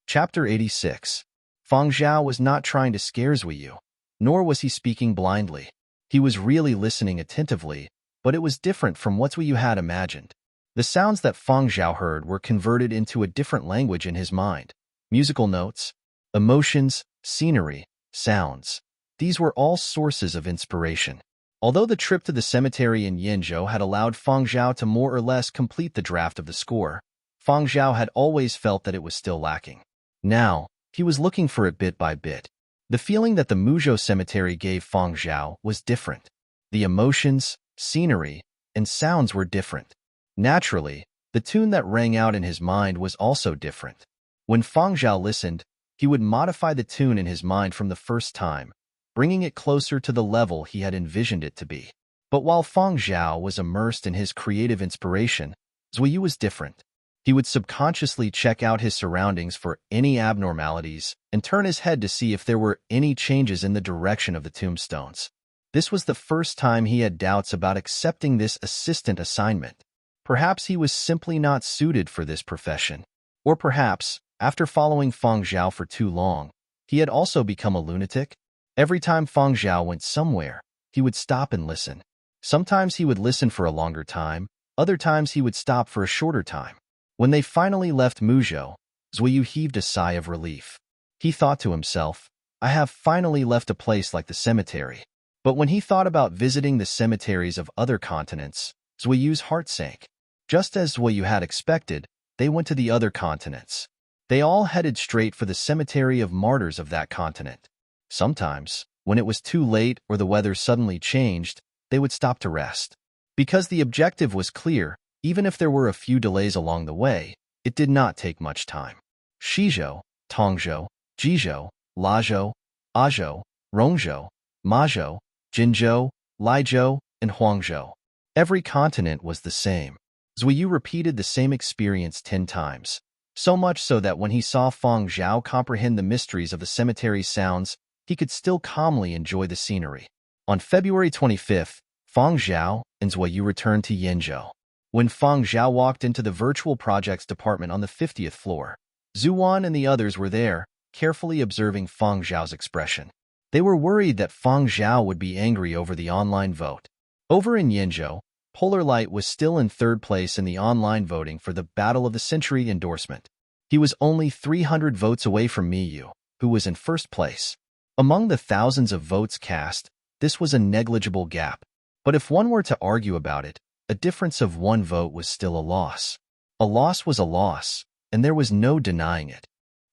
Chapter 86. Feng Zhao was not trying to scare Zuoyu, nor was he speaking blindly. He was really listening attentively, but it was different from what Zuoyu had imagined. The sounds that Feng Zhao heard were converted into a different language in his mind. Musical notes, emotions, scenery, sounds. These were all sources of inspiration. Although the trip to the cemetery in Yinzhou had allowed Feng Zhao to more or less complete the draft of the score, Feng Zhao had always felt that it was still lacking. Now, he was looking for it bit by bit. The feeling that the Muzhou cemetery gave Feng Zhao was different. The emotions, scenery, and sounds were different. Naturally, the tune that rang out in his mind was also different. When Feng Zhao listened, he would modify the tune in his mind from the first time, bringing it closer to the level he had envisioned it to be. But while Feng Zhao was immersed in his creative inspiration, Zuiyu was different. He would subconsciously check out his surroundings for any abnormalities and turn his head to see if there were any changes in the direction of the tombstones. This was the first time he had doubts about accepting this assistant assignment. Perhaps he was simply not suited for this profession. Or perhaps, after following Feng Zhao for too long, he had also become a lunatic. Every time Feng Zhao went somewhere, he would stop and listen. Sometimes he would listen for a longer time, other times he would stop for a shorter time. When they finally left Muzhou, Zuiyu heaved a sigh of relief. He thought to himself, I have finally left a place like the cemetery. But when he thought about visiting the cemeteries of other continents, Zuiyu's heart sank. Just as Zuiyu had expected, they went to the other continents. They all headed straight for the cemetery of martyrs of that continent. Sometimes, when it was too late or the weather suddenly changed, they would stop to rest. Because the objective was clear, even if there were a few delays along the way, it did not take much time. Shizhou, Tongzhou, Jizhou, Lazhou, Azhou, Rongzhou, Mazhou, Jinzhou, Laizhou, and Huangzhou. Every continent was the same. Zuiyu repeated the same experience 10 times, so much so that when he saw Feng Zhao comprehend the mysteries of the cemetery's sounds, he could still calmly enjoy the scenery. On February 25th, Feng Zhao and Zuiyu returned to Yinzhou. When Feng Zhao walked into the virtual projects department on the 50th floor, Zuwan and the others were there, carefully observing Feng Zhao's expression. They were worried that Feng Zhao would be angry over the online vote. Over in Yinzhou, Polar Light was still in third place in the online voting for the Battle of the Century endorsement. He was only 300 votes away from Miyu, who was in first place. Among the thousands of votes cast, this was a negligible gap. But if one were to argue about it, a difference of one vote was still a loss. A loss was a loss, and there was no denying it.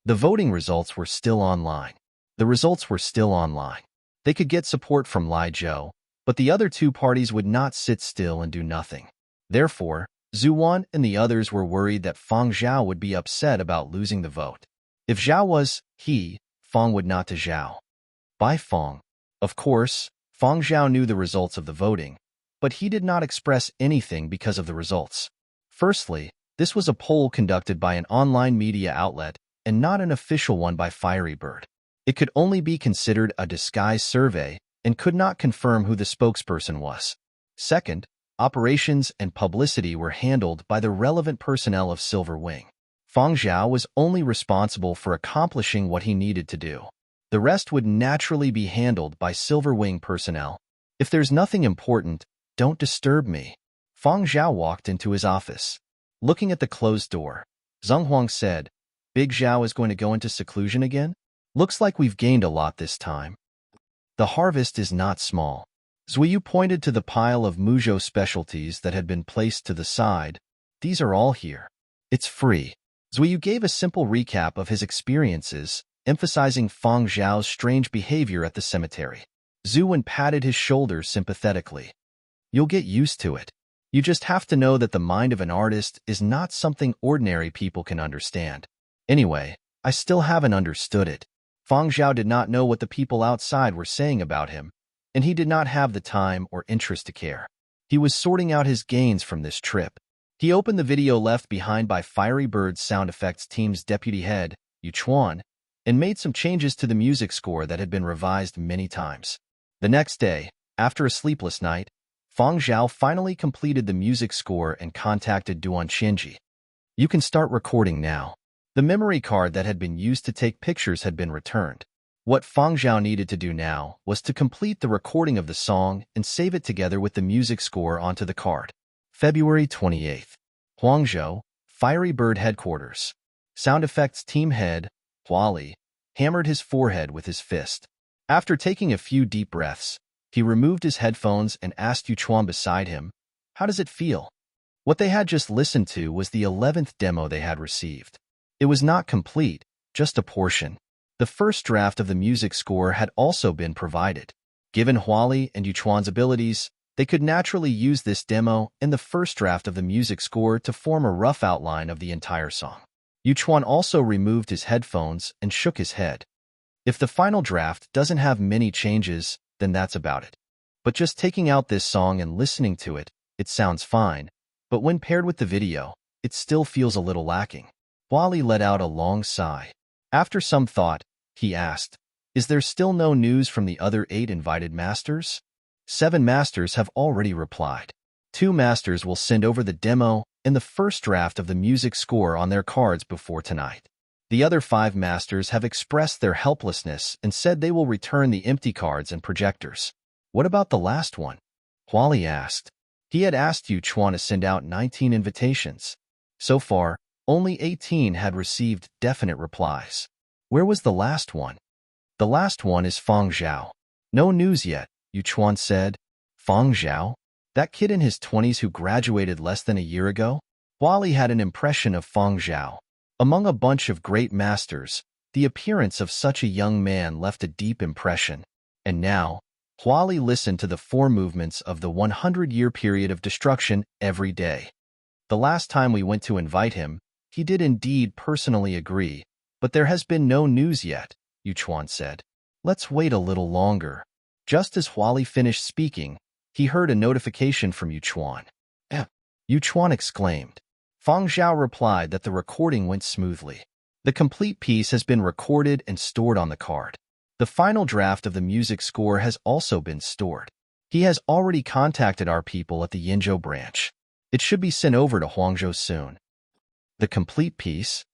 The voting results were still online. The results were still online. They could get support from Lai Zhou, but the other two parties would not sit still and do nothing. Therefore, Zuwan and the others were worried that Feng Zhao would be upset about losing the vote. If Zhao was he, Feng would not to Zhao. By Feng. Of course, Feng Zhao knew the results of the voting, but he did not express anything because of the results. Firstly, this was a poll conducted by an online media outlet and not an official one by Fiery Bird. It could only be considered a disguised survey and could not confirm who the spokesperson was. Second, operations and publicity were handled by the relevant personnel of Silver Wing. Feng Zhao was only responsible for accomplishing what he needed to do. The rest would naturally be handled by Silver Wing personnel. If there's nothing important, don't disturb me. Feng Zhao walked into his office. Looking at the closed door, Zheng Huang said, Big Zhao is going to go into seclusion again? Looks like we've gained a lot this time. The harvest is not small. Zuiyu pointed to the pile of Muzhou specialties that had been placed to the side. These are all here. It's free. Zuiyu gave a simple recap of his experiences, emphasizing Feng Zhao's strange behavior at the cemetery. Zuwan patted his shoulder sympathetically. You'll get used to it. You just have to know that the mind of an artist is not something ordinary people can understand. Anyway, I still haven't understood it. Feng Zhao did not know what the people outside were saying about him, and he did not have the time or interest to care. He was sorting out his gains from this trip. He opened the video left behind by Fiery Bird's sound effects team's deputy head, Yu Chuan, and made some changes to the music score that had been revised many times. The next day, after a sleepless night, Feng Zhao finally completed the music score and contacted Duan Xinji. You can start recording now. The memory card that had been used to take pictures had been returned. What Feng Zhao needed to do now was to complete the recording of the song and save it together with the music score onto the card. February 28th. Huangzhou, Fiery Bird Headquarters. Sound effects team head, Huali, hammered his forehead with his fist. After taking a few deep breaths, He removed his headphones and asked Yuchuan beside him, "How does it feel?" What they had just listened to was the 11th demo they had received. It was not complete, just a portion. The first draft of the music score had also been provided. Given Huali and Yuchuan's abilities, they could naturally use this demo and the first draft of the music score to form a rough outline of the entire song. Yuchuan also removed his headphones and shook his head. If the final draft doesn't have many changes, then that's about it. But just taking out this song and listening to it, it sounds fine. But when paired with the video, it still feels a little lacking. Huali let out a long sigh. After some thought, he asked, "Is there still no news from the other 8 invited masters?" 7 masters have already replied. 2 masters will send over the demo and the first draft of the music score on their cards before tonight. The other 5 masters have expressed their helplessness and said they will return the empty cards and projectors. What about the last one? Huali asked. He had asked Yuchuan to send out 19 invitations. So far, only 18 had received definite replies. Where was the last one? The last one is Feng Zhao. No news yet, Yuchuan said. Feng Zhao? That kid in his 20s who graduated less than a year ago? Huali had an impression of Feng Zhao. Among a bunch of great masters, the appearance of such a young man left a deep impression. And now, Huali listened to the 4 movements of the 100-year period of destruction every day. The last time we went to invite him, he did indeed personally agree, but there has been no news yet, Yuchuan said. Let's wait a little longer. Just as Huali finished speaking, he heard a notification from Yuchuan. Yuchuan exclaimed. Feng Zhao replied that the recording went smoothly. The complete piece has been recorded and stored on the card. The final draft of the music score has also been stored. He has already contacted our people at the Yinzhou branch. It should be sent over to Huangzhou soon. The complete piece?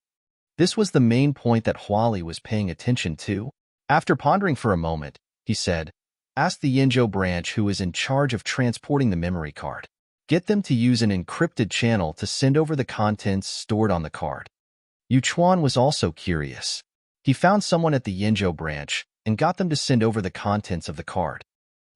This was the main point that Huali was paying attention to. After pondering for a moment, he said, "Ask the Yinzhou branch who is in charge of transporting the memory card. Get them to use an encrypted channel to send over the contents stored on the card." Yuchuan was also curious. He found someone at the Yinzhou branch and got them to send over the contents of the card.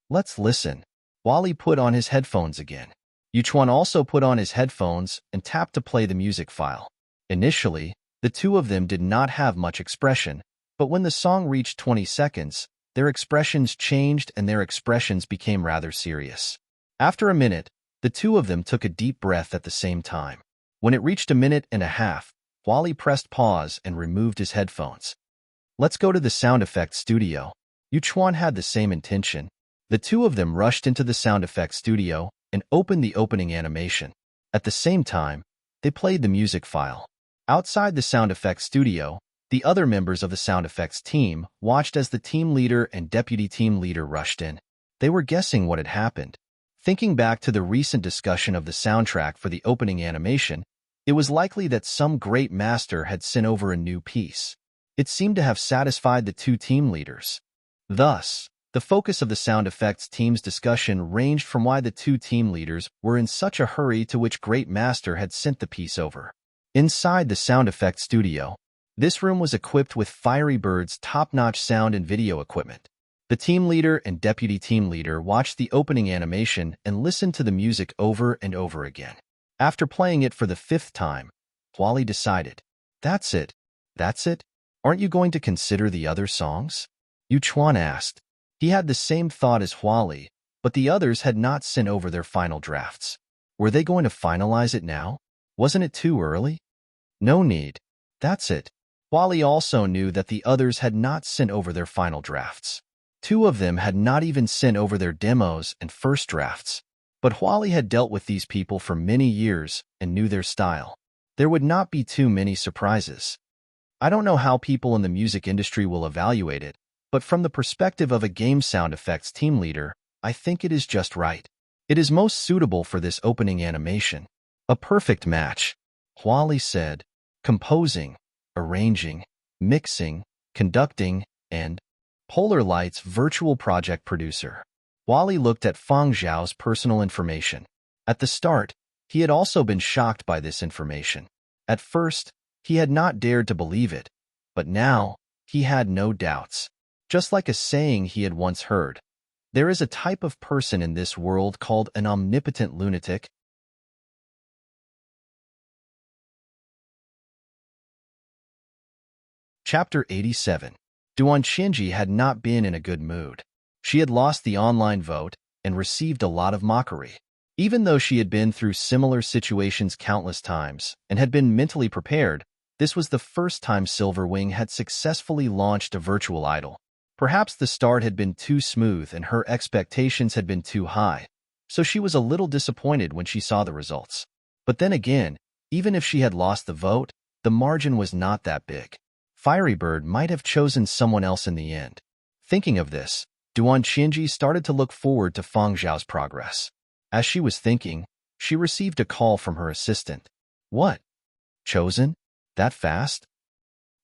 Let's listen. Huali put on his headphones again. Yuchuan also put on his headphones and tapped to play the music file. Initially, the two of them did not have much expression, but when the song reached 20 seconds, their expressions changed and their expressions became rather serious. After a minute, the two of them took a deep breath at the same time. When it reached a minute and a half, Huali pressed pause and removed his headphones. Let's go to the sound effects studio. Yuchuan had the same intention. The two of them rushed into the sound effects studio and opened the opening animation. At the same time, they played the music file. Outside the sound effects studio, the other members of the sound effects team watched as the team leader and deputy team leader rushed in. They were guessing what had happened. Thinking back to the recent discussion of the soundtrack for the opening animation, it was likely that some great master had sent over a new piece. It seemed to have satisfied the two team leaders. Thus, the focus of the sound effects team's discussion ranged from why the two team leaders were in such a hurry to which great master had sent the piece over. Inside the sound effects studio, this room was equipped with Fiery Bird's top-notch sound and video equipment. The team leader and deputy team leader watched the opening animation and listened to the music over and over again. After playing it for the 5th time, Huali decided, That's it. Aren't you going to consider the other songs?" Yuchuan asked. He had the same thought as Huali, but the others had not sent over their final drafts. Were they going to finalize it now? Wasn't it too early? No need. That's it. Huali also knew that the others had not sent over their final drafts. 2 of them had not even sent over their demos and first drafts. But Huali had dealt with these people for many years and knew their style. There would not be too many surprises. I don't know how people in the music industry will evaluate it, but from the perspective of a game sound effects team leader, I think it is just right. It is most suitable for this opening animation. A perfect match, Huali said. Composing, arranging, mixing, conducting, and Polar Light's virtual project producer. Huali looked at Feng Zhao's personal information. At the start, he had also been shocked by this information. At first, he had not dared to believe it, but now he had no doubts. Just like a saying he had once heard, There is a type of person in this world called an omnipotent lunatic. Chapter 87. Duan Xinji had not been in a good mood. She had lost the online vote and received a lot of mockery. Even though she had been through similar situations countless times and had been mentally prepared, this was the first time Silverwing had successfully launched a virtual idol. Perhaps the start had been too smooth and her expectations had been too high, so she was a little disappointed when she saw the results. But then again, even if she had lost the vote, the margin was not that big. Firybird might have chosen someone else in the end. Thinking of this, Duan Xinji started to look forward to Fang Zhao's progress. As she was thinking, she received a call from her assistant. What? Chosen? That fast?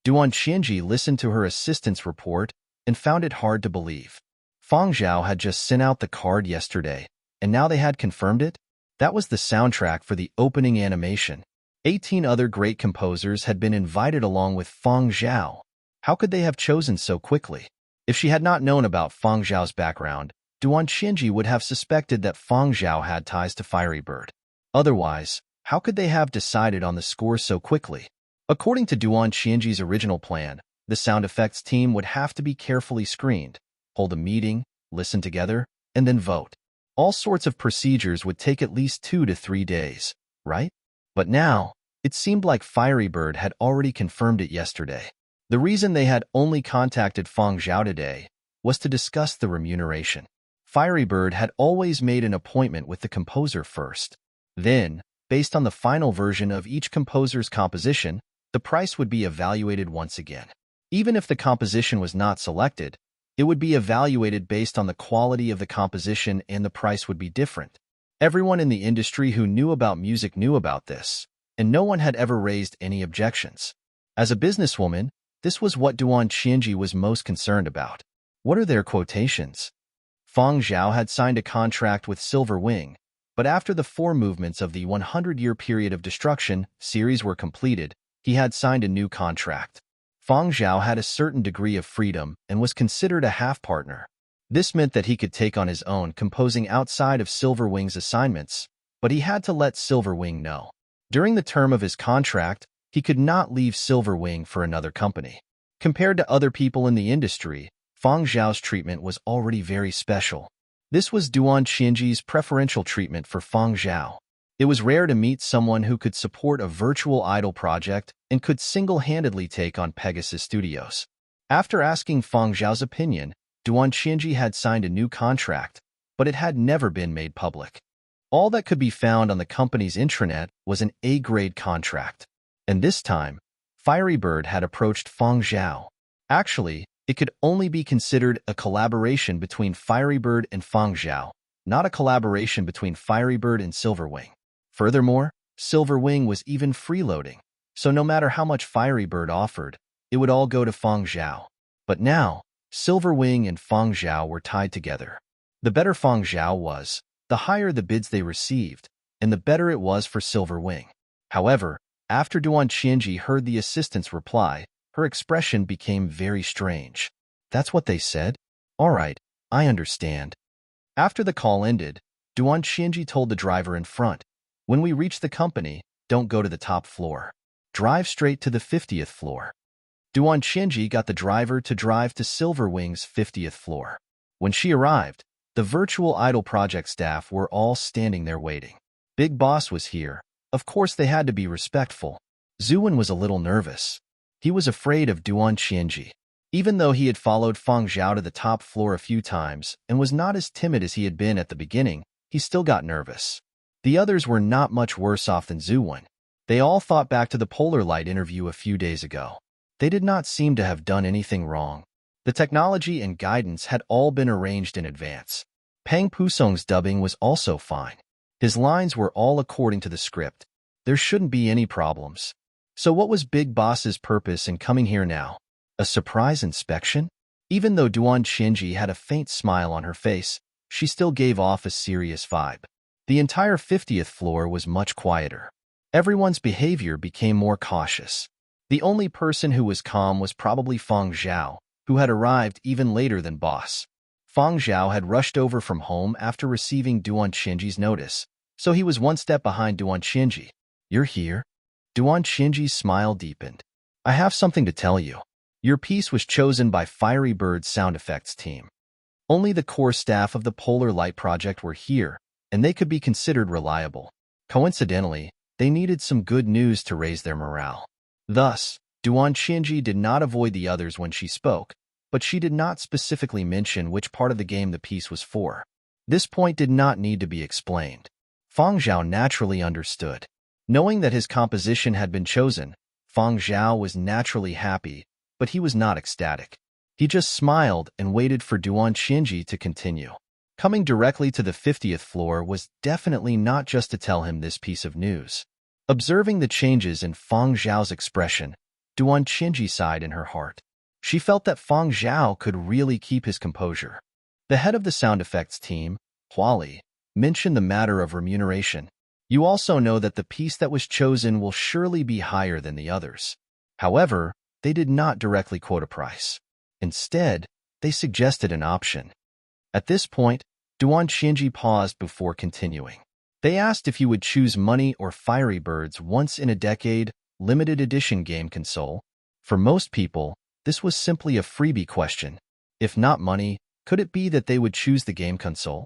Duan Xinji listened to her assistant's report and found it hard to believe. Fang Zhao had just sent out the card yesterday, and now they had confirmed it? That was the soundtrack for the opening animation. 18 other great composers had been invited along with Fang Zhao. How could they have chosen so quickly? If she had not known about Fang Zhao's background, Duan Xinji would have suspected that Fang Zhao had ties to Firybird. Otherwise, how could they have decided on the score so quickly? According to Duan Xinji's original plan, the sound effects team would have to be carefully screened, hold a meeting, listen together, and then vote. All sorts of procedures would take at least 2 to 3 days, right? But now, it seemed like Firybird had already confirmed it yesterday. The reason they had only contacted Fang Zhao today was to discuss the remuneration. Firybird had always made an appointment with the composer first. Then, based on the final version of each composer's composition, the price would be evaluated once again. Even if the composition was not selected, it would be evaluated based on the quality of the composition and the price would be different. Everyone in the industry who knew about music knew about this, and no one had ever raised any objections. As a businesswoman, this was what Duan Xinji was most concerned about. What are their quotations? Fang Zhao had signed a contract with Silverwing, but after the 4 movements of the 100-year period of destruction series were completed, he had signed a new contract. Fang Zhao had a certain degree of freedom and was considered a half-partner. This meant that he could take on his own composing outside of Silverwing's assignments, but he had to let Silverwing know. During the term of his contract, he could not leave Silverwing for another company. Compared to other people in the industry, Fang Zhao's treatment was already very special. This was Duan Xinji's preferential treatment for Fang Zhao. It was rare to meet someone who could support a virtual idol project and could single-handedly take on Pegasus Studios. After asking Fang Zhao's opinion, Duan Xinji had signed a new contract, but it had never been made public. All that could be found on the company's intranet was an A-grade contract. And this time, Firybird had approached Fang Zhao. Actually, it could only be considered a collaboration between Firybird and Fang Zhao, not a collaboration between Firybird and Silverwing. Furthermore, Silverwing was even freeloading, so no matter how much Firybird offered, it would all go to Fang Zhao. But now, Silverwing and Fang Zhao were tied together. The better Fang Zhao was, the higher the bids they received, and the better it was for Silverwing. However, after Duan Xinji heard the assistant's reply, her expression became very strange. That's what they said? All right, I understand. After the call ended, Duan Xinji told the driver in front, when we reach the company, don't go to the top floor. Drive straight to the 50th floor. Duan Xinji got the driver to drive to Silverwing's 50th floor. When she arrived, the virtual idol project staff were all standing there waiting. Big Boss was here. Of course they had to be respectful. Zuwen was a little nervous. He was afraid of Duan Xinji. Even though he had followed Fang Zhao to the top floor a few times and was not as timid as he had been at the beginning, he still got nervous. The others were not much worse off than Zuwen. They all thought back to the Polar Light interview a few days ago. They did not seem to have done anything wrong. The technology and guidance had all been arranged in advance. Pang Pusong's dubbing was also fine. His lines were all according to the script. There shouldn't be any problems. So what was Big Boss's purpose in coming here now? A surprise inspection? Even though Duan Xinji had a faint smile on her face, she still gave off a serious vibe. The entire 50th floor was much quieter. Everyone's behavior became more cautious. The only person who was calm was probably Fang Zhao, who had arrived even later than Boss. Fang Zhao had rushed over from home after receiving Duan Qinji's notice, so he was one step behind Duan Qinji. "You're here?" Duan Qinji's smile deepened. "I have something to tell you. Your piece was chosen by Fiery Bird's sound effects team. Only the core staff of the Polar Light Project were here, and they could be considered reliable. Coincidentally, they needed some good news to raise their morale." Thus, Duan Qinji did not avoid the others when she spoke, but she did not specifically mention which part of the game the piece was for. This point did not need to be explained. Fang Zhao naturally understood. Knowing that his composition had been chosen, Fang Zhao was naturally happy, but he was not ecstatic. He just smiled and waited for Duan Qinji to continue. Coming directly to the 50th floor was definitely not just to tell him this piece of news. Observing the changes in Fang Zhao's expression, Duan Qinji sighed in her heart. She felt that Fang Zhao could really keep his composure. The head of the sound effects team, Huali, mentioned the matter of remuneration. "You also know that the piece that was chosen will surely be higher than the others." However, they did not directly quote a price. Instead, they suggested an option. At this point, Duan Qinji paused before continuing. They asked if you would choose money or Fiery Bird's once-in-a-decade, limited edition game console. For most people, this was simply a freebie question. If not money, could it be that they would choose the game console?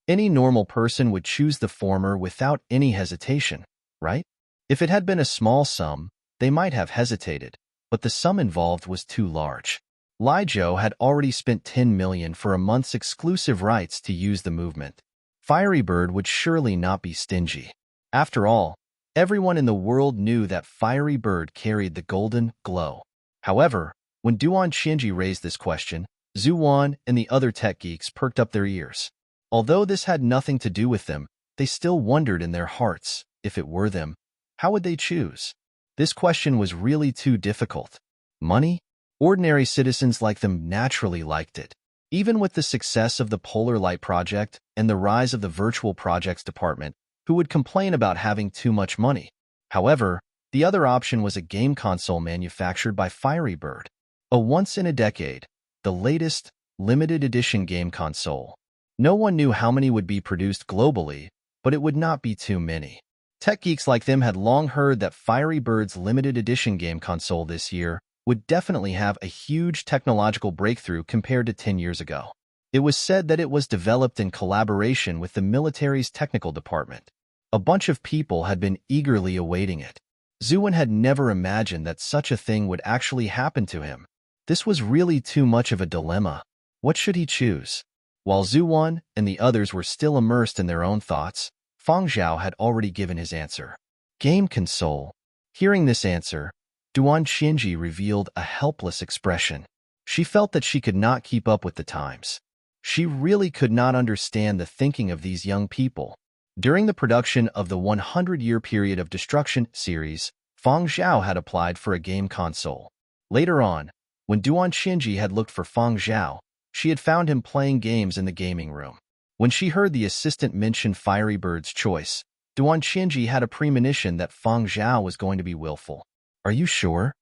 Any normal person would choose the former without any hesitation, right? If it had been a small sum, they might have hesitated, but the sum involved was too large. Li Zhou had already spent 10 million for a month's exclusive rights to use the movement. Fiery Bird would surely not be stingy. After all, everyone in the world knew that Fiery Bird carried the golden glow. However, when Duan Qinji raised this question, Zhu Wan and the other tech geeks perked up their ears. Although this had nothing to do with them, they still wondered in their hearts, if it were them, how would they choose? This question was really too difficult. Money? Ordinary citizens like them naturally liked it. Even with the success of the Polar Light Project and the rise of the Virtual Projects Department, who would complain about having too much money? However, the other option was a game console manufactured by Fiery Bird. A once-in-a-decade, the latest, limited edition game console. No one knew how many would be produced globally, but it would not be too many. Tech geeks like them had long heard that Fiery Bird's limited edition game console this year would definitely have a huge technological breakthrough compared to 10 years ago. It was said that it was developed in collaboration with the military's technical department. A bunch of people had been eagerly awaiting it. Zhuan had never imagined that such a thing would actually happen to him. This was really too much of a dilemma. What should he choose? While Zhuan and the others were still immersed in their own thoughts, Fang Zhao had already given his answer. Game console. Hearing this answer, Duan Qinji revealed a helpless expression. She felt that she could not keep up with the times. She really could not understand the thinking of these young people. During the production of the 100-Year Period of Destruction series, Fang Zhao had applied for a game console. Later on, when Duan Qinji had looked for Fang Zhao, she had found him playing games in the gaming room. When she heard the assistant mention Fiery Bird's choice, Duan Qinji had a premonition that Fang Zhao was going to be willful. "Are you sure?"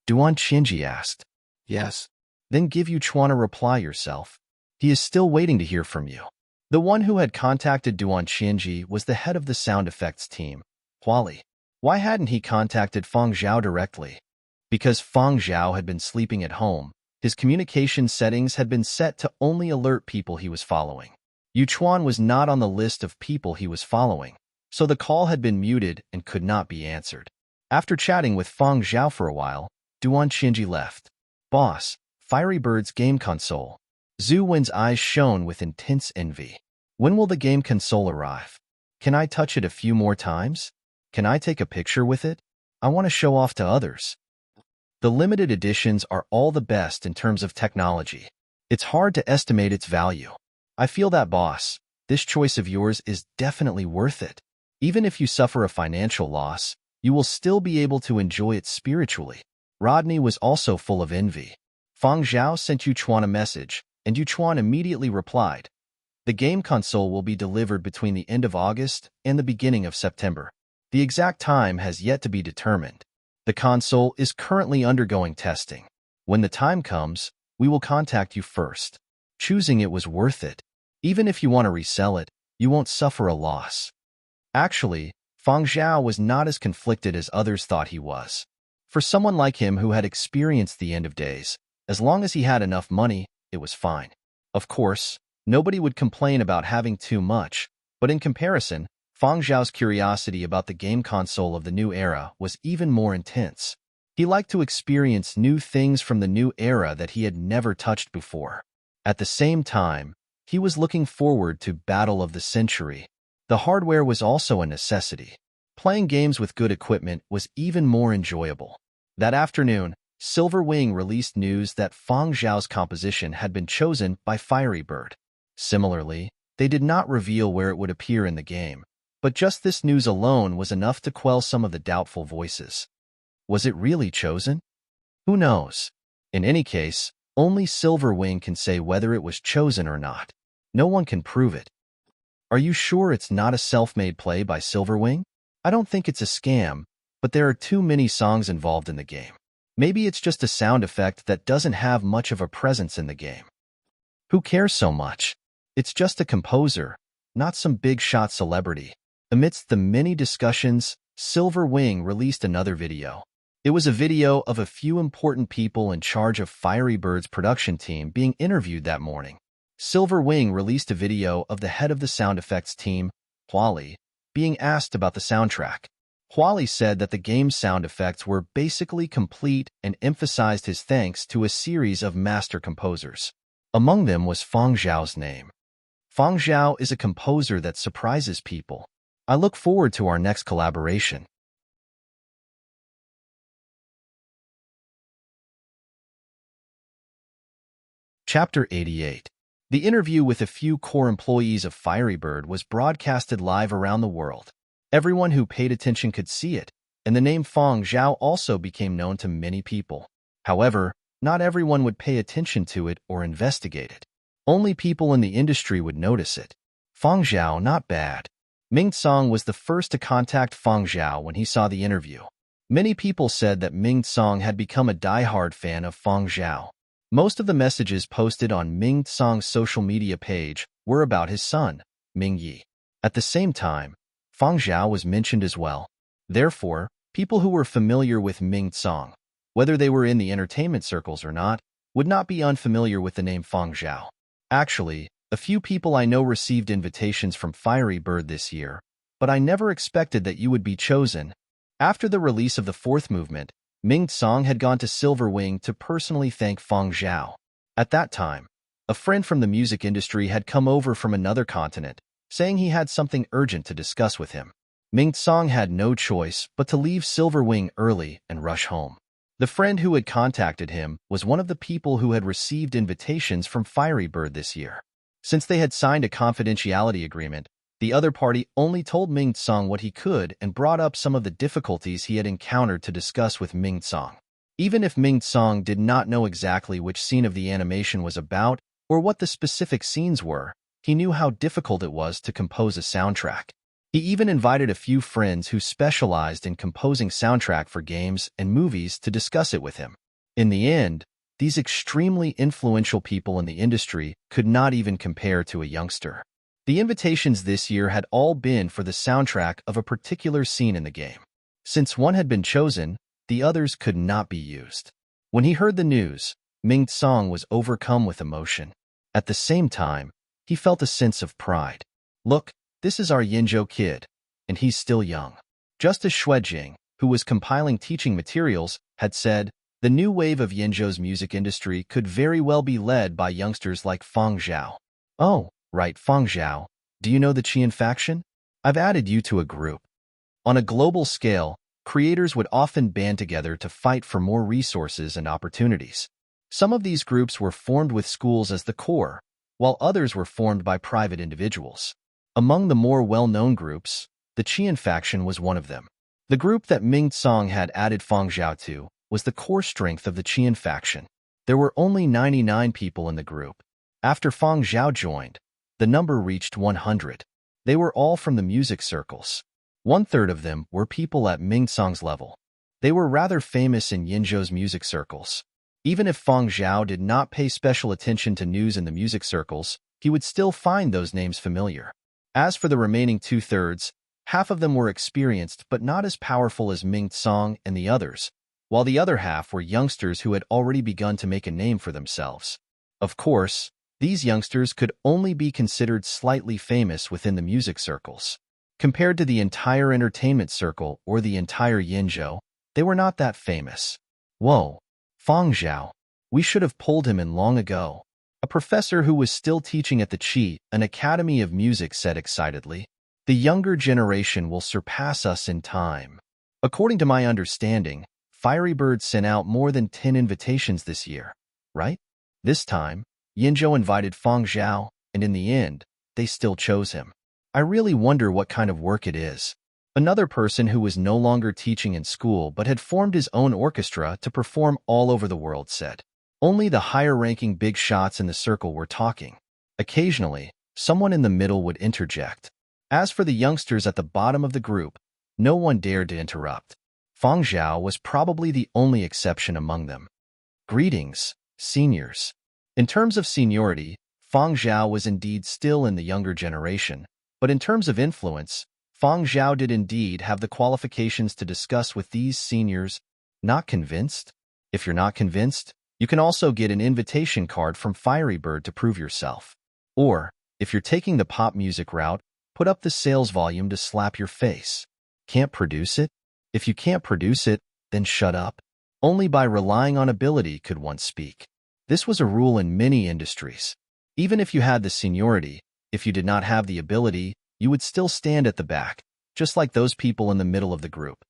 Duan Qinji asked. Yes. "Then give Yuchuan a reply yourself. He is still waiting to hear from you." The one who had contacted Duan Qinji was the head of the sound effects team, Huali. Why hadn't he contacted Fang Zhao directly? Because Fang Zhao had been sleeping at home, his communication settings had been set to only alert people he was following. Yuchuan was not on the list of people he was following, so the call had been muted and could not be answered. After chatting with Fang Zhao for a while, Duan Qinji left. "Boss, Fiery Bird's game console." Zhu Wen's eyes shone with intense envy. "When will the game console arrive? Can I touch it a few more times? Can I take a picture with it? I want to show off to others." The limited editions are all the best in terms of technology. It's hard to estimate its value. I feel that, boss. This choice of yours is definitely worth it. Even if you suffer a financial loss, you will still be able to enjoy it spiritually. Rodney was also full of envy. Fang Zhao sent Yuchuan a message, and Yuchuan immediately replied, "The game console will be delivered between the end of August and the beginning of September. The exact time has yet to be determined. The console is currently undergoing testing. When the time comes, we will contact you first." choosing it was worth it. Even if you want to resell it, you won't suffer a loss. Actually, Feng Zhao was not as conflicted as others thought he was. For someone like him who had experienced the end of days, as long as he had enough money, it was fine. Of course, nobody would complain about having too much, but in comparison, Feng Zhao's curiosity about the game console of the new era was even more intense. He liked to experience new things from the new era that he had never touched before. At the same time, he was looking forward to Battle of the Century. The hardware was also a necessity. Playing games with good equipment was even more enjoyable. That afternoon, Silver Wing released news that Feng Zhao's composition had been chosen by Fiery Bird. Similarly, they did not reveal where it would appear in the game, but just this news alone was enough to quell some of the doubtful voices. Was it really chosen? Who knows? In any case, only Silver Wing can say whether it was chosen or not. No one can prove it. Are you sure it's not a self-made play by Silver Wing? I don't think it's a scam, but there are too many songs involved in the game. Maybe it's just a sound effect that doesn't have much of a presence in the game. Who cares so much? It's just a composer, not some big-shot celebrity. Amidst the many discussions, Silver Wing released another video. It was a video of a few important people in charge of Fiery Bird's production team being interviewed that morning. Silver Wing released a video of the head of the sound effects team, Huali, being asked about the soundtrack. Huali said that the game's sound effects were basically complete and emphasized his thanks to a series of master composers. Among them was Feng Zhao's name. Feng Zhao is a composer that surprises people. I look forward to our next collaboration. Chapter 88. The interview with a few core employees of Fiery Bird was broadcasted live around the world. Everyone who paid attention could see it, and the name Feng Zhao also became known to many people. However, not everyone would pay attention to it or investigate it. Only people in the industry would notice it. Feng Zhao, not bad. Ming Tsang was the first to contact Feng Zhao when he saw the interview. Many people said that Ming Tsang had become a die-hard fan of Feng Zhao. Most of the messages posted on Ming Tsang's social media page were about his son, Ming Yi. At the same time, Feng Zhao was mentioned as well. Therefore, people who were familiar with Ming Tsang, whether they were in the entertainment circles or not, would not be unfamiliar with the name Feng Zhao. Actually, a few people I know received invitations from Fiery Bird this year, but I never expected that you would be chosen. After the release of the fourth movement, Ming Tsang had gone to Silver Wing to personally thank Feng Zhao. At that time, a friend from the music industry had come over from another continent, saying he had something urgent to discuss with him. Ming Tsang had no choice but to leave Silver Wing early and rush home. The friend who had contacted him was one of the people who had received invitations from Fiery Bird this year. Since they had signed a confidentiality agreement, the other party only told Ming Tsang what he could and brought up some of the difficulties he had encountered to discuss with Ming Tsang. Even if Ming Tsang did not know exactly which scene of the animation was about or what the specific scenes were, he knew how difficult it was to compose a soundtrack. He even invited a few friends who specialized in composing soundtrack for games and movies to discuss it with him. In the end, these extremely influential people in the industry could not even compare to a youngster. The invitations this year had all been for the soundtrack of a particular scene in the game. Since one had been chosen, the others could not be used. When he heard the news, Ming Tsang was overcome with emotion. At the same time, he felt a sense of pride. Look, this is our Yinzhou kid, and he's still young. Just as Xuejing, who was compiling teaching materials, had said, the new wave of Yinzhou's music industry could very well be led by youngsters like Feng Zhao. Oh, right, Feng Zhao. Do you know the Qian faction? I've added you to a group. On a global scale, creators would often band together to fight for more resources and opportunities. Some of these groups were formed with schools as the core, while others were formed by private individuals. Among the more well-known groups, the Qian faction was one of them. The group that Ming Tsang had added Feng Zhao to was the core strength of the Qian faction. There were only 99 people in the group. After Feng Zhao joined, the number reached 100. They were all from the music circles. 1/3 of them were people at Ming Tsang's level. They were rather famous in Yinzhou's music circles. Even if Feng Zhao did not pay special attention to news in the music circles, he would still find those names familiar. As for the remaining two-thirds, half of them were experienced but not as powerful as Ming Tsang and the others, while the other half were youngsters who had already begun to make a name for themselves. Of course, these youngsters could only be considered slightly famous within the music circles. Compared to the entire entertainment circle or the entire Yinzhou, they were not that famous. Whoa, Feng Zhao. We should have pulled him in long ago. A professor who was still teaching at the Qi, an academy of music, said excitedly. The younger generation will surpass us in time. According to my understanding, Fiery Bird sent out more than 10 invitations this year, right? This time, Yinzhou invited Feng Zhao, and in the end, they still chose him. I really wonder what kind of work it is. Another person who was no longer teaching in school but had formed his own orchestra to perform all over the world said. Only the higher-ranking big shots in the circle were talking. Occasionally, someone in the middle would interject. As for the youngsters at the bottom of the group, no one dared to interrupt. Feng Zhao was probably the only exception among them. Greetings, seniors. In terms of seniority, Feng Zhao was indeed still in the younger generation, but in terms of influence, Feng Zhao did indeed have the qualifications to discuss with these seniors. Not convinced? If you're not convinced, you can also get an invitation card from Fiery Bird to prove yourself. Or, if you're taking the pop music route, put up the sales volume to slap your face. Can't produce it? If you can't produce it, then shut up. Only by relying on ability could one speak. This was a rule in many industries. Even if you had the seniority, if you did not have the ability, you would still stand at the back, just like those people in the middle of the group.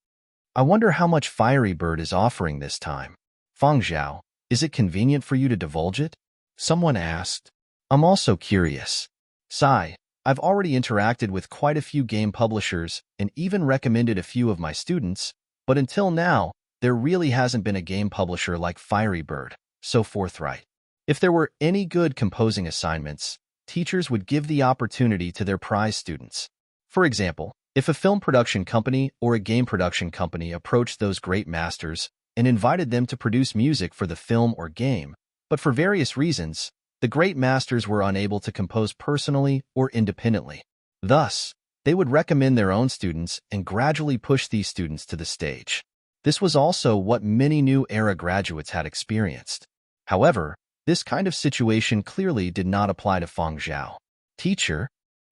I wonder how much Fiery Bird is offering this time. Feng Zhao, is it convenient for you to divulge it? Someone asked. I'm also curious. Sigh, I've already interacted with quite a few game publishers and even recommended a few of my students, but until now, there really hasn't been a game publisher like Fiery Bird, so forthright. If there were any good composing assignments, teachers would give the opportunity to their prize students. For example, if a film production company or a game production company approached those great masters and invited them to produce music for the film or game, but for various reasons, the great masters were unable to compose personally or independently. Thus, they would recommend their own students and gradually push these students to the stage. This was also what many new era graduates had experienced. However, this kind of situation clearly did not apply to Feng Zhao. Teacher?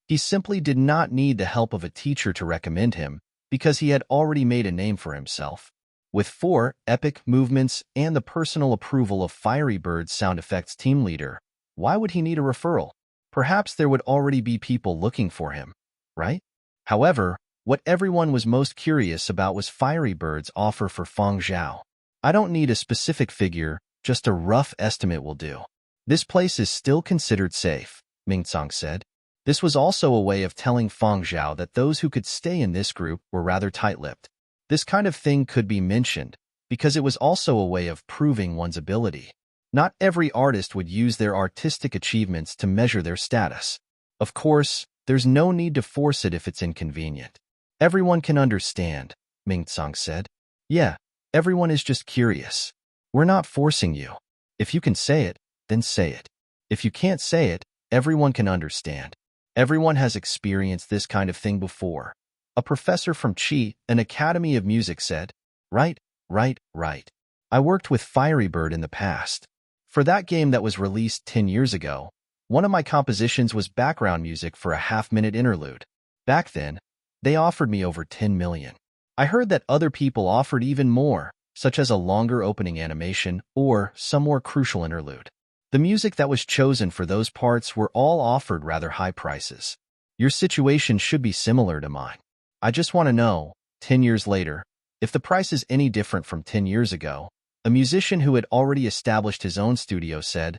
He simply did not need the help of a teacher to recommend him because he had already made a name for himself. With 4 epic movements and the personal approval of Fiery Bird's sound effects team leader, why would he need a referral? Perhaps there would already be people looking for him, right? However, what everyone was most curious about was Fiery Bird's offer for Feng Zhao. I don't need a specific figure, just a rough estimate will do. This place is still considered safe, Ming Tsang said. This was also a way of telling Feng Zhao that those who could stay in this group were rather tight-lipped. This kind of thing could be mentioned, because it was also a way of proving one's ability. Not every artist would use their artistic achievements to measure their status. Of course, there's no need to force it if it's inconvenient. Everyone can understand, Ming Tsang said. Yeah, everyone is just curious. We're not forcing you. If you can say it, then say it. If you can't say it, everyone can understand. Everyone has experienced this kind of thing before. A professor from Qi, an academy of music, said. Right. I worked with Fiery Bird in the past. For that game that was released 10 years ago, one of my compositions was background music for a half-minute interlude. Back then, they offered me over 10 million. I heard that other people offered even more, such as a longer opening animation or some more crucial interlude. The music that was chosen for those parts were all offered rather high prices. Your situation should be similar to mine. I just want to know, 10 years later, if the price is any different from 10 years ago. A musician who had already established his own studio said,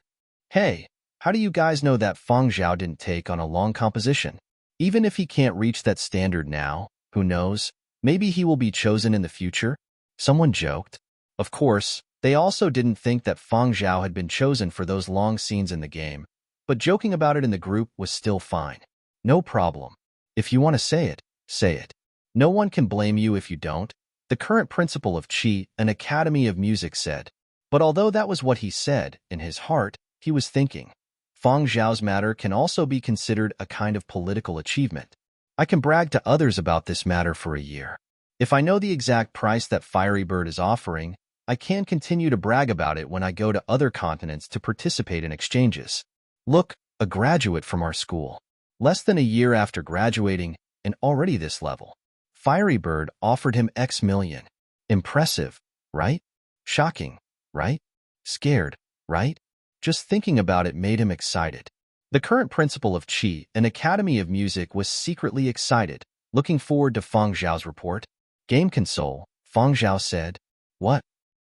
Hey, how do you guys know that Feng Zhao didn't take on a long composition? Even if he can't reach that standard now, who knows, maybe he will be chosen in the future? Someone joked. Of course, they also didn't think that Feng Zhao had been chosen for those long scenes in the game, but joking about it in the group was still fine. No problem. If you want to say it, say it. No one can blame you if you don't. The current principal of Qi, an academy of music, said. But although that was what he said, in his heart, he was thinking, Fang Zhao's matter can also be considered a kind of political achievement. I can brag to others about this matter for a year. If I know the exact price that Fiery Bird is offering, I can continue to brag about it when I go to other continents to participate in exchanges. Look, a graduate from our school. Less than a year after graduating, and already this level. Fiery Bird offered him X million. Impressive, right? Shocking, right? Scared, right? Just thinking about it made him excited. The current principal of Qi, an Academy of Music, was secretly excited, looking forward to Fang Zhao's report. Game console, Fang Zhao said. What?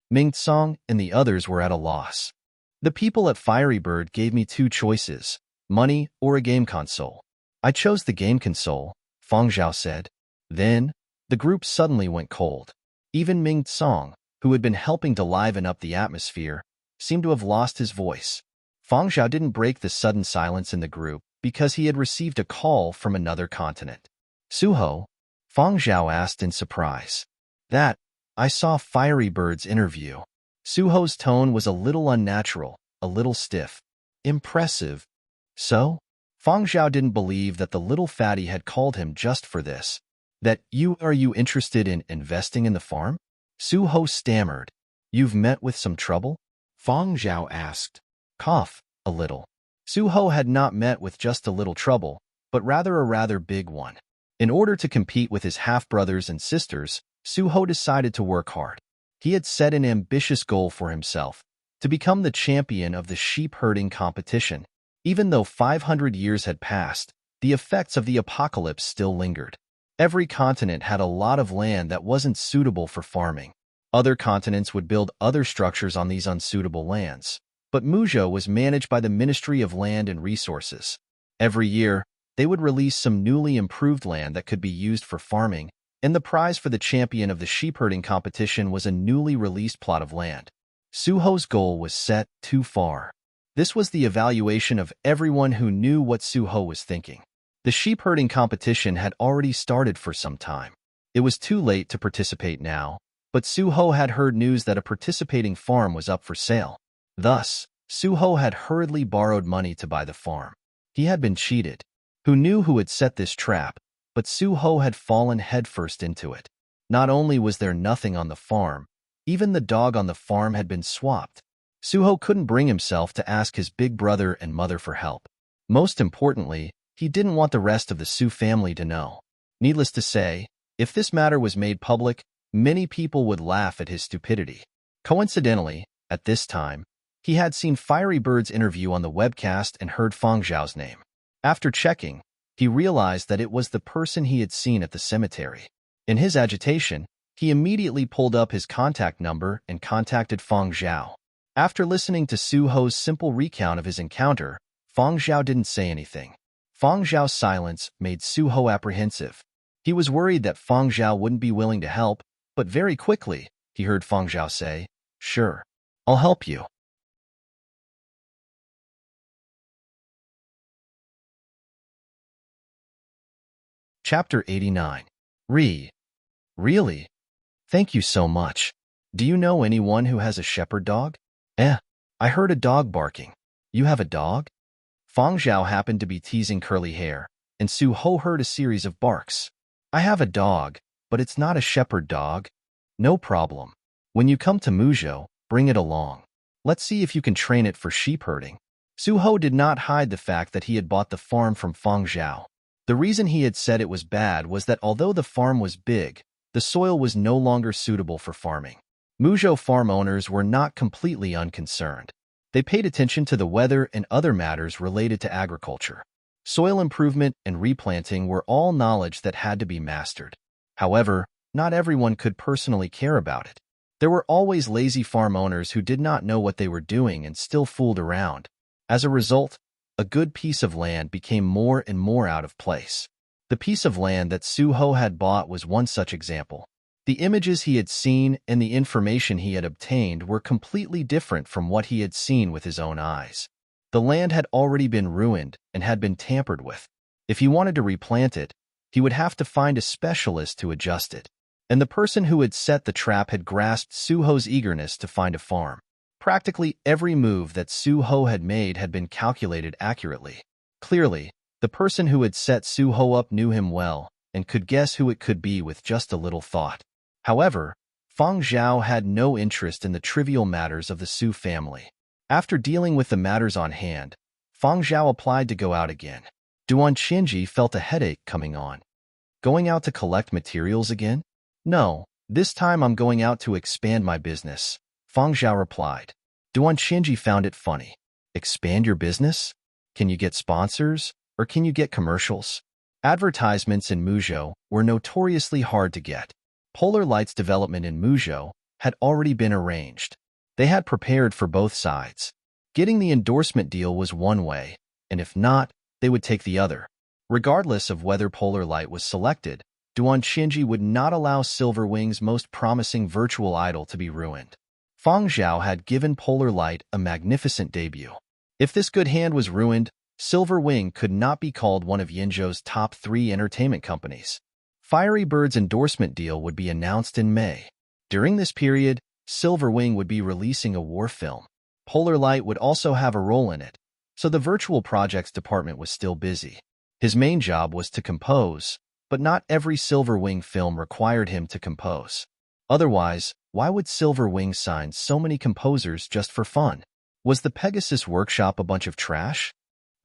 Ming Tsong and the others were at a loss. The people at Fiery Bird gave me two choices, money or a game console. I chose the game console, Fang Zhao said. Then, the group suddenly went cold. Even Ming Tsong, who had been helping to liven up the atmosphere, seemed to have lost his voice. Fang Zhao didn't break the sudden silence in the group because he had received a call from another continent. Suho? Fang Zhao asked in surprise. That, I saw Fiery Bird's interview. Suho's tone was a little unnatural, a little stiff. Impressive. So? Fang Zhao didn't believe that the little fatty had called him just for this. Are you interested in investing in the farm? Suho stammered. You've met with some trouble? Fang Zhao asked. Cough, a little. Suho had not met with just a little trouble, but rather a rather big one. In order to compete with his half-brothers and sisters, Suho decided to work hard. He had set an ambitious goal for himself, to become the champion of the sheep-herding competition. Even though 500 years had passed, the effects of the apocalypse still lingered. Every continent had a lot of land that wasn't suitable for farming. Other continents would build other structures on these unsuitable lands. But Muzhou was managed by the Ministry of Land and Resources. Every year, they would release some newly improved land that could be used for farming, and the prize for the champion of the sheep-herding competition was a newly released plot of land. Suho's goal was set too far. This was the evaluation of everyone who knew what Suho was thinking. The sheep-herding competition had already started for some time. It was too late to participate now, but Suho had heard news that a participating farm was up for sale. Thus, Suho had hurriedly borrowed money to buy the farm. He had been cheated. Who knew who had set this trap, but Suho had fallen headfirst into it. Not only was there nothing on the farm, even the dog on the farm had been swapped. Suho couldn't bring himself to ask his big brother and mother for help. Most importantly, he didn't want the rest of the Su family to know. Needless to say, if this matter was made public, many people would laugh at his stupidity. Coincidentally, at this time, he had seen Fiery Bird's interview on the webcast and heard Fang Zhao's name. After checking, he realized that it was the person he had seen at the cemetery. In his agitation, he immediately pulled up his contact number and contacted Fang Zhao. After listening to Suho's simple recount of his encounter, Fang Zhao didn't say anything. Fang Zhao's silence made Suho apprehensive. He was worried that Fang Zhao wouldn't be willing to help, but very quickly, he heard Fang Zhao say, "Sure, I'll help you." Chapter 89. Really? Thank you so much. Do you know anyone who has a shepherd dog? I heard a dog barking. You have a dog? Fang Zhao happened to be teasing Curly Hair, and Suho heard a series of barks. I have a dog, but it's not a shepherd dog. No problem. When you come to Muzhou, bring it along. Let's see if you can train it for sheep herding. Suho did not hide the fact that he had bought the farm from Fang Zhao. The reason he had said it was bad was that although the farm was big, the soil was no longer suitable for farming. Muzhou farm owners were not completely unconcerned. They paid attention to the weather and other matters related to agriculture. Soil improvement and replanting were all knowledge that had to be mastered. However, not everyone could personally care about it. There were always lazy farm owners who did not know what they were doing and still fooled around. As a result, a good piece of land became more and more out of place. The piece of land that Suho had bought was one such example. The images he had seen and the information he had obtained were completely different from what he had seen with his own eyes. The land had already been ruined and had been tampered with. If he wanted to replant it, he would have to find a specialist to adjust it. And the person who had set the trap had grasped Suho's eagerness to find a farm. Practically every move that Su Ho had made had been calculated accurately. Clearly, the person who had set Su Ho up knew him well and could guess who it could be with just a little thought. However, Feng Zhao had no interest in the trivial matters of the Su family. After dealing with the matters on hand, Feng Zhao applied to go out again. Duan Qinji felt a headache coming on. Going out to collect materials again? No, this time I'm going out to expand my business, Feng Zhao replied. Duan Qinji found it funny. Expand your business? Can you get sponsors, or can you get commercials? Advertisements in Muzhou were notoriously hard to get. Polar Light's development in Muzhou had already been arranged. They had prepared for both sides. Getting the endorsement deal was one way, and if not, they would take the other. Regardless of whether Polar Light was selected, Duan Qinji would not allow Silver Wing's most promising virtual idol to be ruined. Feng Zhao had given Polar Light a magnificent debut. If this good hand was ruined, Silver Wing could not be called one of Yinzhou's top 3 entertainment companies. Fiery Bird's endorsement deal would be announced in May. During this period, Silver Wing would be releasing a war film. Polar Light would also have a role in it, so the virtual projects department was still busy. His main job was to compose, but not every Silver Wing film required him to compose. Otherwise, why would Silver Wing sign so many composers just for fun? Was the Pegasus workshop a bunch of trash?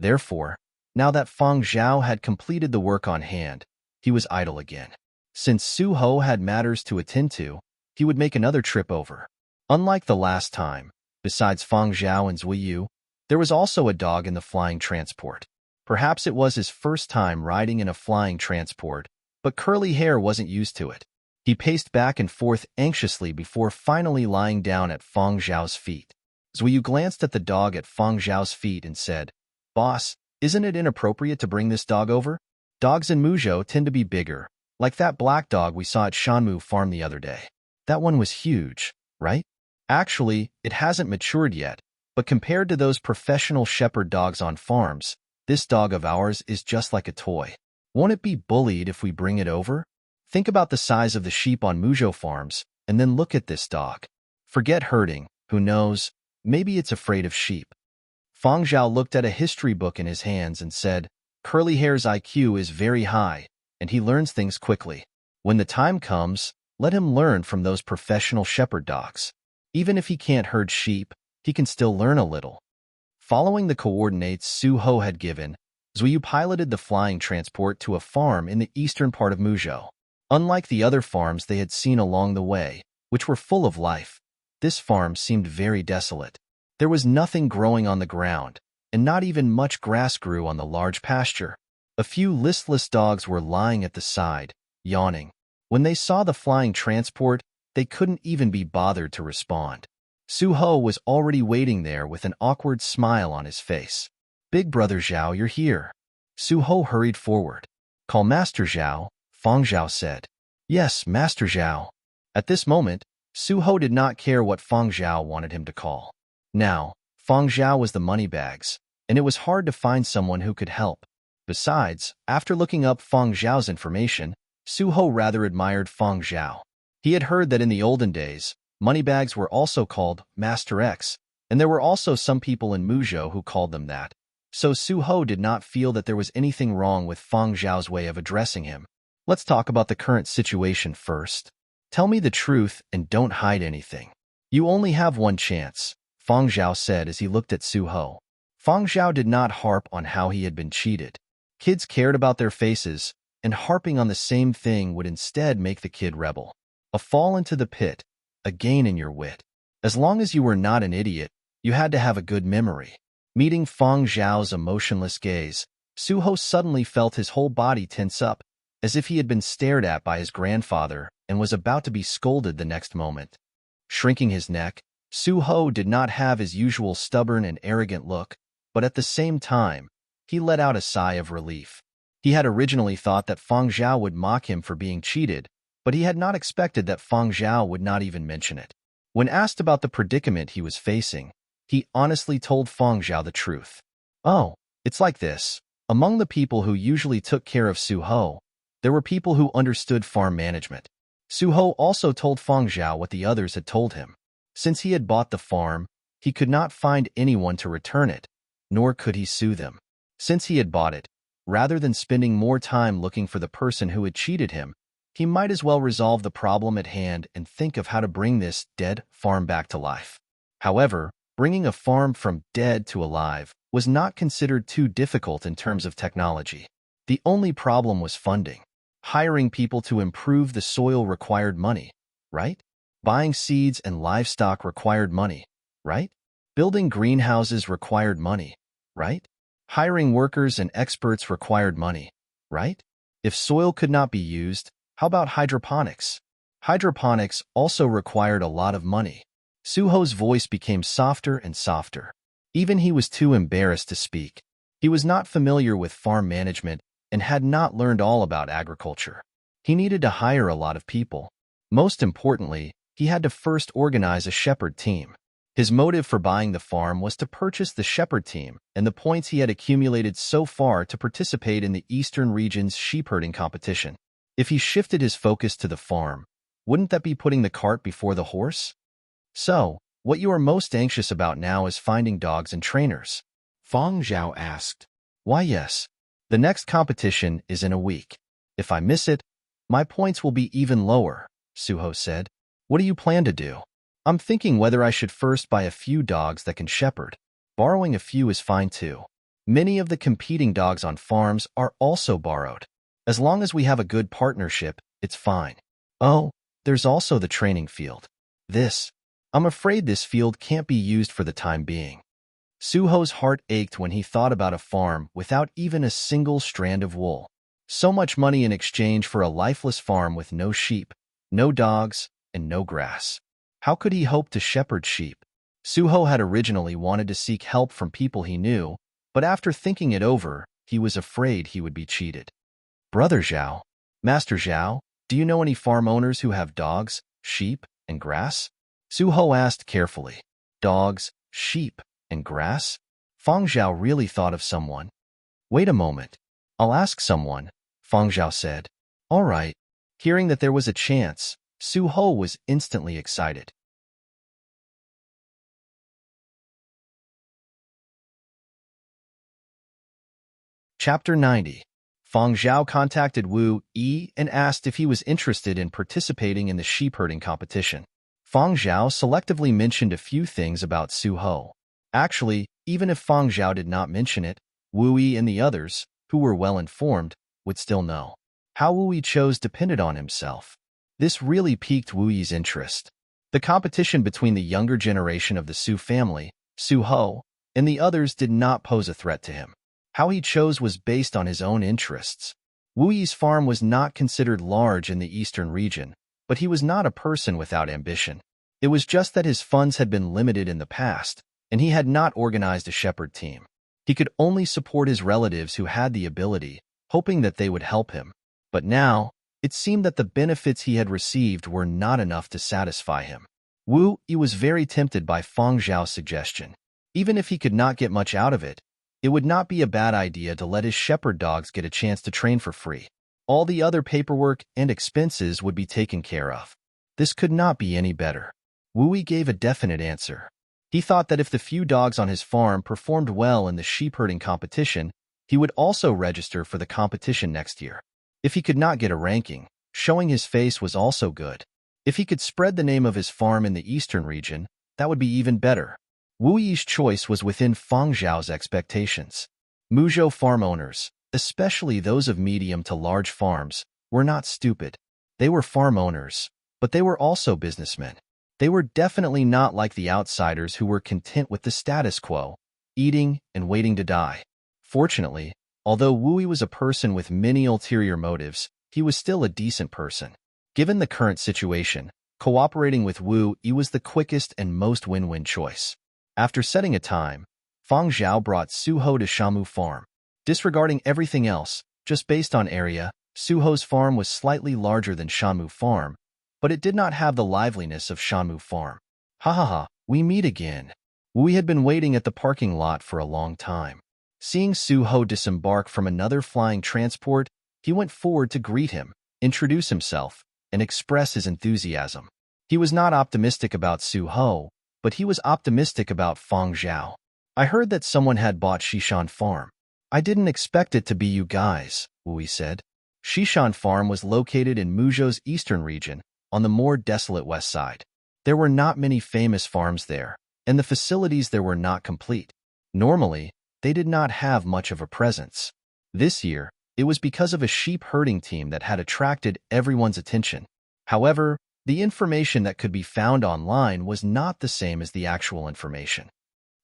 Therefore, now that Feng Zhao had completed the work on hand, he was idle again. Since Su Ho had matters to attend to, he would make another trip over. Unlike the last time, besides Feng Zhao and Zui Yu, there was also a dog in the flying transport. Perhaps it was his first time riding in a flying transport, but Curly Hair wasn't used to it. He paced back and forth anxiously before finally lying down at Feng Zhao's feet. Zui Yu glanced at the dog at Feng Zhao's feet and said, "Boss, isn't it inappropriate to bring this dog over? Dogs in Muzhou tend to be bigger, like that black dog we saw at Shanmu Farm the other day. That one was huge, right? Actually, it hasn't matured yet, but compared to those professional shepherd dogs on farms, this dog of ours is just like a toy. Won't it be bullied if we bring it over? Think about the size of the sheep on Muzhou farms, and then look at this dog. Forget herding, who knows, maybe it's afraid of sheep." Feng Zhao looked at a history book in his hands and said, "Curly Hair's IQ is very high, and he learns things quickly. When the time comes, let him learn from those professional shepherd dogs. Even if he can't herd sheep, he can still learn a little." Following the coordinates Su Ho had given, Zui Yu piloted the flying transport to a farm in the eastern part of Muzhou. Unlike the other farms they had seen along the way, which were full of life, this farm seemed very desolate. There was nothing growing on the ground, and not even much grass grew on the large pasture. A few listless dogs were lying at the side, yawning. When they saw the flying transport, they couldn't even be bothered to respond. Su Ho was already waiting there with an awkward smile on his face. "Big Brother Zhao, you're here." Su Ho hurried forward. "Call Master Zhao," Feng Zhao said. "Yes, Master Zhao." At this moment, Su Ho did not care what Feng Zhao wanted him to call. Now, Feng Zhao was the moneybags, and it was hard to find someone who could help. Besides, after looking up Feng Zhao's information, Su Ho rather admired Feng Zhao. He had heard that in the olden days, moneybags were also called Master X, and there were also some people in Muzhou who called them that. So Su Ho did not feel that there was anything wrong with Feng Zhao's way of addressing him. "Let's talk about the current situation first. Tell me the truth and don't hide anything. You only have one chance," Feng Zhao said as he looked at Su Ho. Feng Zhao did not harp on how he had been cheated. Kids cared about their faces, and harping on the same thing would instead make the kid rebel. A fall into the pit, a gain in your wit. As long as you were not an idiot, you had to have a good memory. Meeting Feng Zhao's emotionless gaze, Su Ho suddenly felt his whole body tense up, as if he had been stared at by his grandfather and was about to be scolded the next moment. Shrinking his neck, Su Ho did not have his usual stubborn and arrogant look, but at the same time, he let out a sigh of relief. He had originally thought that Feng Zhao would mock him for being cheated, but he had not expected that Feng Zhao would not even mention it. When asked about the predicament he was facing, he honestly told Feng Zhao the truth. "Oh, it's like this. Among the people who usually took care of Su Ho, there were people who understood farm management." Su Ho also told Feng Zhao what the others had told him. Since he had bought the farm, he could not find anyone to return it, nor could he sue them. Since he had bought it, rather than spending more time looking for the person who had cheated him, he might as well resolve the problem at hand and think of how to bring this dead farm back to life. However, bringing a farm from dead to alive was not considered too difficult in terms of technology. The only problem was funding. Hiring people to improve the soil required money, right? Buying seeds and livestock required money, right? Building greenhouses required money, right? Hiring workers and experts required money, right? If soil could not be used, how about hydroponics? Hydroponics also required a lot of money. Suho's voice became softer and softer. Even he was too embarrassed to speak. He was not familiar with farm management and had not learned all about agriculture. He needed to hire a lot of people. Most importantly, he had to first organize a shepherd team. His motive for buying the farm was to purchase the shepherd team and the points he had accumulated so far to participate in the Eastern region's sheep-herding competition. If he shifted his focus to the farm, wouldn't that be putting the cart before the horse? So, what you are most anxious about now is finding dogs and trainers? Fang Zhao asked. Why, yes. The next competition is in a week. If I miss it, my points will be even lower, Suho said. What do you plan to do? I'm thinking whether I should first buy a few dogs that can shepherd. Borrowing a few is fine too. Many of the competing dogs on farms are also borrowed. As long as we have a good partnership, it's fine. Oh, there's also the training field. I'm afraid this field can't be used for the time being. Suho's heart ached when he thought about a farm without even a single strand of wool. So much money in exchange for a lifeless farm with no sheep, no dogs, and no grass. How could he hope to shepherd sheep? Suho had originally wanted to seek help from people he knew, but after thinking it over, he was afraid he would be cheated. Brother Zhao, Master Zhao, do you know any farm owners who have dogs, sheep, and grass? Suho asked carefully. Dogs, sheep, and grass? Fang Zhao really thought of someone. Wait a moment. I'll ask someone, Fang Zhao said. All right. Hearing that there was a chance, Suho was instantly excited. Chapter 90. Fang Zhao contacted Wu Yi and asked if he was interested in participating in the sheep-herding competition. Fang Zhao selectively mentioned a few things about Suho. Actually, even if Fang Zhao did not mention it, Wu Yi and the others, who were well-informed, would still know. How Wu Yi chose depended on himself. This really piqued Wu Yi's interest. The competition between the younger generation of the Su family, Suho, and the others did not pose a threat to him. How he chose was based on his own interests. Wu Yi's farm was not considered large in the eastern region, but he was not a person without ambition. It was just that his funds had been limited in the past, and he had not organized a shepherd team. He could only support his relatives who had the ability, hoping that they would help him. But now, it seemed that the benefits he had received were not enough to satisfy him. Wu Yi was very tempted by Fang Zhao's suggestion. Even if he could not get much out of it, it would not be a bad idea to let his shepherd dogs get a chance to train for free. All the other paperwork and expenses would be taken care of. This could not be any better. Wu Yi gave a definite answer. He thought that if the few dogs on his farm performed well in the sheep-herding competition, he would also register for the competition next year. If he could not get a ranking, showing his face was also good. If he could spread the name of his farm in the eastern region, that would be even better. Wu Yi's choice was within Fang Zhao's expectations. Muzhou farm owners, especially those of medium to large farms, were not stupid. They were farm owners, but they were also businessmen. They were definitely not like the outsiders who were content with the status quo, eating and waiting to die. Fortunately, although Wu Yi was a person with many ulterior motives, he was still a decent person. Given the current situation, cooperating with Wu Yi was the quickest and most win-win choice. After setting a time, Fang Zhao brought Suho to Shamu Farm. Disregarding everything else, just based on area, Suho's farm was slightly larger than Shamu Farm, but it did not have the liveliness of Shamu Farm. Ha ha ha, we meet again. Wu Yi had been waiting at the parking lot for a long time. Seeing Suho disembark from another flying transport, he went forward to greet him, introduce himself, and express his enthusiasm. He was not optimistic about Suho, but he was optimistic about Feng Zhao. I heard that someone had bought Shishan Farm. I didn't expect it to be you guys, Wu said. Shishan Farm was located in Muzhou's eastern region, on the more desolate west side. There were not many famous farms there, and the facilities there were not complete. Normally, they did not have much of a presence. This year, it was because of a sheep herding team that had attracted everyone's attention. However, the information that could be found online was not the same as the actual information.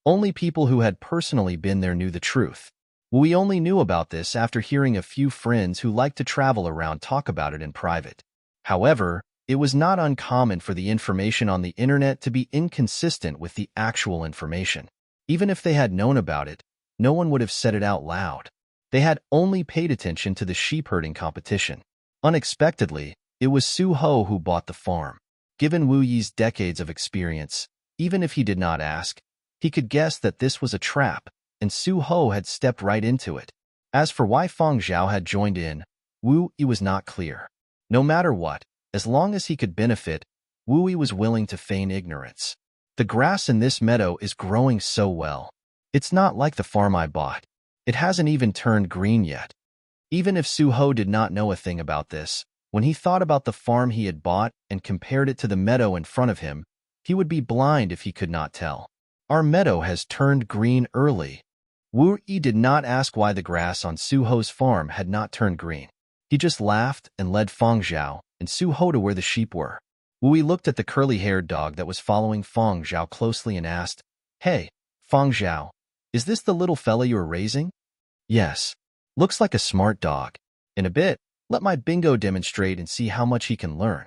Only people who had personally been there knew the truth. We only knew about this after hearing a few friends who liked to travel around talk about it in private. However, it was not uncommon for the information on the internet to be inconsistent with the actual information. Even if they had known about it, no one would have said it out loud. They had only paid attention to the sheep herding competition. Unexpectedly, it was Su Ho who bought the farm. Given Wu Yi's decades of experience, even if he did not ask, he could guess that this was a trap, and Su Ho had stepped right into it. As for why Feng Zhao had joined in, Wu Yi was not clear. No matter what, as long as he could benefit, Wu Yi was willing to feign ignorance. The grass in this meadow is growing so well. It's not like the farm I bought. It hasn't even turned green yet. Even if Su Ho did not know a thing about this, when he thought about the farm he had bought and compared it to the meadow in front of him, he would be blind if he could not tell. Our meadow has turned green early. Wu Yi did not ask why the grass on Su Ho's farm had not turned green. He just laughed and led Feng Zhao and Su Ho to where the sheep were. Wu Yi looked at the curly-haired dog that was following Feng Zhao closely and asked, "Hey, Feng Zhao, is this the little fella you are raising?" "Yes. Looks like a smart dog. In a bit, let my bingo demonstrate and see how much he can learn."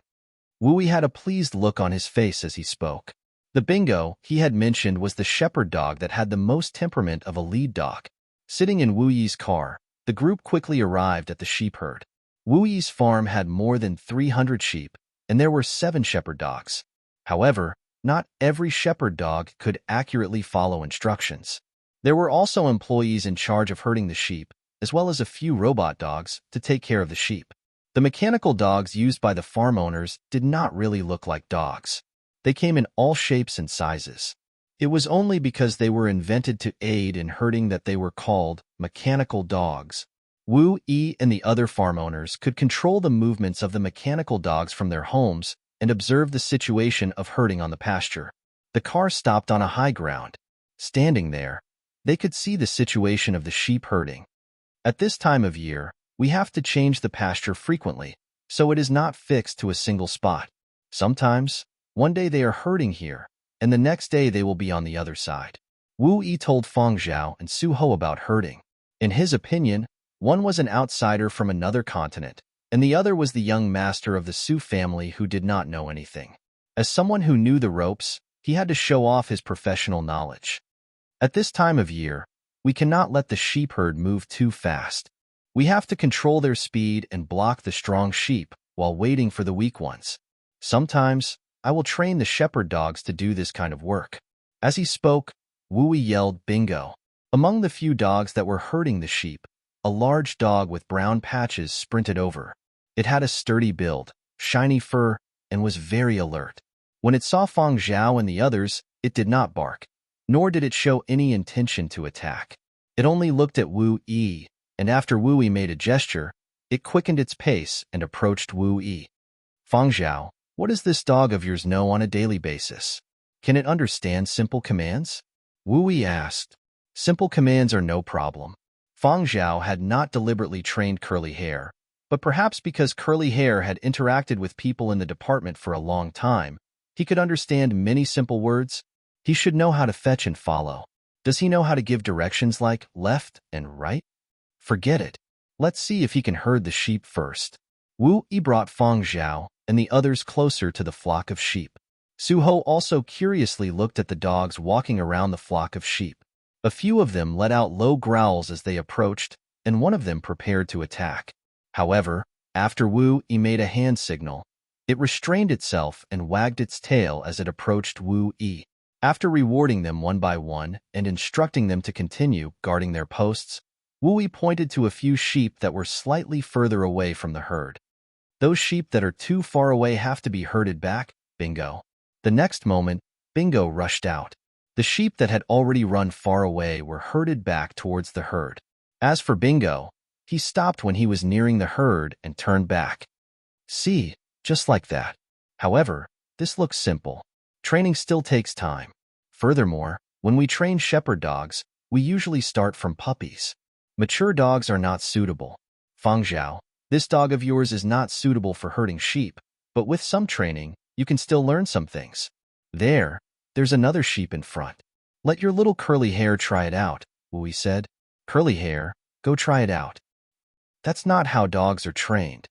Wu Yi had a pleased look on his face as he spoke. The bingo he had mentioned was the shepherd dog that had the most temperament of a lead dog. Sitting in Wu Yi's car, the group quickly arrived at the sheep herd. Wu Yi's farm had more than 300 sheep, and there were 7 shepherd dogs. However, not every shepherd dog could accurately follow instructions. There were also employees in charge of herding the sheep, as well as a few robot dogs to take care of the sheep. The mechanical dogs used by the farm owners did not really look like dogs. They came in all shapes and sizes. It was only because they were invented to aid in herding that they were called mechanical dogs. Wu Yi and the other farm owners could control the movements of the mechanical dogs from their homes and observe the situation of herding on the pasture. The car stopped on a high ground. Standing there, they could see the situation of the sheep herding. At this time of year, we have to change the pasture frequently, so it is not fixed to a single spot. Sometimes, one day they are herding here, and the next day they will be on the other side. Wu Yi told Feng Zhao and Su Ho about herding. In his opinion, one was an outsider from another continent, and the other was the young master of the Su family who did not know anything. As someone who knew the ropes, he had to show off his professional knowledge. At this time of year, we cannot let the sheep herd move too fast. We have to control their speed and block the strong sheep while waiting for the weak ones. Sometimes, I will train the shepherd dogs to do this kind of work. As he spoke, Wu Yi yelled bingo. Among the few dogs that were herding the sheep, a large dog with brown patches sprinted over. It had a sturdy build, shiny fur, and was very alert. When it saw Feng Zhao and the others, it did not bark, nor did it show any intention to attack. It only looked at Wu Yi, and after Wu Yi made a gesture, it quickened its pace and approached Wu Yi. "Feng Zhao, what does this dog of yours know on a daily basis? Can it understand simple commands?" Wu Yi asked. "Simple commands are no problem." Feng Zhao had not deliberately trained Curly Hair, but perhaps because Curly Hair had interacted with people in the department for a long time, he could understand many simple words. He should know how to fetch and follow. Does he know how to give directions like left and right? Forget it. Let's see if he can herd the sheep first. Wu Yi brought Feng Zhao and the others closer to the flock of sheep. Su Ho also curiously looked at the dogs walking around the flock of sheep. A few of them let out low growls as they approached, and one of them prepared to attack. However, after Wu Yi made a hand signal, it restrained itself and wagged its tail as it approached Wu Yi. After rewarding them one by one and instructing them to continue guarding their posts, Wu Yi pointed to a few sheep that were slightly further away from the herd. "Those sheep that are too far away have to be herded back, bingo." The next moment, Bingo rushed out. The sheep that had already run far away were herded back towards the herd. As for Bingo, he stopped when he was nearing the herd and turned back. See, just like that. However, this looks simple. Training still takes time. Furthermore, when we train shepherd dogs, we usually start from puppies. Mature dogs are not suitable. Fang Zhao, this dog of yours is not suitable for herding sheep, but with some training, you can still learn some things. There's another sheep in front. Let your little curly hair try it out, Wu said. Curly hair, go try it out. That's not how dogs are trained.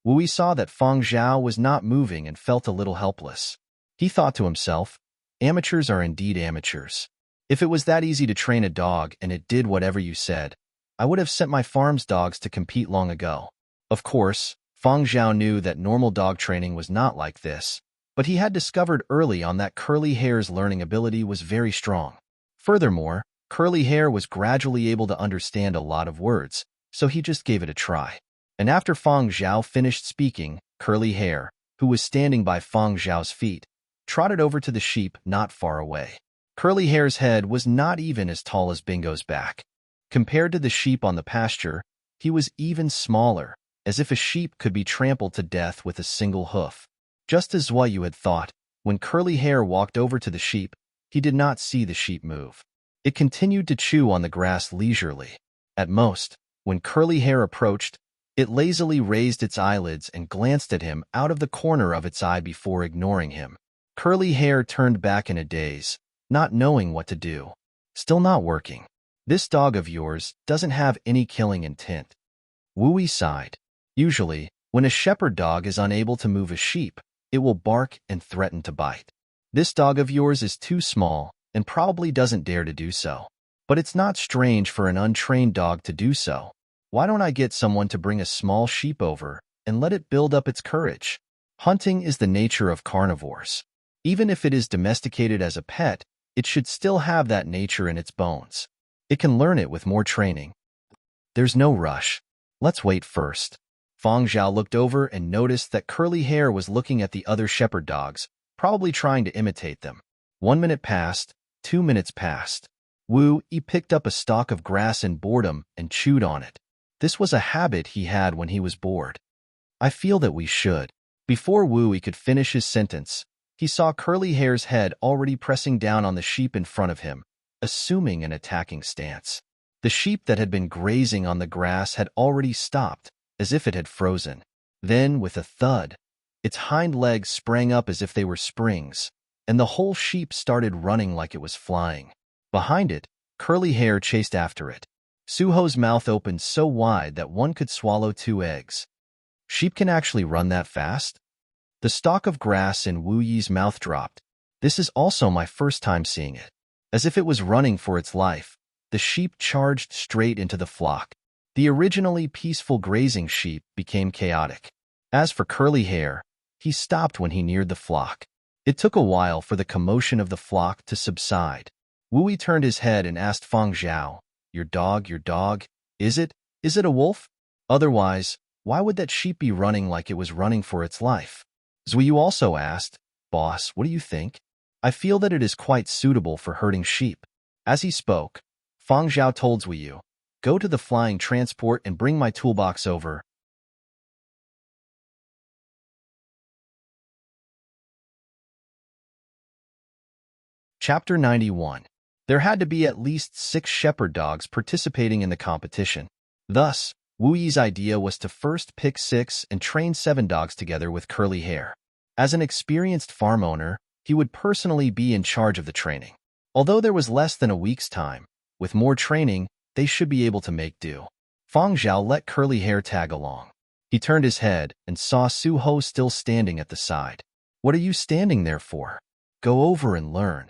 Wu saw that Fang Zhao was not moving and felt a little helpless. He thought to himself, amateurs are indeed amateurs. If it was that easy to train a dog and it did whatever you said, I would have sent my farm's dogs to compete long ago. Of course, Fang Zhao knew that normal dog training was not like this, but he had discovered early on that Curly Hair's learning ability was very strong. Furthermore, Curly Hair was gradually able to understand a lot of words, so he just gave it a try. And after Fang Zhao finished speaking, Curly Hair, who was standing by Fang Zhao's feet, trotted over to the sheep not far away. Curly Hair's head was not even as tall as Bingo's back. Compared to the sheep on the pasture, he was even smaller, as if a sheep could be trampled to death with a single hoof. Just as what you had thought, when Curly Hair walked over to the sheep, he did not see the sheep move. It continued to chew on the grass leisurely. At most, when Curly Hair approached, it lazily raised its eyelids and glanced at him out of the corner of its eye before ignoring him. Curly Hair turned back in a daze, not knowing what to do. Still not working. This dog of yours doesn't have any killing intent. Wu sighed. Usually, when a shepherd dog is unable to move a sheep, it will bark and threaten to bite. This dog of yours is too small and probably doesn't dare to do so. But it's not strange for an untrained dog to do so. Why don't I get someone to bring a small sheep over and let it build up its courage? Hunting is the nature of carnivores. Even if it is domesticated as a pet, it should still have that nature in its bones. It can learn it with more training. There's no rush. Let's wait first. Fang Zhao looked over and noticed that Curly Hair was looking at the other shepherd dogs, probably trying to imitate them. 1 minute passed, 2 minutes passed. Wu picked up a stalk of grass in boredom and chewed on it. This was a habit he had when he was bored. I feel that we should. Before Wu could finish his sentence, he saw Curly Hair's head already pressing down on the sheep in front of him, assuming an attacking stance. The sheep that had been grazing on the grass had already stopped, as if it had frozen. Then, with a thud, its hind legs sprang up as if they were springs, and the whole sheep started running like it was flying. Behind it, Curly Hair chased after it. Suho's mouth opened so wide that one could swallow 2 eggs. Sheep can actually run that fast? The stalk of grass in Wu Yi's mouth dropped. This is also my first time seeing it. As if it was running for its life, the sheep charged straight into the flock. The originally peaceful grazing sheep became chaotic. As for Curly Hair, he stopped when he neared the flock. It took a while for the commotion of the flock to subside. Wu Yi turned his head and asked Fang Zhao, your dog, is it a wolf? Otherwise, why would that sheep be running like it was running for its life? Zhuyu also asked, Boss, what do you think? I feel that it is quite suitable for herding sheep. As he spoke, Fang Zhao told Zhuyu, go to the flying transport and bring my toolbox over. Chapter 91. There had to be at least 6 shepherd dogs participating in the competition. Thus, Wu Yi's idea was to first pick 6 and train 7 dogs together with Curly Hair. As an experienced farm owner, he would personally be in charge of the training. Although there was less than a week's time, with more training, they should be able to make do. Fang Zhao let Curly Hair tag along. He turned his head and saw Suho still standing at the side. What are you standing there for? Go over and learn.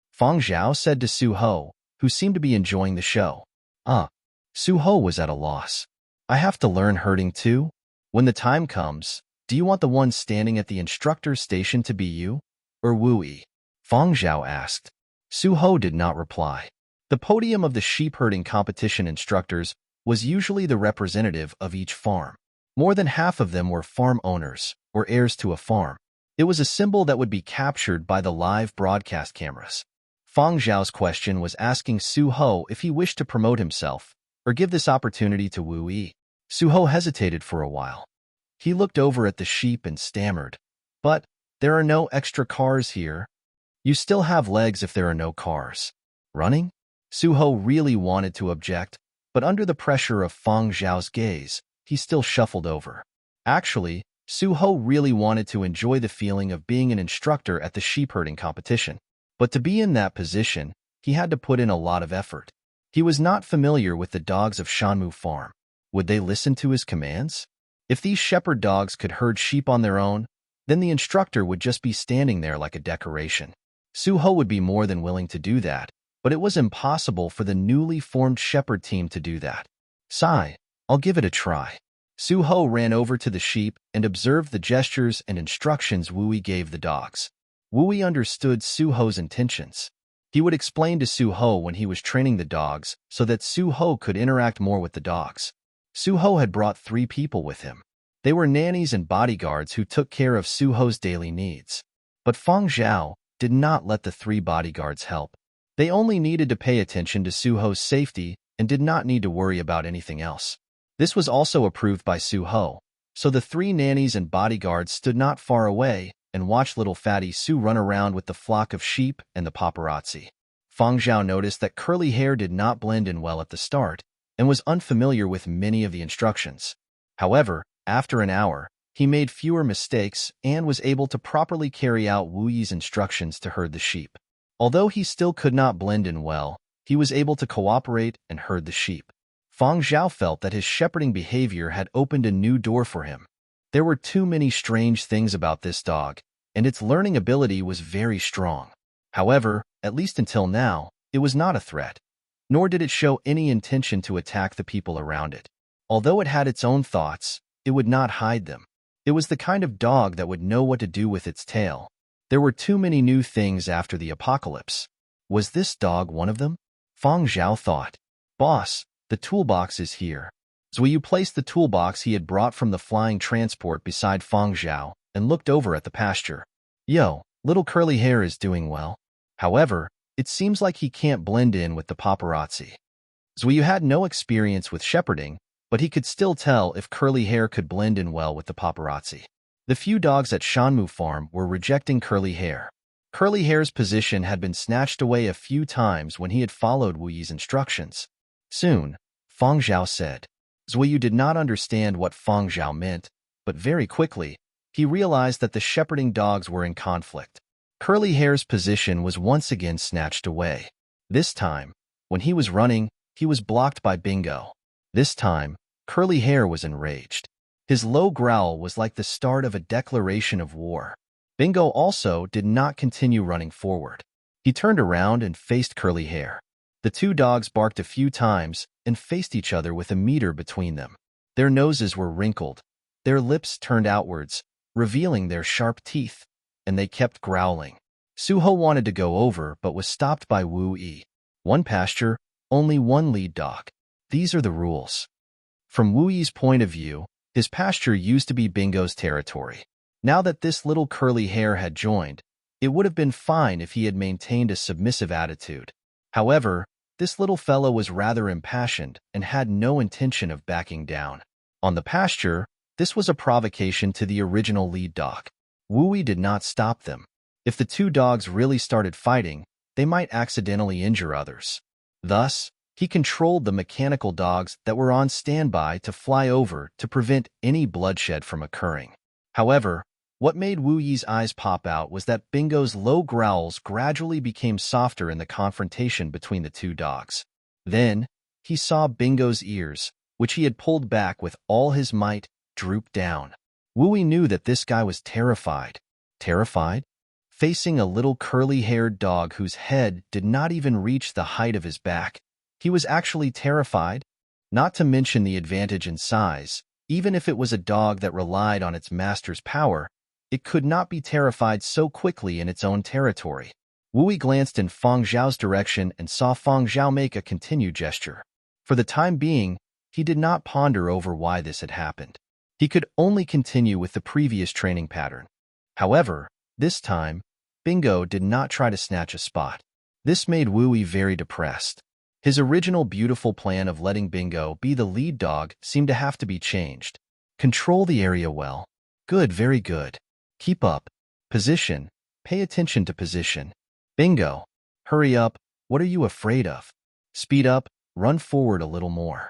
Fang Zhao said to Suho, who seemed to be enjoying the show. Suho was at a loss. I have to learn herding too? When the time comes, do you want the one standing at the instructor's station to be you? Or Wu Yi? Fang Zhao asked. Suho did not reply. The podium of the sheep herding competition instructors was usually the representative of each farm. More than half of them were farm owners, or heirs to a farm. It was a symbol that would be captured by the live broadcast cameras. Fang Zhao's question was asking Su Ho if he wished to promote himself or give this opportunity to Wu Yi. Su Ho hesitated for a while. He looked over at the sheep and stammered, "But there are no extra cars here." "You still have legs if there are no cars." "Running?" Su Ho really wanted to object, but under the pressure of Fang Zhao's gaze, he still shuffled over. Actually, Su Ho really wanted to enjoy the feeling of being an instructor at the sheep herding competition. But to be in that position, he had to put in a lot of effort. He was not familiar with the dogs of Shanmu Farm. Would they listen to his commands? If these shepherd dogs could herd sheep on their own, then the instructor would just be standing there like a decoration. Su Ho would be more than willing to do that, but it was impossible for the newly formed shepherd team to do that. "Sigh, I'll give it a try." Su Ho ran over to the sheep and observed the gestures and instructions Wu Yi gave the dogs. Wu Yi understood Su Ho's intentions. He would explain to Su Ho when he was training the dogs so that Su Ho could interact more with the dogs. Su Ho had brought 3 people with him. They were nannies and bodyguards who took care of Su Ho's daily needs. But Fang Zhao did not let the 3 bodyguards help. They only needed to pay attention to Su Ho's safety and did not need to worry about anything else. This was also approved by Su Ho, so the 3 nannies and bodyguards stood not far away and watched little fatty Su run around with the flock of sheep and the paparazzi. Fang Zhao noticed that curly hair did not blend in well at the start and was unfamiliar with many of the instructions. However, after an hour, he made fewer mistakes and was able to properly carry out Wu Yi's instructions to herd the sheep. Although he still could not blend in well, he was able to cooperate and herd the sheep. Fang Zhao felt that his shepherding behavior had opened a new door for him. There were too many strange things about this dog, and its learning ability was very strong. However, at least until now, it was not a threat, nor did it show any intention to attack the people around it. Although it had its own thoughts, it would not hide them. It was the kind of dog that would know what to do with its tail. There were too many new things after the apocalypse. Was this dog one of them? Fang Zhao thought. "Boss, the toolbox is here." Zuiyu placed the toolbox he had brought from the flying transport beside Fang Zhao and looked over at the pasture. "Yo, little curly hair is doing well. However, it seems like he can't blend in with the paparazzi." Zuiyu had no experience with shepherding, but he could still tell if curly hair could blend in well with the paparazzi. The few dogs at Shanmu Farm were rejecting curly hair. Curly hair's position had been snatched away a few times when he had followed Wu Yi's instructions. Soon, Fang Zhao said. Zuiyu did not understand what Fang Zhao meant, but very quickly, he realized that the shepherding dogs were in conflict. Curly hair's position was once again snatched away. This time, when he was running, he was blocked by Bingo. This time, curly hair was enraged. His low growl was like the start of a declaration of war. Bingo also did not continue running forward. He turned around and faced curly hair. The 2 dogs barked a few times and faced each other with a meter between them. Their noses were wrinkled, their lips turned outwards, revealing their sharp teeth, and they kept growling. Su Ho wanted to go over but was stopped by Wu Yi. "One pasture, only one lead dog. These are the rules." From Wu Yi's point of view, his pasture used to be Bingo's territory. Now that this little curly hair had joined, it would have been fine if he had maintained a submissive attitude. However, this little fellow was rather impassioned and had no intention of backing down. On the pasture, this was a provocation to the original lead dog. Wu Yi did not stop them. If the 2 dogs really started fighting, they might accidentally injure others. Thus, he controlled the mechanical dogs that were on standby to fly over to prevent any bloodshed from occurring. However, what made Wu Yi's eyes pop out was that Bingo's low growls gradually became softer in the confrontation between the 2 dogs. Then, he saw Bingo's ears, which he had pulled back with all his might, droop down. Wu Yi knew that this guy was terrified. Terrified? Facing a little curly-haired dog whose head did not even reach the height of his back. He was actually terrified, not to mention the advantage in size. Even if it was a dog that relied on its master's power, it could not be terrified so quickly in its own territory. Wu Yi glanced in Fang Zhao's direction and saw Fang Zhao make a continued gesture. For the time being, he did not ponder over why this had happened. He could only continue with the previous training pattern. However, this time, Bingo did not try to snatch a spot. This made Wooey very depressed. His original beautiful plan of letting Bingo be the lead dog seemed to have to be changed. Control the area well. Good, very good. Keep up. Position. Pay attention to position. Bingo. Hurry up. What are you afraid of? Speed up. Run forward a little more.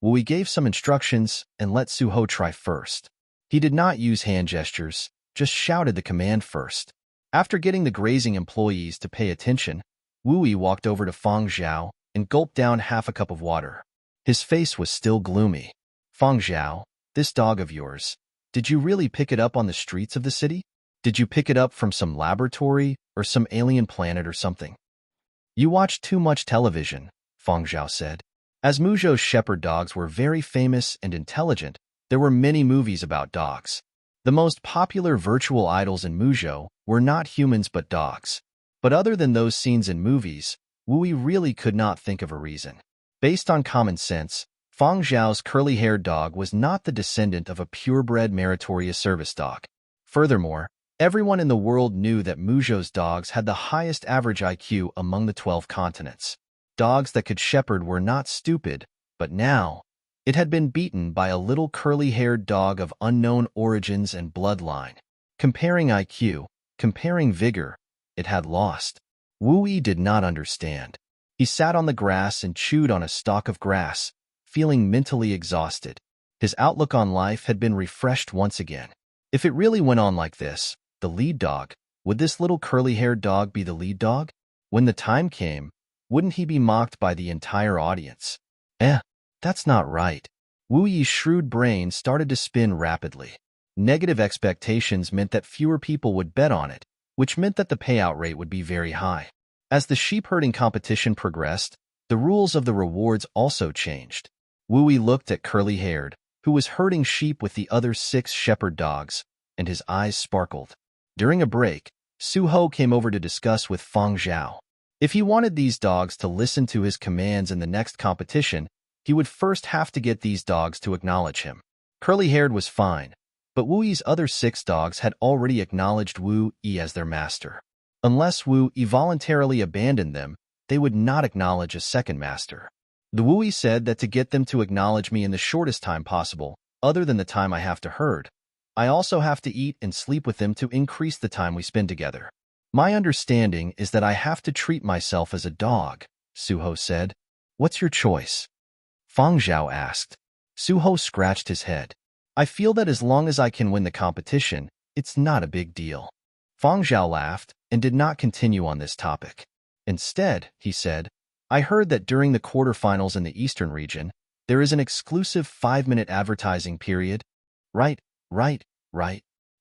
Wooey gave some instructions and let Suho try first. He did not use hand gestures, just shouted the command first. After getting the grazing employees to pay attention, Wooey walked over to Feng Zhao and gulped down half a cup of water. His face was still gloomy. Feng Zhao, this dog of yours, did you really pick it up on the streets of the city? Did you pick it up from some laboratory or some alien planet or something? You watch too much television, Feng Zhao said. As Muzhou's shepherd dogs were very famous and intelligent, there were many movies about dogs. The most popular virtual idols in Muzhou were not humans but dogs. But other than those scenes in movies, Wooey really could not think of a reason. Based on common sense, Feng Zhao's curly-haired dog was not the descendant of a purebred meritorious service dog. Furthermore, everyone in the world knew that Muzhou's dogs had the highest average IQ among the 12 continents. Dogs that could shepherd were not stupid, but now, it had been beaten by a little curly-haired dog of unknown origins and bloodline. Comparing IQ, comparing vigor, it had lost. Wooey did not understand. He sat on the grass and chewed on a stalk of grass, feeling mentally exhausted. His outlook on life had been refreshed once again. If it really went on like this, the lead dog, would this little curly-haired dog be the lead dog? When the time came, wouldn't he be mocked by the entire audience? That's not right. Wooey's shrewd brain started to spin rapidly. Negative expectations meant that fewer people would bet on it, which meant that the payout rate would be very high. As the sheep herding competition progressed, the rules of the rewards also changed. Wooey looked at Curly-Haired, who was herding sheep with the other 6 shepherd dogs, and his eyes sparkled. During a break, Suho came over to discuss with Feng Zhao. If he wanted these dogs to listen to his commands in the next competition, he would first have to get these dogs to acknowledge him. Curly-Haired was fine, but Wooey's other 6 dogs had already acknowledged Woo-Yi as their master. Unless Woo-Yi voluntarily abandoned them, they would not acknowledge a second master. The Wooey said that to get them to acknowledge me in the shortest time possible, other than the time I have to herd, I also have to eat and sleep with them to increase the time we spend together. My understanding is that I have to treat myself as a dog, Suho said. What's your choice? Feng Zhao asked. Suho scratched his head. I feel that as long as I can win the competition, it's not a big deal. Feng Zhao laughed and did not continue on this topic. Instead, he said, I heard that during the quarterfinals in the Eastern region, there is an exclusive 5-minute advertising period. Right.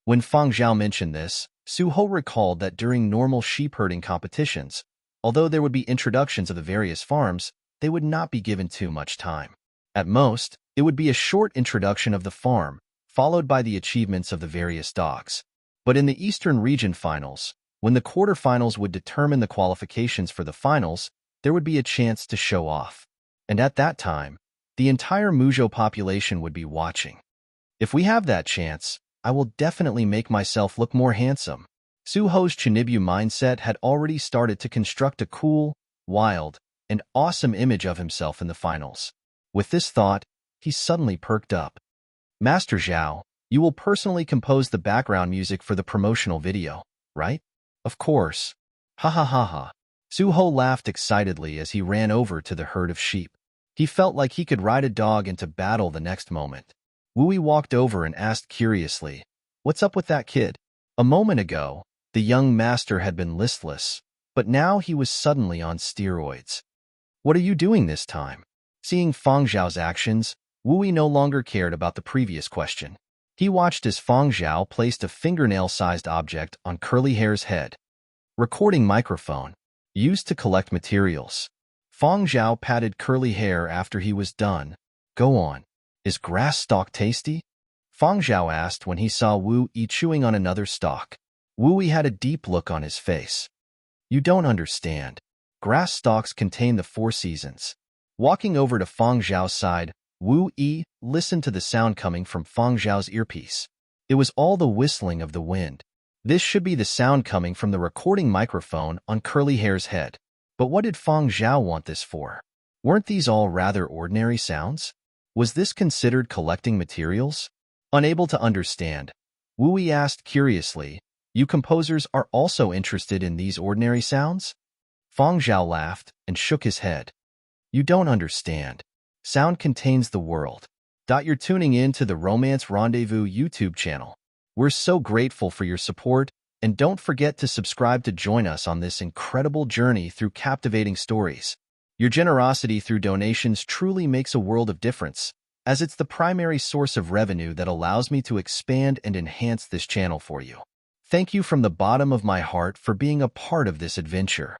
When Feng Zhao mentioned this, Suho recalled that during normal sheep herding competitions, although there would be introductions of the various farms, they would not be given too much time. At most, it would be a short introduction of the farm, followed by the achievements of the various dogs. But in the Eastern region finals, when the quarterfinals would determine the qualifications for the finals, there would be a chance to show off. And at that time, the entire Muzhou population would be watching. If we have that chance, I will definitely make myself look more handsome. Suho's Chinibu mindset had already started to construct a cool, wild, and awesome image of himself in the finals. With this thought, he suddenly perked up. Master Zhao, you will personally compose the background music for the promotional video, right? Of course. Ha ha ha ha. Suho laughed excitedly as he ran over to the herd of sheep. He felt like he could ride a dog into battle the next moment. Wooey walked over and asked curiously, What's up with that kid? A moment ago, the young master had been listless, but now he was suddenly on steroids. What are you doing this time? Seeing Feng Zhao's actions, Wooey no longer cared about the previous question. He watched as Feng Zhao placed a fingernail-sized object on Curly-Hair's head. Recording microphone. Used to collect materials. Feng Zhao patted Curly-Hair after he was done. Go on. Is grass stalk tasty? Feng Zhao asked when he saw Woo-Yi chewing on another stalk. Wooey had a deep look on his face. You don't understand. Grass stalks contain the 4 seasons. Walking over to Feng Zhao's side, Woo-Yi listened to the sound coming from Feng Zhao's earpiece. It was all the whistling of the wind. This should be the sound coming from the recording microphone on Curly Hair's head. But what did Feng Zhao want this for? Weren't these all rather ordinary sounds? Was this considered collecting materials? Unable to understand, Wu Yi asked curiously, "You composers are also interested in these ordinary sounds?" Feng Zhao laughed and shook his head. "You don't understand. Sound contains the world." You're tuning in to the Romance Rendezvous YouTube channel. We're so grateful for your support, and don't forget to subscribe to join us on this incredible journey through captivating stories. Your generosity through donations truly makes a world of difference, as it's the primary source of revenue that allows me to expand and enhance this channel for you. Thank you from the bottom of my heart for being a part of this adventure.